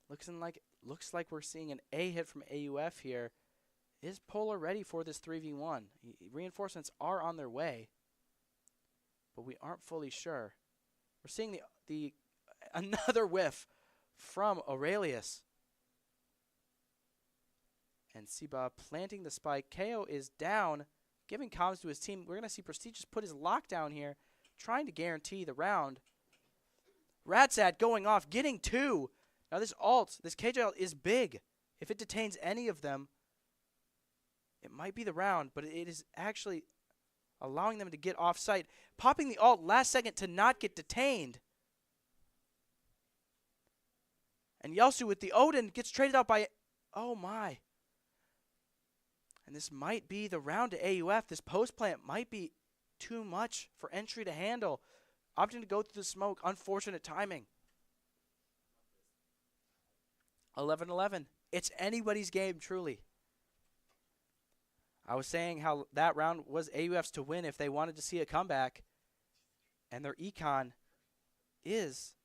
Looks like we're seeing an A hit from AUF here. Is Polar ready for this 3v1? Reinforcements are on their way, but we aren't fully sure. We're seeing the another whiff from Aurelius. And Siba planting the spike. KO is down, giving comms to his team. We're going to see Prestigious put his lockdown here, trying to guarantee the round. Ratzat going off, getting 2. Now this KJ ult is big. If it detains any of them, it might be the round, but it is actually allowing them to get off site. Popping the ult last second to not get detained. And Yelsu with the Odin gets traded out by... Oh my. And this might be the round to AUF. This post plant might be too much for entry to handle. Opting to go through the smoke. Unfortunate timing. 11-11. It's anybody's game, truly. I was saying how that round was AUF's to win if they wanted to see a comeback. And their econ is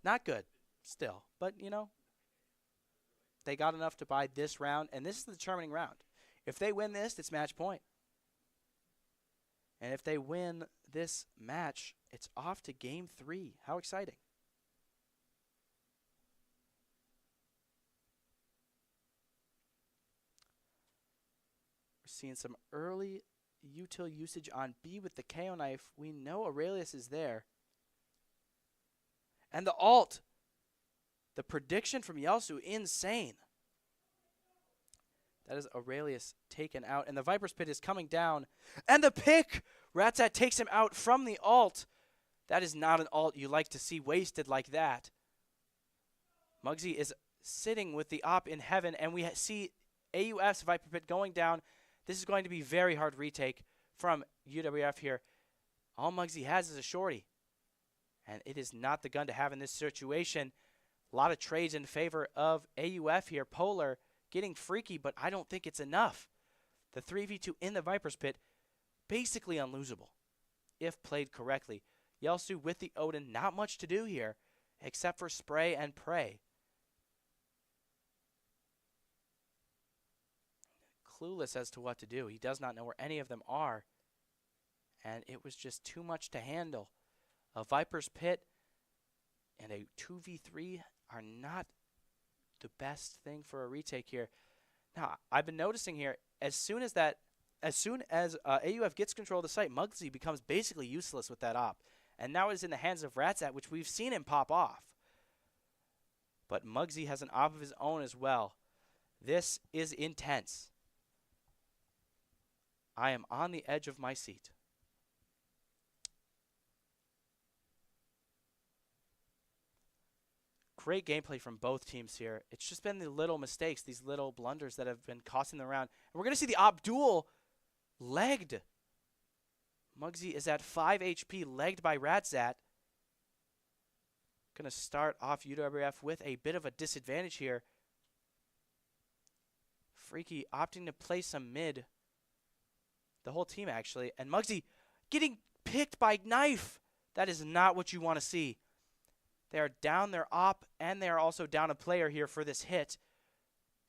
not good still. But, you know, They got enough to buy this round, and this is the determining round. If they win this, it's match point. And if they win this match, it's off to game 3. How exciting. We're seeing some early util usage on B with the KO knife. We know Aurelius is there. And the ult. The prediction from Yelsu, insane. That is Aurelius taken out. And the Viper's Pit is coming down. And the pick! Ratzat takes him out from the ult. That is not an ult you like to see wasted like that. Muggsy is sitting with the op in heaven. And we see AUF's Viper Pit going down. This is going to be very hard retake from UWRF here. All Muggsy has is a shorty. And it is not the gun to have in this situation. A lot of trades in favor of AUF here. Polar getting freaky, but I don't think it's enough. The 3v2 in the Viper's Pit, basically unlosable if played correctly. Yelsu with the Odin, not much to do here except for spray and pray. Clueless as to what to do. He does not know where any of them are. And it was just too much to handle. A Viper's Pit and a 2v3 are not the best thing for a retake here. Now, I've been noticing here, as soon as AUF gets control of the site, Muggsy becomes basically useless with that op. And now it is in the hands of Ratzat, which we've seen him pop off. But Muggsy has an op of his own as well. This is intense. I am on the edge of my seat. Great gameplay from both teams here. It's just been the little mistakes, these little blunders that have been costing them around. And we're going to see the op duel legged. Muggsy is at 5 HP, legged by Ratzat. Going to start off UWRF with a bit of a disadvantage here. Freaky opting to play some mid. The whole team, actually. And Muggsy getting picked by knife. That is not what you want to see. They are down their op, and they are also down a player here for this hit.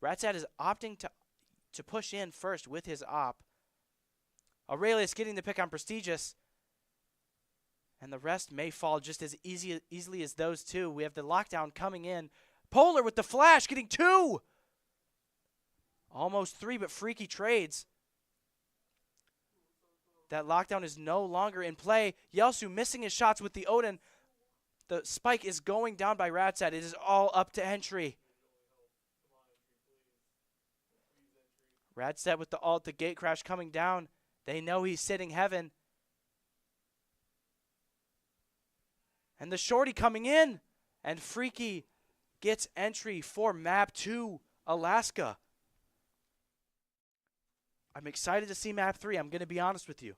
Ratzat is opting to push in first with his op. Aurelius getting the pick on Prestigious. And the rest may fall just as easily as those two. We have the lockdown coming in. Polar with the flash, getting 2! Almost 3, but freaky trades. That lockdown is no longer in play. Yelsu missing his shots with the Odin. The spike is going down by Ratzat. It is all up to entry. Ratzat with the ult, the gate crash coming down. They know he's sitting heaven. And the shorty coming in. And Freaky gets entry for map 2, Alaska. I'm excited to see map 3. I'm going to be honest with you.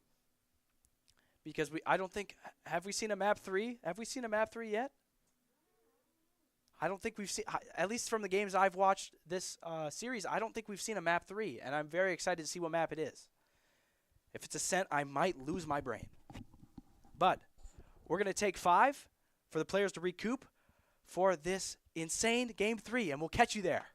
Because I don't think, have we seen a map 3? Have we seen a map 3 yet? I don't think we've seen, at least from the games I've watched this series, I don't think we've seen a map 3. And I'm very excited to see what map it is. If it's Ascent, I might lose my brain. But we're going to take 5 for the players to recoup for this insane game 3. And we'll catch you there.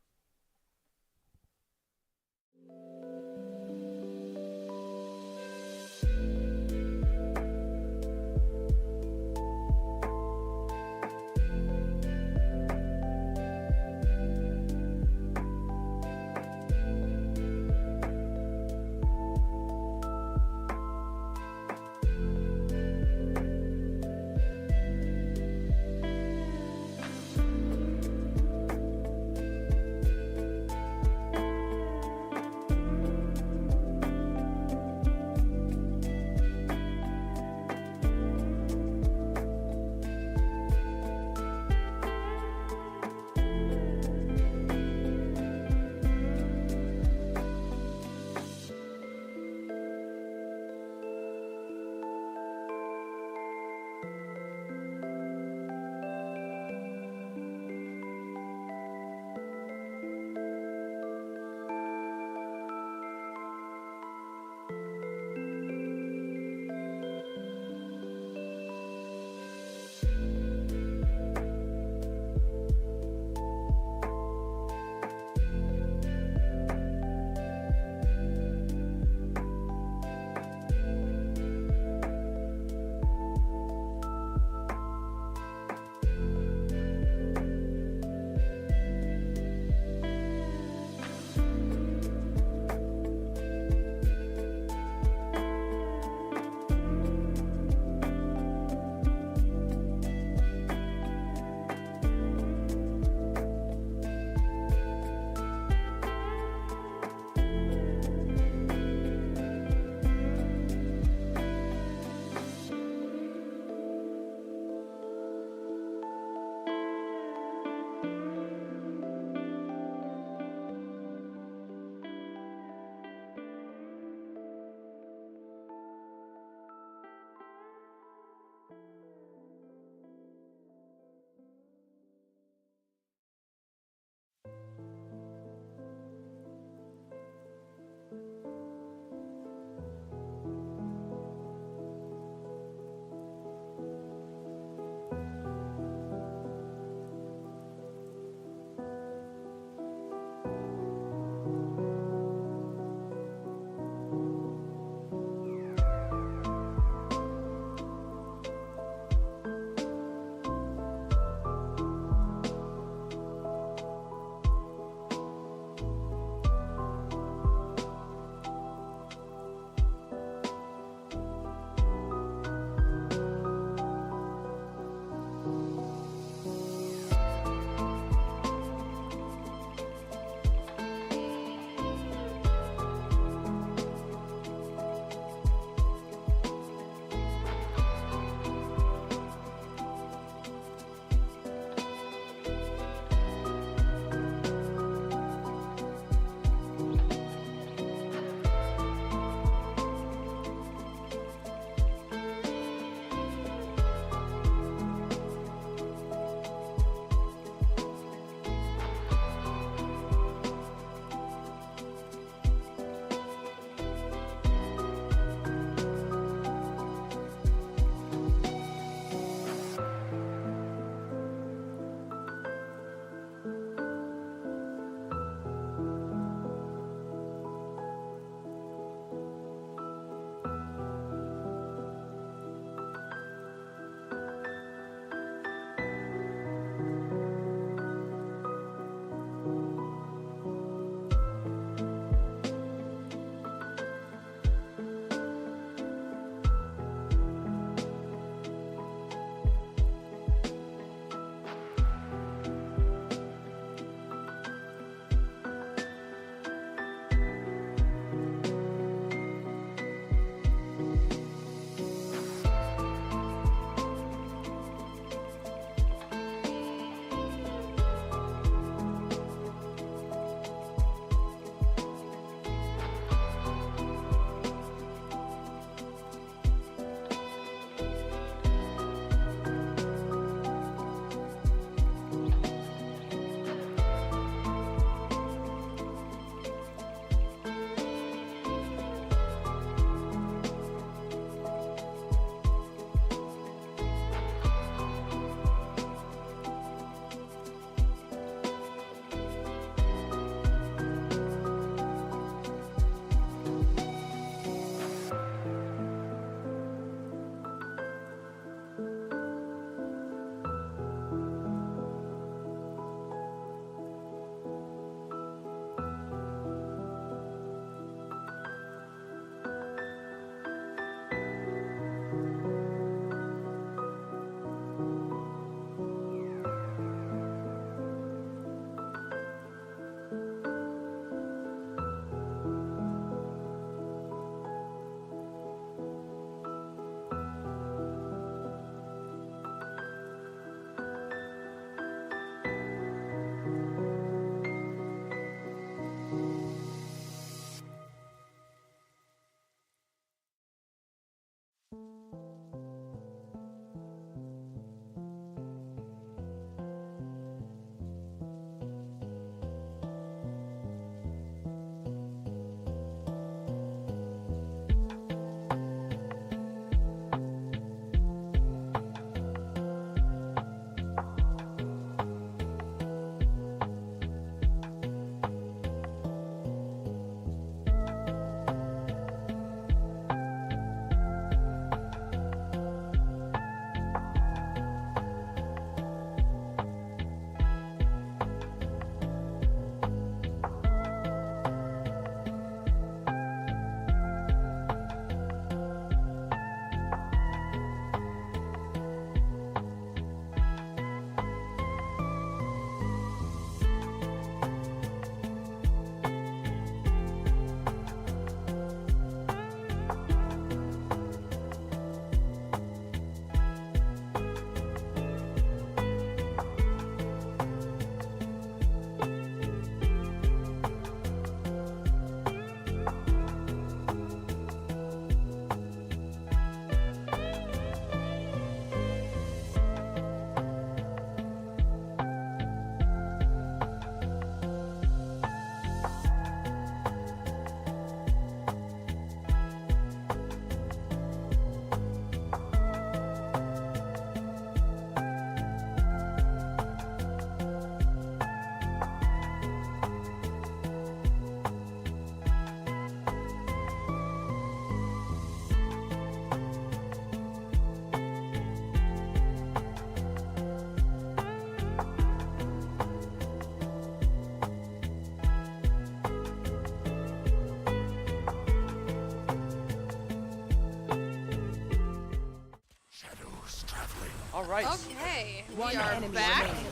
All right. Okay, One we are enemy back. remaining.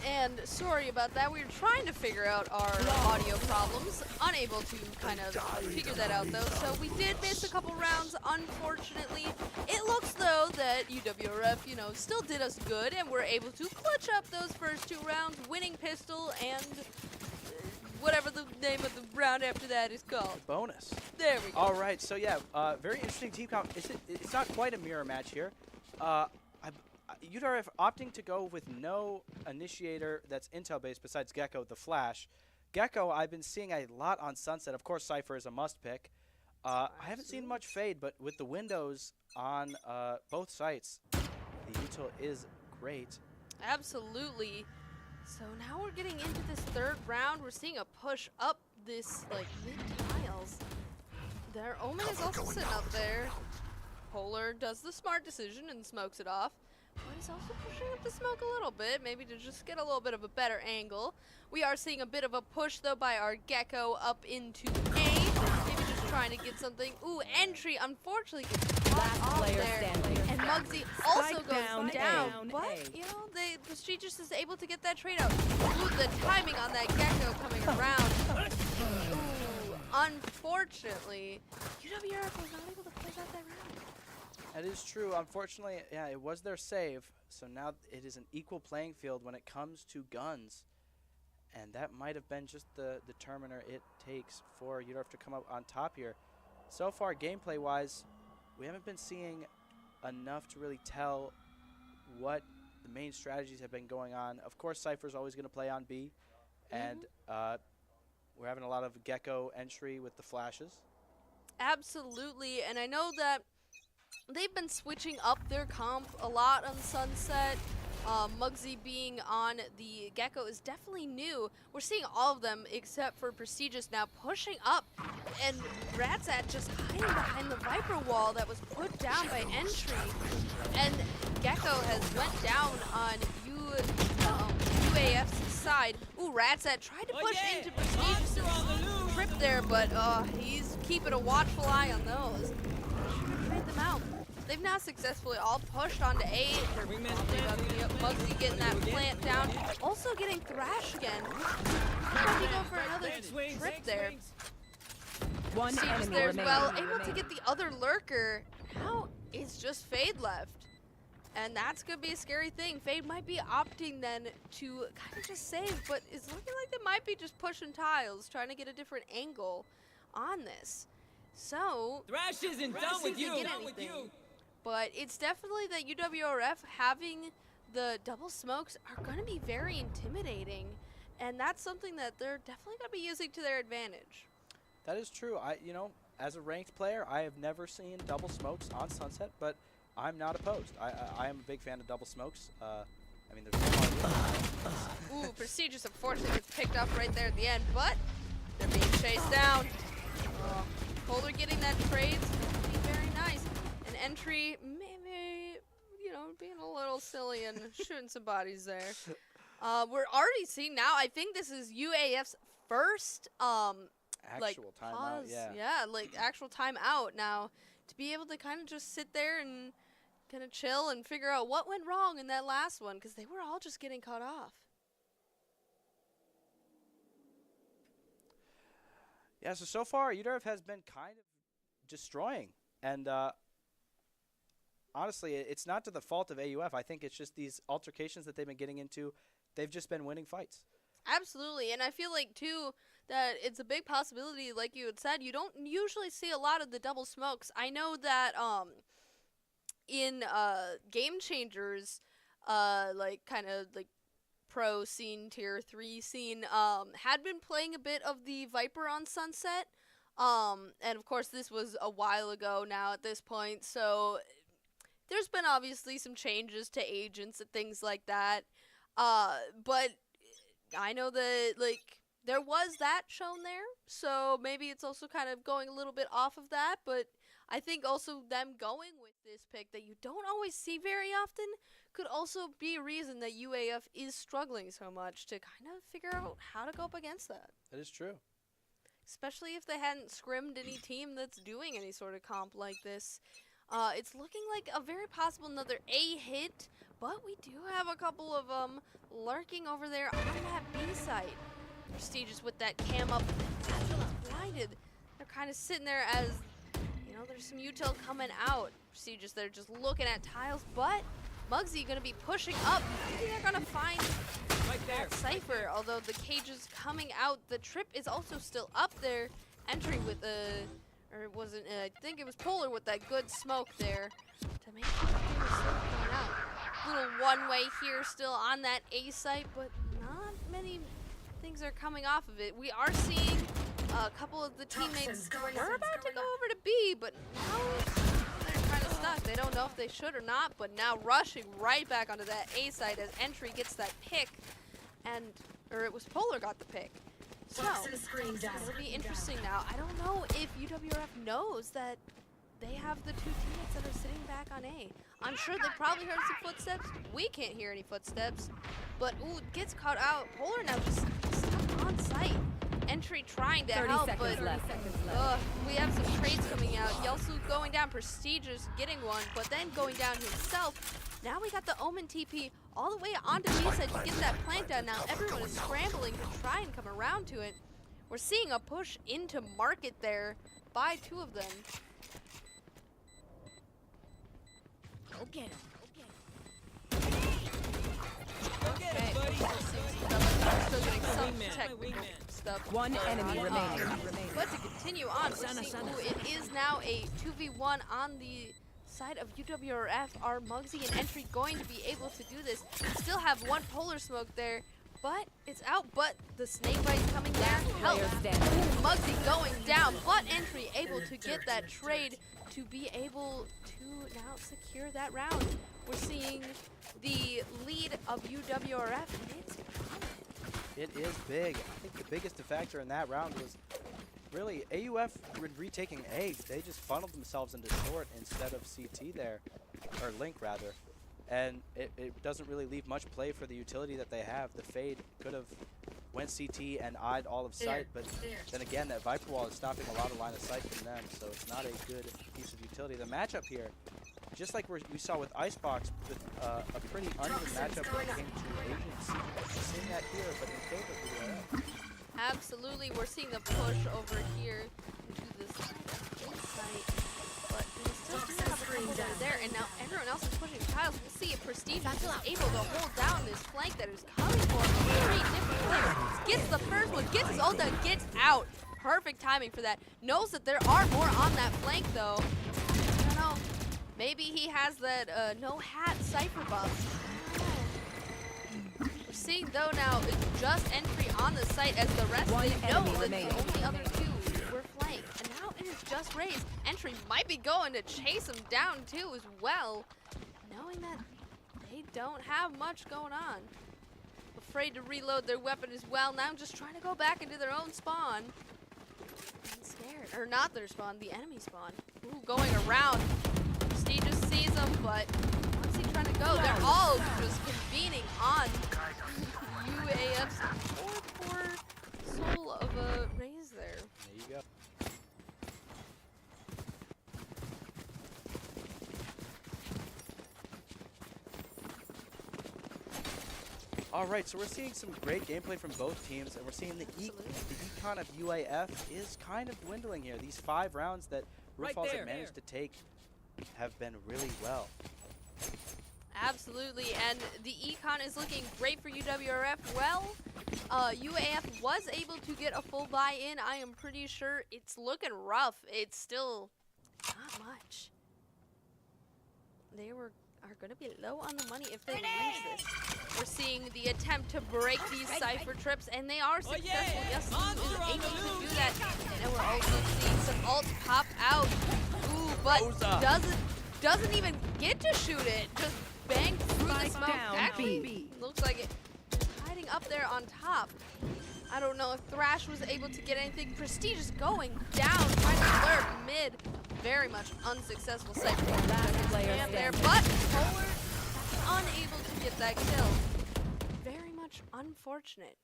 And sorry about that. We were trying to figure out our audio problems. Unable to kind of figure that out though. So we did miss a couple rounds, unfortunately. It looks though that UWRF, you know, still did us good and we're able to clutch up those first 2 rounds, winning pistol and whatever the name of the round after that is called. Bonus. There we go. All right. So yeah, very interesting team comp. It's not quite a mirror match here. UWRF opting to go with no initiator that's intel based besides Gecko the Flash. Gecko I've been seeing a lot on Sunset. Of course, Cypher is a must pick. I haven't seen much Fade, but with the windows on both sites, the util is great. Absolutely. So now we're getting into this 3rd round. We're seeing a push up this like mid tiles. Their Omen is also sitting up there. Polar does the smart decision and smokes it off. But he's also pushing up the smoke a little bit, maybe to just get a little bit of a better angle. We are seeing a bit of a push though by our Gecko up into A. Maybe just trying to get something. Ooh, entry unfortunately gets Last off player there. standing. And Muggsy also Spike goes down down. A. But, you know, Prestigious is able to get that trade out. Ooh, the timing on that Gecko coming around. Ooh, unfortunately, UWRF was not able to close out that round. That is true. Unfortunately, yeah, it was their save. So now it is an equal playing field when it comes to guns. And that might have been just the determiner it takes for UWRF to come up on top here. So far, gameplay-wise, we haven't been seeing enough to really tell what the main strategies have been going on. Of course, Cypher's always going to play on B. And we're having a lot of Gecko entry with the flashes. Absolutely, and I know that they've been switching up their comp a lot on Sunset. Muggsy being on the Gecko is definitely new. We're seeing all of them except for Prestigious now pushing up, and Ratzat just hiding behind the Viper wall that was put down by entry. And Gecko has went down on UAF's side. Ooh, Ratzat tried to push into Prestigious' trip there, but he's keeping a watchful eye on those. Trade them out. They've now successfully all pushed onto A. Muggsy getting that plant down. Also getting Thrash again. Trying to go for another trip there. One Prestigious enemy there as well. remaining. Able to get the other lurker. Now it's just Fade left. And that's going to be a scary thing. Fade might be opting then to kind of just save, but it's looking like they might be just pushing tiles, trying to get a different angle on this. So, Thrash isn't done with you. get anything. But it's definitely that UWRF having the double smokes are going to be very intimidating. And that's something that they're definitely going to be using to their advantage. That is true. As a ranked player, I have never seen double smokes on Sunset, but I'm not opposed. I am a big fan of double smokes. I mean, there's Ooh, Prestigious unfortunately gets picked up right there at the end, but they're being chased down. Polar getting that trade is going to be very nice. An entry, maybe, you know, being a little silly and shooting some bodies there. We're already seeing now, I think this is UAF's first, actual timeout. Yeah, like actual timeout now. To be able to kind of just sit there and kind of chill and figure out what went wrong in that last one, because they were all just getting cut off. Yeah, so far, UWRF has been kind of destroying. And honestly, it's not to the fault of AUF. I think it's just these altercations that they've been getting into. They've just been winning fights. Absolutely, and I feel like, too, that it's a big possibility, like you had said, you don't usually see a lot of the double smokes. I know that in Game Changers, like kind of like pro scene, tier 3 scene, had been playing a bit of the Viper on Sunset. And of course this was a while ago now at this point, so there's been obviously some changes to agents and things like that. But I know that, like, there was that shown there, so maybe it's also kind of going a little bit off of that, but I think also them going with this pick that you don't always see very often could also be a reason that UAF is struggling so much to kind of figure out how to go up against that. That is true. Especially if they hadn't scrimmed any team that's doing any sort of comp like this. It's looking like a very possible another A hit, but we do have a couple of them lurking over there on that B site. Prestigious with that cam up. It's blinded. They're kind of sitting there as, you know, there's some util coming out. Prestigious, they're just looking at tiles, but Muggsy gonna be pushing up. Maybe they're gonna find that Cypher, although the cage is coming out. The trip is also still up there, entering with a, or it wasn't, I think it was Polar with that good smoke there to make sure they were still coming out. Little one-way here still on that A site, but not many things are coming off of it. We are seeing a couple of the teammates were about to go over to B, but now they're kind of stuck. They don't know if they should or not, but now rushing right back onto that A site as Entry gets that pick, and, or it was Polar got the pick. So, it'll be interesting now. I don't know if UWRF knows that they have the two teammates that are sitting back on A. I'm sure they probably heard some footsteps. We can't hear any footsteps, but ooh, gets caught out. Polar now just stuck on site. Entry trying to help, but we have some trades coming out. Yelsu going down, Prestigious getting one, but then going down himself. Now we got the Omen TP all the way onto B side to get that plant down. Now everyone is scrambling to try and come around to it. We're seeing a push into market there by two of them. Go get him. Okay, still getting some technical stuff. One enemy remaining. But to continue on, we're seeing, ooh, it is now a 2v1 on the side of UWRF. Are Muggsy and Entry going to be able to do this? Still have one Polar smoke there, but it's out. But the snake bite's coming down. Help! Ooh, Muggsy going down, but Entry able to get that trade to be able to now secure that round. We're seeing the lead of UWRF. It's prominent. It is big. I think the biggest factor in that round was really AUF retaking A. They just funneled themselves into short instead of CT there, or Link rather. And it doesn't really leave much play for the utility that they have. The Fade could have went CT and eyed all of sight, but then again, that Viper Wall is stopping a lot of line of sight from them, so it's not a good piece of utility. The matchup here, just like we saw with Icebox, with a pretty uneven matchup when it came to agency. We're seeing that here, but in favor of UWRF. Absolutely, we're seeing the push over here into this site, but they still do have a couple over there, and now everyone else is pushing tiles. We'll see if Prestige is able to hold down this flank that is coming for three different players. Gets the first one, gets his ult down, gets out. Perfect timing for that. Knows that there are more on that flank though. I don't know. Maybe he has that no hat Cypher buff. We're seeing though now it's just Entry on the site as the rest One they know enemy that remaining. the only other two were flanked. And now it is just Raze. Entry might be going to chase him down too as well, knowing that they don't have much going on. Afraid to reload their weapon as well. Now just trying to go back into their own spawn. And scared, or not their spawn, the enemy spawn. Ooh, going around. Steve just sees them, but what's he trying to go? They're all just convening on UAF's poor soul of a Raze there. There you go. All right, so we're seeing some great gameplay from both teams, and we're seeing the econ of UAF is kind of dwindling here. These 5 rounds that Roofalls have managed to take have been really well. Absolutely, and the econ is looking great for UWRF. Well, UAF was able to get a full buy-in. I am pretty sure it's looking rough. It's still not much. They are going to be low on the money if they lose this. We're seeing the attempt to break these Cypher trips, and they are successful. Yes, is able to do that. And we're also seeing some ults pop out. Ooh, but doesn't even get to shoot it. Just bang through the smoke. Actually, looks like it is hiding up there on top. I don't know if Thrash was able to get anything. Prestige is going down, trying to lurk mid. Very much unsuccessful Cypher jam there, but Polar unable to get that kill. Very much unfortunate.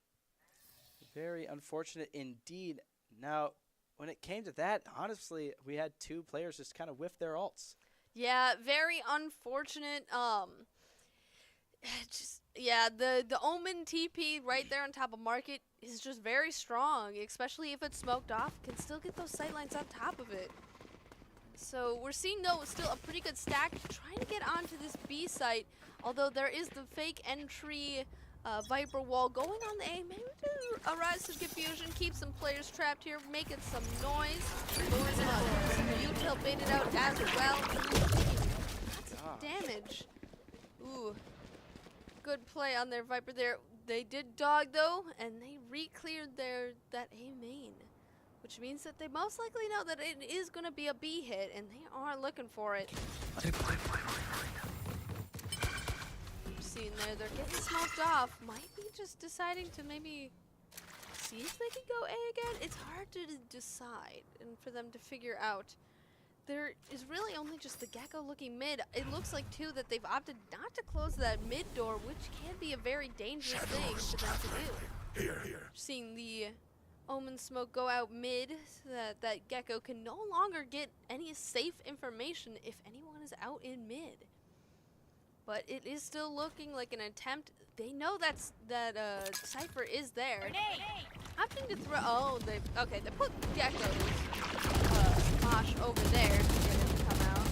Very unfortunate indeed. Now, when it came to that, honestly, we had 2 players just kind of whiff their ults. Yeah, very unfortunate. Yeah, the Omen TP right there on top of Market is just very strong, especially if it's smoked off. Can still get those sightlines on top of it. So we're seeing, though, still a pretty good stack trying to get onto this B site, although there is the fake entry Viper wall going on the A. Maybe to arise some confusion, keep some players trapped here, making some noise. Util baited out as well. Lots of damage. Ooh. Good play on their Viper there. They did dog, though, and they re-cleared that A main, which means that they most likely know that it is going to be a B hit, and they are looking for it. Seeing there, they're getting smoked off. Might be just deciding to maybe see if they can go A again. It's hard to decide and for them to figure out. There is really only just the Gecko looking mid. It looks like, too, that they've opted not to close that mid door, which can be a very dangerous thing for them to do. Here. Seeing the Omen smoke go out mid so that Gecko can no longer get any safe information if anyone is out in mid. But it is still looking like an attempt. They know that Cypher is there. Opting to throw. Oh, they put Gecko's Mosh over there to get him to come out.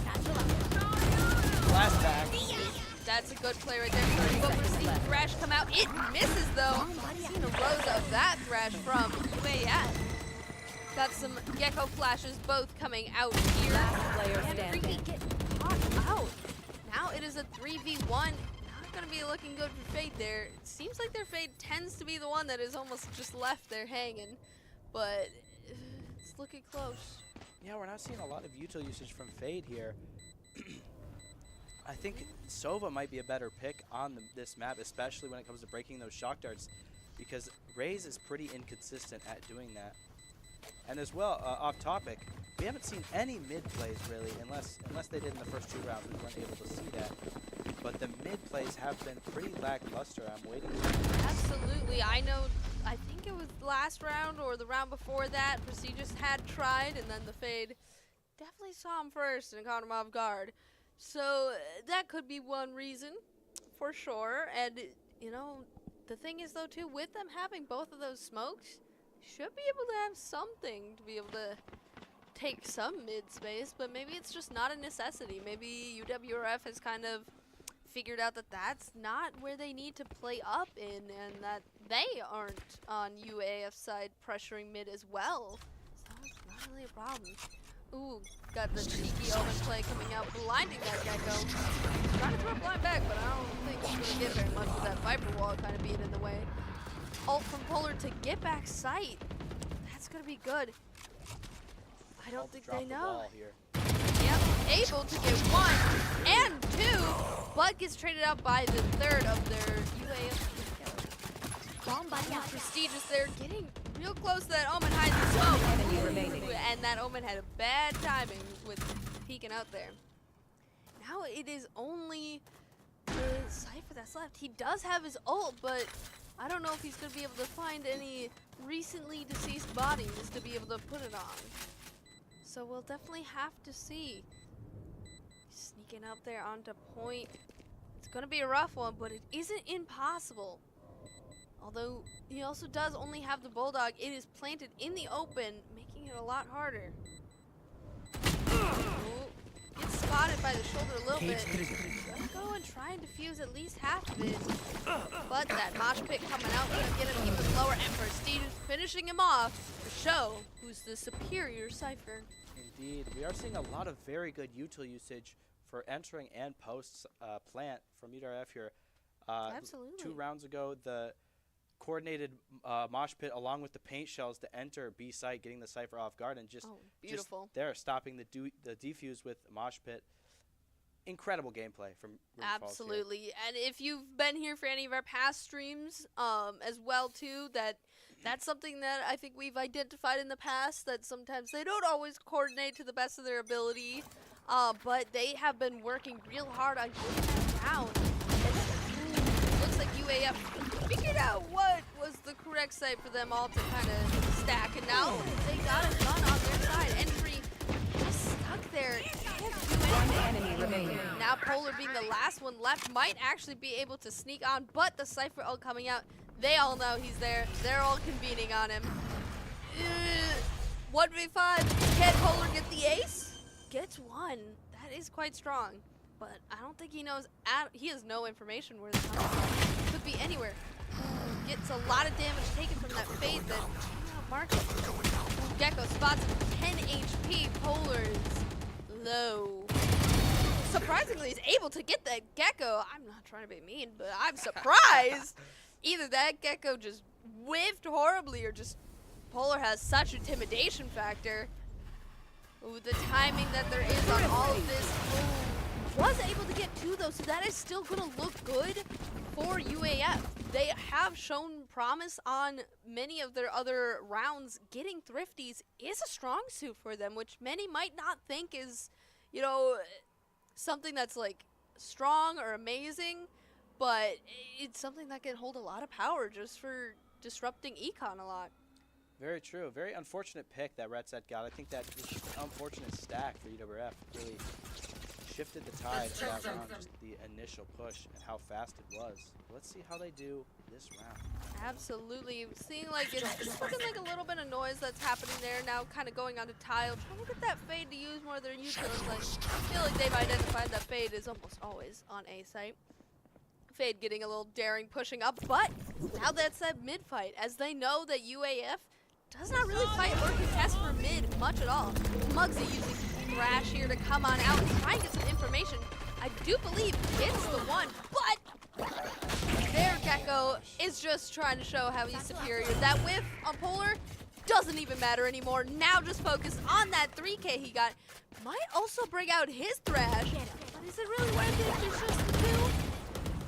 Last back. That's a good play right there. But we're seeing Thrash come out. It misses, though. Seeing a rose of that Thrash from UAF. Got some Gecko flashes both coming out here. Last player And standing. Freaky get caught out. Now it is a 3v1. Not going to be looking good for Fade there. It seems like their Fade tends to be the one that is almost just left there hanging. But it's looking close. Yeah, we're not seeing a lot of util usage from Fade here. I think Sova might be a better pick on this map, especially when it comes to breaking those shock darts, because Raze is pretty inconsistent at doing that. And as well, off topic, we haven't seen any mid plays really, unless they did in the first 2 rounds. We weren't able to see that. But the mid plays have been pretty lackluster. I'm waiting. Absolutely. I know. I think it was last round or the round before that. Prestigious had tried, and then the Fade definitely saw him first and caught him off guard. So that could be one reason, for sure. And you know, the thing is though too, with them having both of those smokes, should be able to have something to be able to take some mid space. But maybe it's just not a necessity. Maybe UWRF has kind of figured out that that's not where they need to play up in, and that they aren't on UAF side pressuring mid as well. So it's not really a problem. Ooh, got the cheeky Omen play coming out, blinding that Gecko. Trying to throw a blind back, but I don't think he's going to get very much with that Viper wall kind of being in the way. Ult from Polar to get back sight. That's going to be good. I don't think they know. Yep, able to get 1 and 2, but gets traded out by the 3rd of their UAF. Prestigious there, getting real close to that Omen hiding the smoke. And that Omen had a bad timing with peeking out there. Now it is only the Cypher that's left. He does have his ult, but I don't know if he's going to be able to find any recently deceased bodies to be able to put it on. So we'll definitely have to see. Sneaking up there onto point. It's going to be a rough one, but it isn't impossible. Although he also does only have the Bulldog, it is planted in the open, making it a lot harder. Ooh, gets spotted by the shoulder a little bit. Let's go and try and defuse at least half of it. But that mosh pit coming out, gonna get him even lower, and Prestige finishing him off to show who's the superior Cypher. Indeed, we are seeing a lot of very good util usage for entering and post plant from UWRF here. Absolutely. 2 rounds ago, the coordinated mosh pit along with the paint shells to enter B site, getting the Cypher off guard, and just there stopping the defuse with mosh pit. Incredible gameplay from Room Falls here. Absolutely. And if you've been here for any of our past streams as well too, that's something that I think we've identified in the past, that sometimes they don't always coordinate to the best of their ability, but they have been working real hard on getting that down. It looks like UAF figured out what was the correct site for them all to kind of stack, and now they got a gun on their side. Entry just stuck there. Can't do anything. remaining. Now Polar being the last one left might actually be able to sneak on, but the Cypher ult coming out. They all know he's there. They're all convening on him. 1v5. Can Polar get the ace? Gets one. That is quite strong. But I don't think he knows. He has no information where the coming. Could be anywhere. Gets a lot of damage taken from that fade that Market. Gecko spots him. 10 HP. Polar is low. Surprisingly, he's able to get that Gecko. I'm not trying to be mean, but I'm surprised. Either that Gecko just whiffed horribly or just Polar has such intimidation factor. Ooh, the timing that there is on all of this. Ooh, was able to get two though, so that is still gonna look good for UAF. They have shown promise on many of their other rounds. Getting thrifties is a strong suit for them, which many might not think is, you know, something that's like strong or amazing, but it's something that can hold a lot of power just for disrupting econ a lot. Very true. Very unfortunate pick that Red Set got. I think that was just an unfortunate stack for UWRF. Really shifted the tide of that round, just the initial push and how fast it was. Let's see how they do this round. Absolutely. Seeing like it's looking like a little bit of noise that's happening there now, kind of going onto tile, trying to get that fade to use more of their utils. Like, I feel like they've identified that fade is almost always on A site. Fade getting a little daring, pushing up, but now that's that mid fight, as they know that UAF does not really fight or contest for mid much at all. Muggsy using Thrash here to come on out and try and get some information. I do believe it's the one, but their Gecko is just trying to show how he's superior. That whiff on Polar doesn't even matter anymore. Now just focus on that 3K he got. Might also bring out his Thrash, but is it really worth it if it's just the two?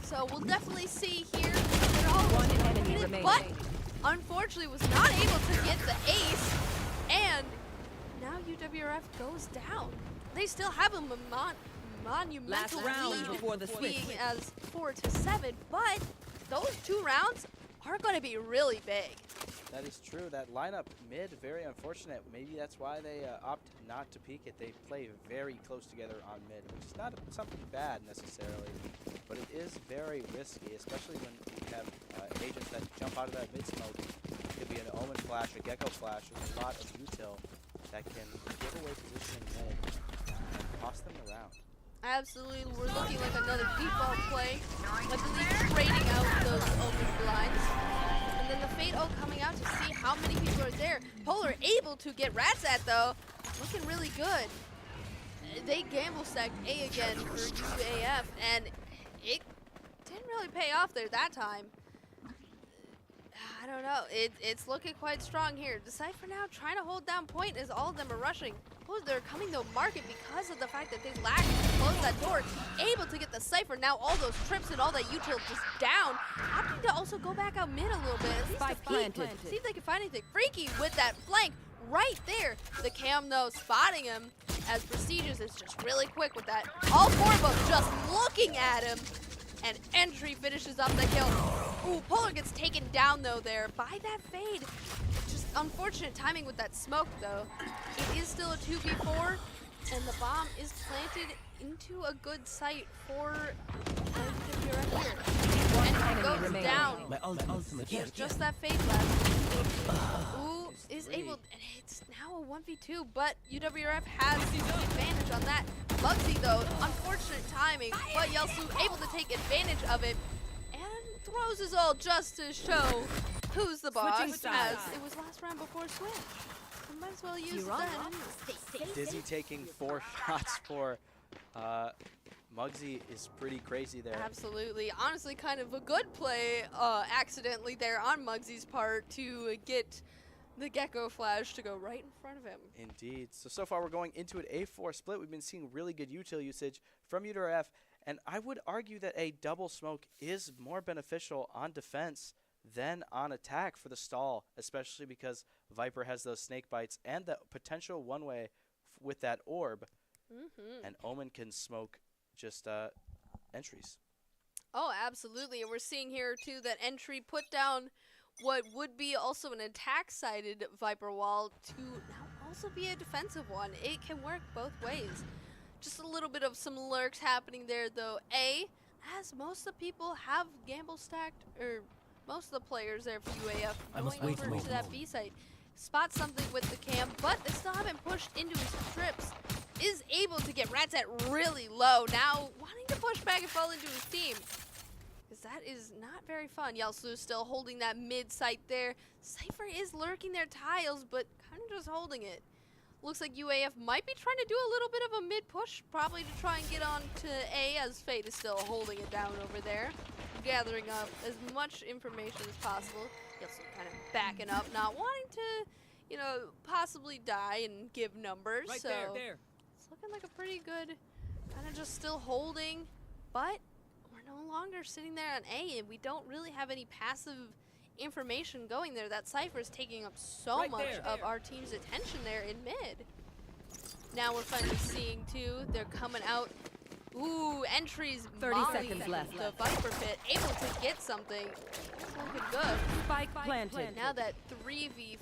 So we'll definitely see here. They're all One enemy remaining. but unfortunately was not able to get the ace, and now UWRF goes down. They still have a monumental Last round lead, before the switch. being as 4-7, but those 2 rounds are going to be really big. That is true. That lineup mid, very unfortunate. Maybe that's why they opt not to peek it. They play very close together on mid, which is not something bad necessarily, but it is very risky, especially when you have agents that jump out of that mid smoke. It could be an Omen flash, a Gecko flash. There's a lot of util that can give away positioning mid and cost them the round. Absolutely, we're looking like another default play. I believe trading out those open blinds. And then the Fate ult coming out to see how many people are there. Polar able to get Rats at though. Looking really good. They gamble stacked A again for UAF, and it didn't really pay off there that time. I don't know. It's looking quite strong here. Decipher now trying to hold down point as all of them are rushing. Oh, they're coming to market because of the fact that they lack to close that door. Able to get the Cypher. Now all those trips and all that util just down. Opting to also go back out mid a little bit. At least Spike to peek. planted. See if they can find anything. Freaky with that flank right there. The cam though spotting him as Prestigious is just really quick with that. All 4 of them just looking at him. And Entry finishes up the kill. Ooh, Polar gets taken down though there by that fade. Just unfortunate timing with that smoke though. It is still a 2v4, and the bomb is planted into a good site for UWRF here. And it goes down. There's just that fade left. Ooh, is able, and it's now a 1v2, but UWRF has the advantage on that. Muggsy though, unfortunate timing, but Yelsu able to take advantage of it and throws his ult just to show who's the boss, Switching as sides. it was last round before switch. So might as well use You're it on. then. Dizzy taking 4 shots for Muggsy is pretty crazy there. Absolutely. Honestly, kind of a good play accidentally there on Muggsy's part to get the Gecko flash to go right in front of him. Indeed. So far we're going into an A4 split. We've been seeing really good util usage from UWRF, and I would argue that a double smoke is more beneficial on defense than on attack for the stall, especially because Viper has those snake bites and the potential one-way with that orb, and Omen can smoke just entries. Oh, absolutely. And we're seeing here, too, that Entry put down what would be also an attack-sided Viper wall to now also be a defensive one. It can work both ways. Just a little bit of some lurks happening there, though. As most of the people have gamble stacked, or most of the players there for UAF going over to that B site. Spot something with the cam, but they still haven't pushed into his trips. Is able to get Rats at really low. Now wanting to push back and fall into his team. Because that is not very fun. Yelsu still holding that mid site there. Cypher is lurking their tiles, but kind of just holding it. Looks like UAF might be trying to do a little bit of a mid push, probably to try and get on to A, as Fate is still holding it down over there. Gathering up as much information as possible. Yelsu kind of backing up, not wanting to, you know, possibly die and give numbers. Right so there. it's looking like a pretty good, kind of just still holding, but we're no longer sitting there on A, and we don't really have any passive information going there. That Cypher is taking up so Right much there. of our team's attention there in mid. Now we're finally seeing too, they're coming out. Ooh, entries 30 Molly, seconds left. the Viper pit, able to get something. It's looking good. Spike planted. Now that 3v5,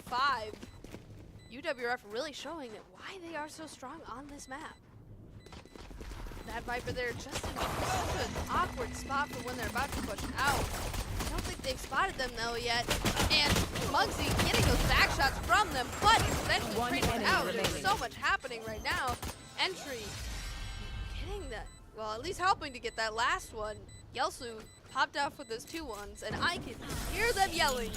UWRF really showing why they are so strong on this map. That Viper there just in such an awkward spot for when they're about to push out. I don't think they've spotted them though yet. And Muggsy getting those back shots from them, but eventually One traded enemy out. There's remaining. so much happening right now. Entry getting that, well, at least helping to get that last one. Yelsu popped off with those 2-1s, and I can hear them yelling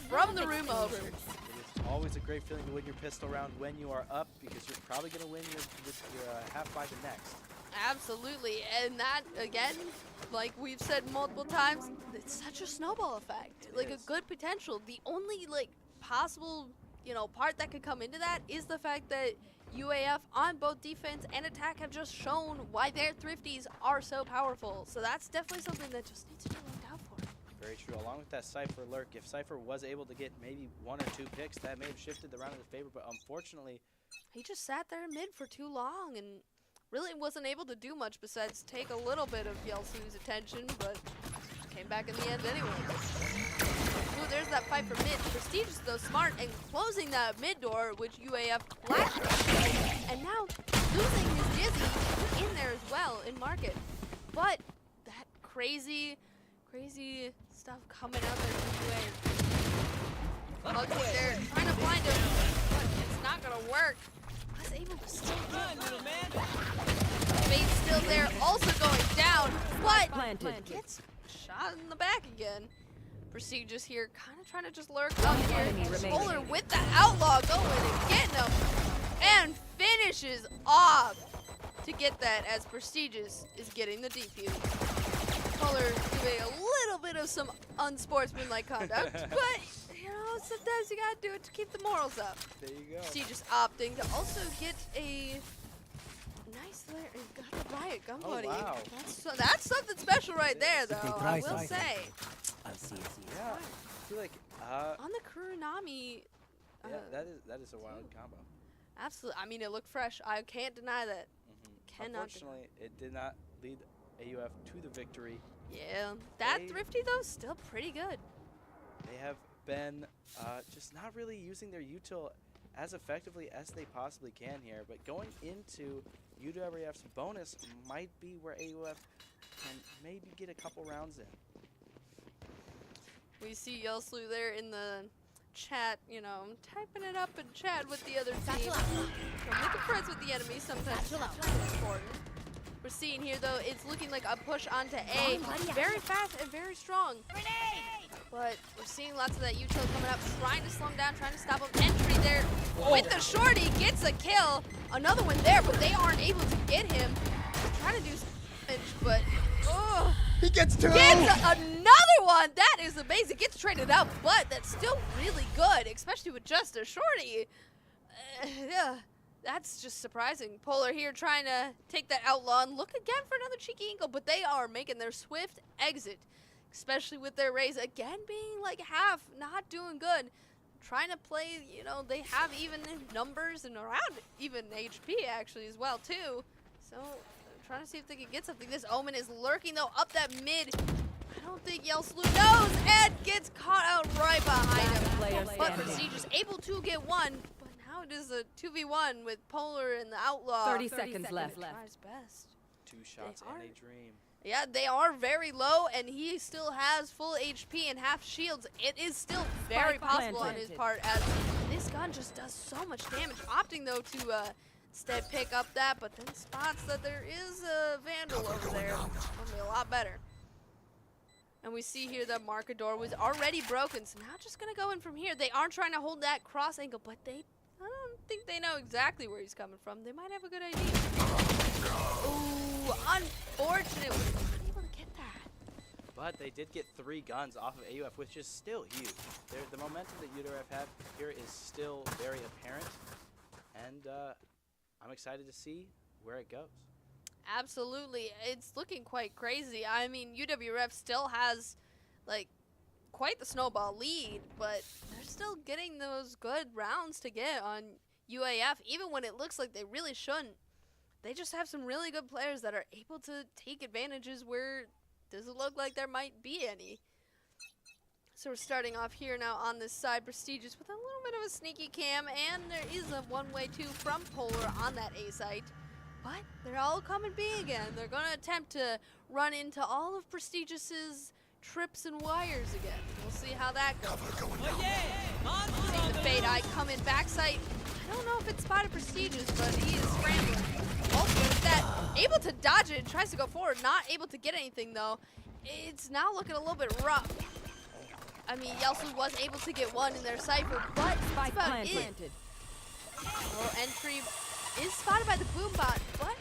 from the room over. It is always a great feeling to win your pistol round when you are up, because you're probably going to win your half by the next. Absolutely, and that, again, like we've said multiple times, it's such a snowball effect. It Like is. a good potential. The only, like, possible, you know, part that could come into that is the fact that UAF on both defense and attack have just shown why their thrifties are so powerful. So that's definitely something that just needs to be looked out for. Very true. Along with that Cypher lurk, if Cypher was able to get maybe 1 or 2 picks, that may have shifted the round in his favor, but unfortunately, He just sat there mid for too long and really wasn't able to do much besides take a little bit of Yelsu's attention, but came back in the end anyway. Ooh, there's that fight for mid. Prestigious though, smart, and closing that mid door, which UAF flashed. And now losing his Dizzy in there as well in market. But that crazy stuff coming out there from UAF. Muggsy there trying to blind him, but it's not gonna work. Was able to still Run, little man. Fate's still there, also going down, but Planted. gets shot in the back again. Prestigious here, kind of trying to just lurk up here. enemy remaining. Polar with the outlaw going and getting him, and finishes off to get that as Prestigious is getting the defuse. Polar doing a little bit of some unsportsmanlike conduct, but you know, sometimes you gotta do it to keep the morals up. there you go. Prestigious opting to also get a nice layer. Got the riot gun Oh, buddy. wow. That's something special right there, though. I try will something. say. Yeah, I feel like On the Kuronami. yeah, that is a wild combo. Absolutely. I mean, it looked fresh. I can't deny that. Cannot deny. Unfortunately, it did not lead AUF to the victory. Yeah. That They- thrifty though, still pretty good. They have been just not really using their util as effectively as they possibly can here. But going into UWRF's bonus might be where AUF can maybe get a couple rounds in. We see Yelslu there in the chat, you know, typing it up in chat with the other team. Making friends with the enemy sometimes is important. We're seeing here though, it's looking like a push onto A. Very fast and very strong. But we're seeing lots of that util coming up, trying to slow him down, trying to stop him. Entry there with the shorty, gets a kill. Another one there, but they aren't able to get him. They're trying to do some damage, but He gets 2! gets another one. That is amazing. Gets traded out, but that's still really good, especially with just a shorty. Yeah, that's just surprising. Polar here trying to take that outlaw and look again for another cheeky ankle, but they are making their swift exit, especially with their raise again being like half, not doing good. Trying to play, you know, they have even numbers and around even HP actually as well too. So trying to see if they can get something. This Omen is lurking though up that mid. I don't think Yelslu knows and gets caught out right behind him. Player But standing. Prestigious able to get one, but now it is a 2v1 with Polar and the Outlaw. 30 seconds left. Tries best. 2 shots and a dream. Yeah, they are very low, and he still has full HP and half shields. It is still very possible on his part, as this gun just does so much damage. Opting, though, to instead pick up that, but then spots that there is a Vandal over there. It'll be a lot better. And we see here that Markador was already broken, so now just going to go in from here. They are trying to hold that cross angle, but I don't think they know exactly where he's coming from. They might have a good idea. Ooh, unfortunate. We weren't able to get that. But they did get 3 guns off of AUF, which is still huge. The momentum that UWRF have here is still very apparent, and I'm excited to see where it goes. Absolutely. It's looking quite crazy. I mean, UWRF still has, like, quite the snowball lead, but they're still getting those good rounds to get on UAF, even when it looks like they really shouldn't. They just have some really good players that are able to take advantages where it doesn't look like there might be any. So we're starting off here now on this side, Prestigious with a little bit of a sneaky cam, and there is a one-way 2 from Polar on that A site. But they're all coming B again. They're going to attempt to run into all of Prestigious's trips and wires again. We'll see how that goes. Seeing the Fade Eye come in backside. I don't know if it's spotted Prestigious, but he is scrambling. Also with that, able to dodge it, tries to go forward, not able to get anything though. It's now looking a little bit rough. I mean, Yelsu was able to get one in their cipher, but that's about it. Well, entry is spotted by the boom bot, but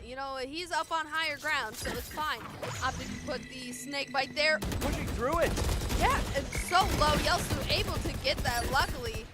you know, he's up on higher ground, so it's fine. Opting to put the snake bite there. Pushing through it. Yeah, it's so low. Yelsu able to get that, luckily.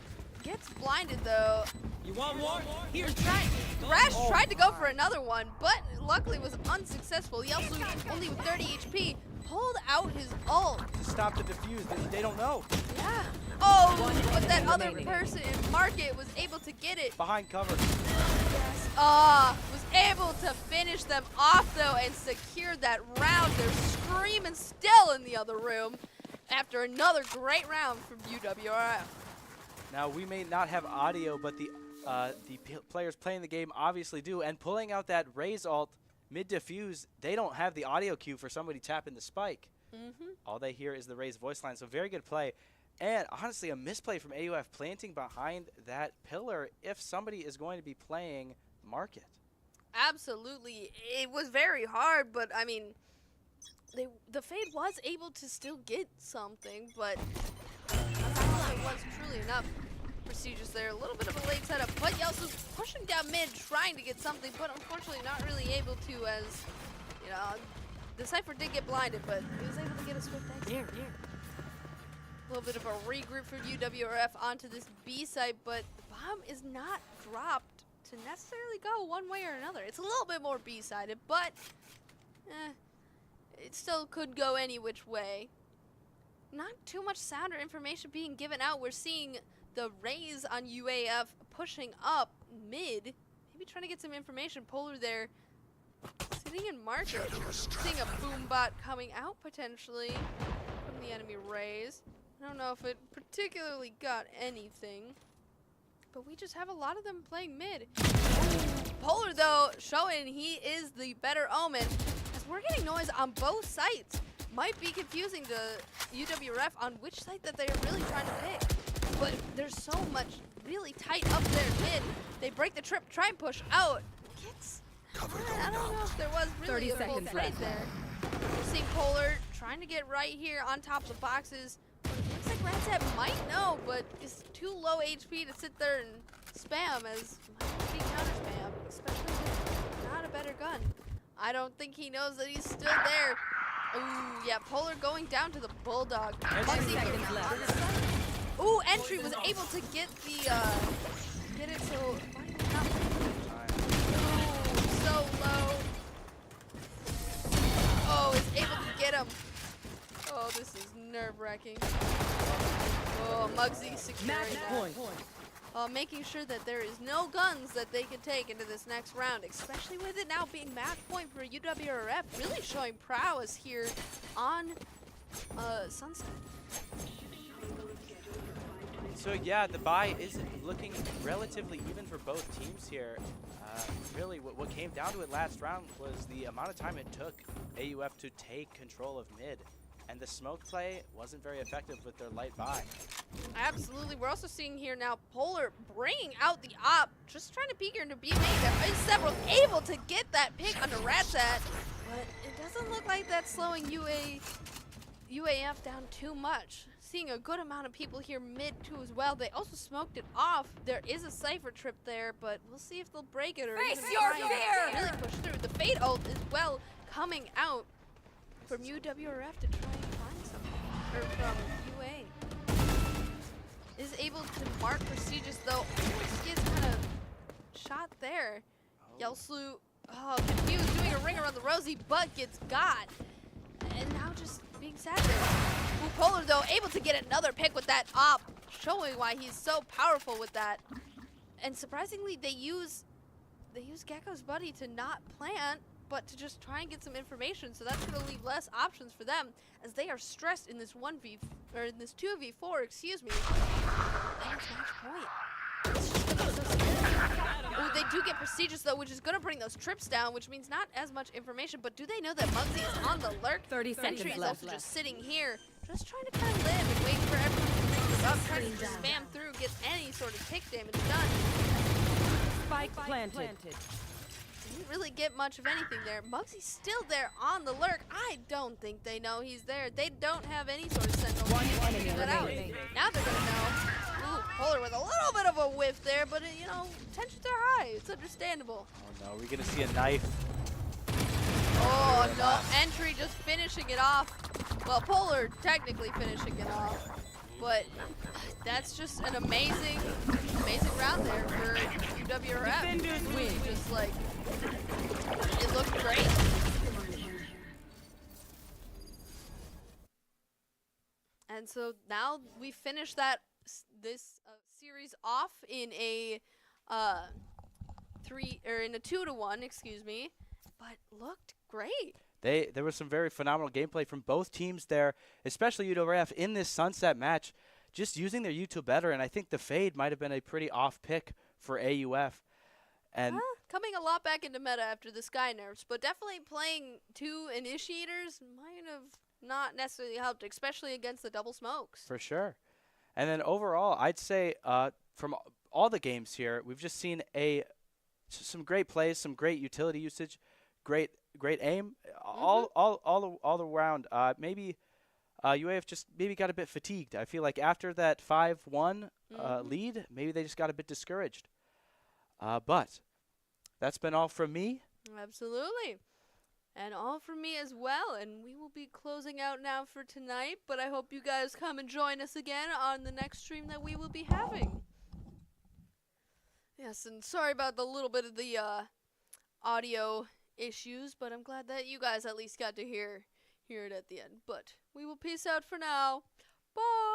Gets blinded though. You want more? Here. Thrash tried to go for another one, but luckily was unsuccessful. Yelsu, only with 30 HP, pulled out his ult. To stop the defuse, they don't know. Yeah. Oh, but that other person in Market was able to get it. Behind cover. Yes. Was able to finish them off though and secure that round. They're screaming still in the other room after another great round from UWRF. Now we may not have audio, but the players playing the game obviously do. And pulling out that Raze ult mid defuse, they don't have the audio cue for somebody tapping the spike. All they hear is the Raze voice line. So very good play. And honestly, a misplay from AUF planting behind that pillar if somebody is going to be playing Market. Absolutely. It was very hard, but I mean, the Fade was able to still get something, but it was truly enough. Prestigious there, a little bit of a late setup, but Yelsu's pushing down mid, trying to get something, but unfortunately not really able to, as, you know, the Cypher did get blinded, but he was able to get a swift exit. A little bit of a regroup for UWRF onto this B site, but the bomb is not dropped to necessarily go one way or another. It's a little bit more B-sided, but it still could go any which way. Not too much sound or information being given out. We're seeing the Raze on UAF pushing up mid, maybe trying to get some information. Polar there sitting in Market. Seeing a boom bot coming out potentially from the enemy Raze. I don't know if it particularly got anything, but we just have a lot of them playing mid. Polar, though, showing he is the better omen, as we're getting noise on both sites. Might be confusing to UWRF on which site that they're really trying to pick. But there's so much really tight up there mid. They break the trip, try and push out. Gets, I don't know if there was really 30 a full seconds trade left. there. We're seeing Polar trying to get right here on top of the boxes. Looks like Ransat might know, but is too low HP to sit there and spam, as might be counter spam, especially with not a better gun. I don't think he knows that he's still there. Ooh, yeah, Polar going down to the Bulldog. Ooh, Entry was able to get the, get it so, so low. Oh, is able to get him. Oh, this is nerve-wracking. Oh, Muggsy securing that. Making sure that there is no guns that they can take into this next round, especially with it now being match point for UWRF, really showing prowess here on Sunset. So yeah, the bye is looking relatively even for both teams here. Really, what came down to it last round was the amount of time it took AUF to take control of mid. And the smoke play wasn't very effective with their light bye. Absolutely. We're also seeing here now Polar bringing out the op, just trying to peek here into B main. Several able to get that pick under Ratsat, but it doesn't look like that's slowing UAF down too much. Seeing a good amount of people here mid too as well. They also smoked it off. There is a Cypher trip there, but we'll see if they'll break it or Face even your try and fear! really push through. The Fade ult is well coming out from UWRF to try and find something. Or from UA. Is able to mark Prestigious though. Almost gets kind of shot there. Yelslu, confused, doing a ring around the Rosie, but gets got. And now just being sad there. Ooh, Polar though, able to get another pick with that op, showing why he's so powerful with that. And surprisingly, they use Gecko's buddy to not plant, but to just try and get some information. So that's going to leave less options for them as they are stressed in this 2v4, excuse me. That's match point. It's just gonna be so scary. Ooh, they do get Prestigious though, which is going to bring those trips down, which means not as much information, but do they know that Muggsy is on the lurk? 30 Entry seconds is left. also just sitting here, just trying to kind of live and wait for everyone to bring this up, trying to just spam through, get any sort of tick damage done. Spike planted. Didn't really get much of anything there. Muggsy's still there on the lurk. I don't think they know he's there. They don't have any sort of sentinel to figure that out. Now they're gonna know. Ooh, Polar with a little bit of a whiff there, but you know, tensions are high. It's understandable. Oh no, we're gonna see a knife. Oh no, Entry just finishing it off. Well, Polar technically finishing it off, but that's just an amazing round there for UWRF. Defenders win. Just like, it looked great. And so now we finish this series off in a 2-1, excuse me, but looked great. There was some very phenomenal gameplay from both teams there, especially UWRF in this Sunset match, just using their U2 better, and I think the Fade might have been a pretty off pick for AUF. And Coming a lot back into meta after the Sky nerfs, but definitely playing two initiators might have not necessarily helped, especially against the double smokes. for sure. And then overall, I'd say from all the games here, we've just seen some great plays, some great utility usage, great aim, all around. Maybe UAF just maybe got a bit fatigued. I feel like after that 5-1 lead, maybe they just got a bit discouraged. But that's been all from me. Absolutely. And all from me as well. And we will be closing out now for tonight, but I hope you guys come and join us again on the next stream that we will be having. Yes, and sorry about the little bit of the audio issues, but I'm glad that you guys at least got to hear it at the end. But we will peace out for now. Bye!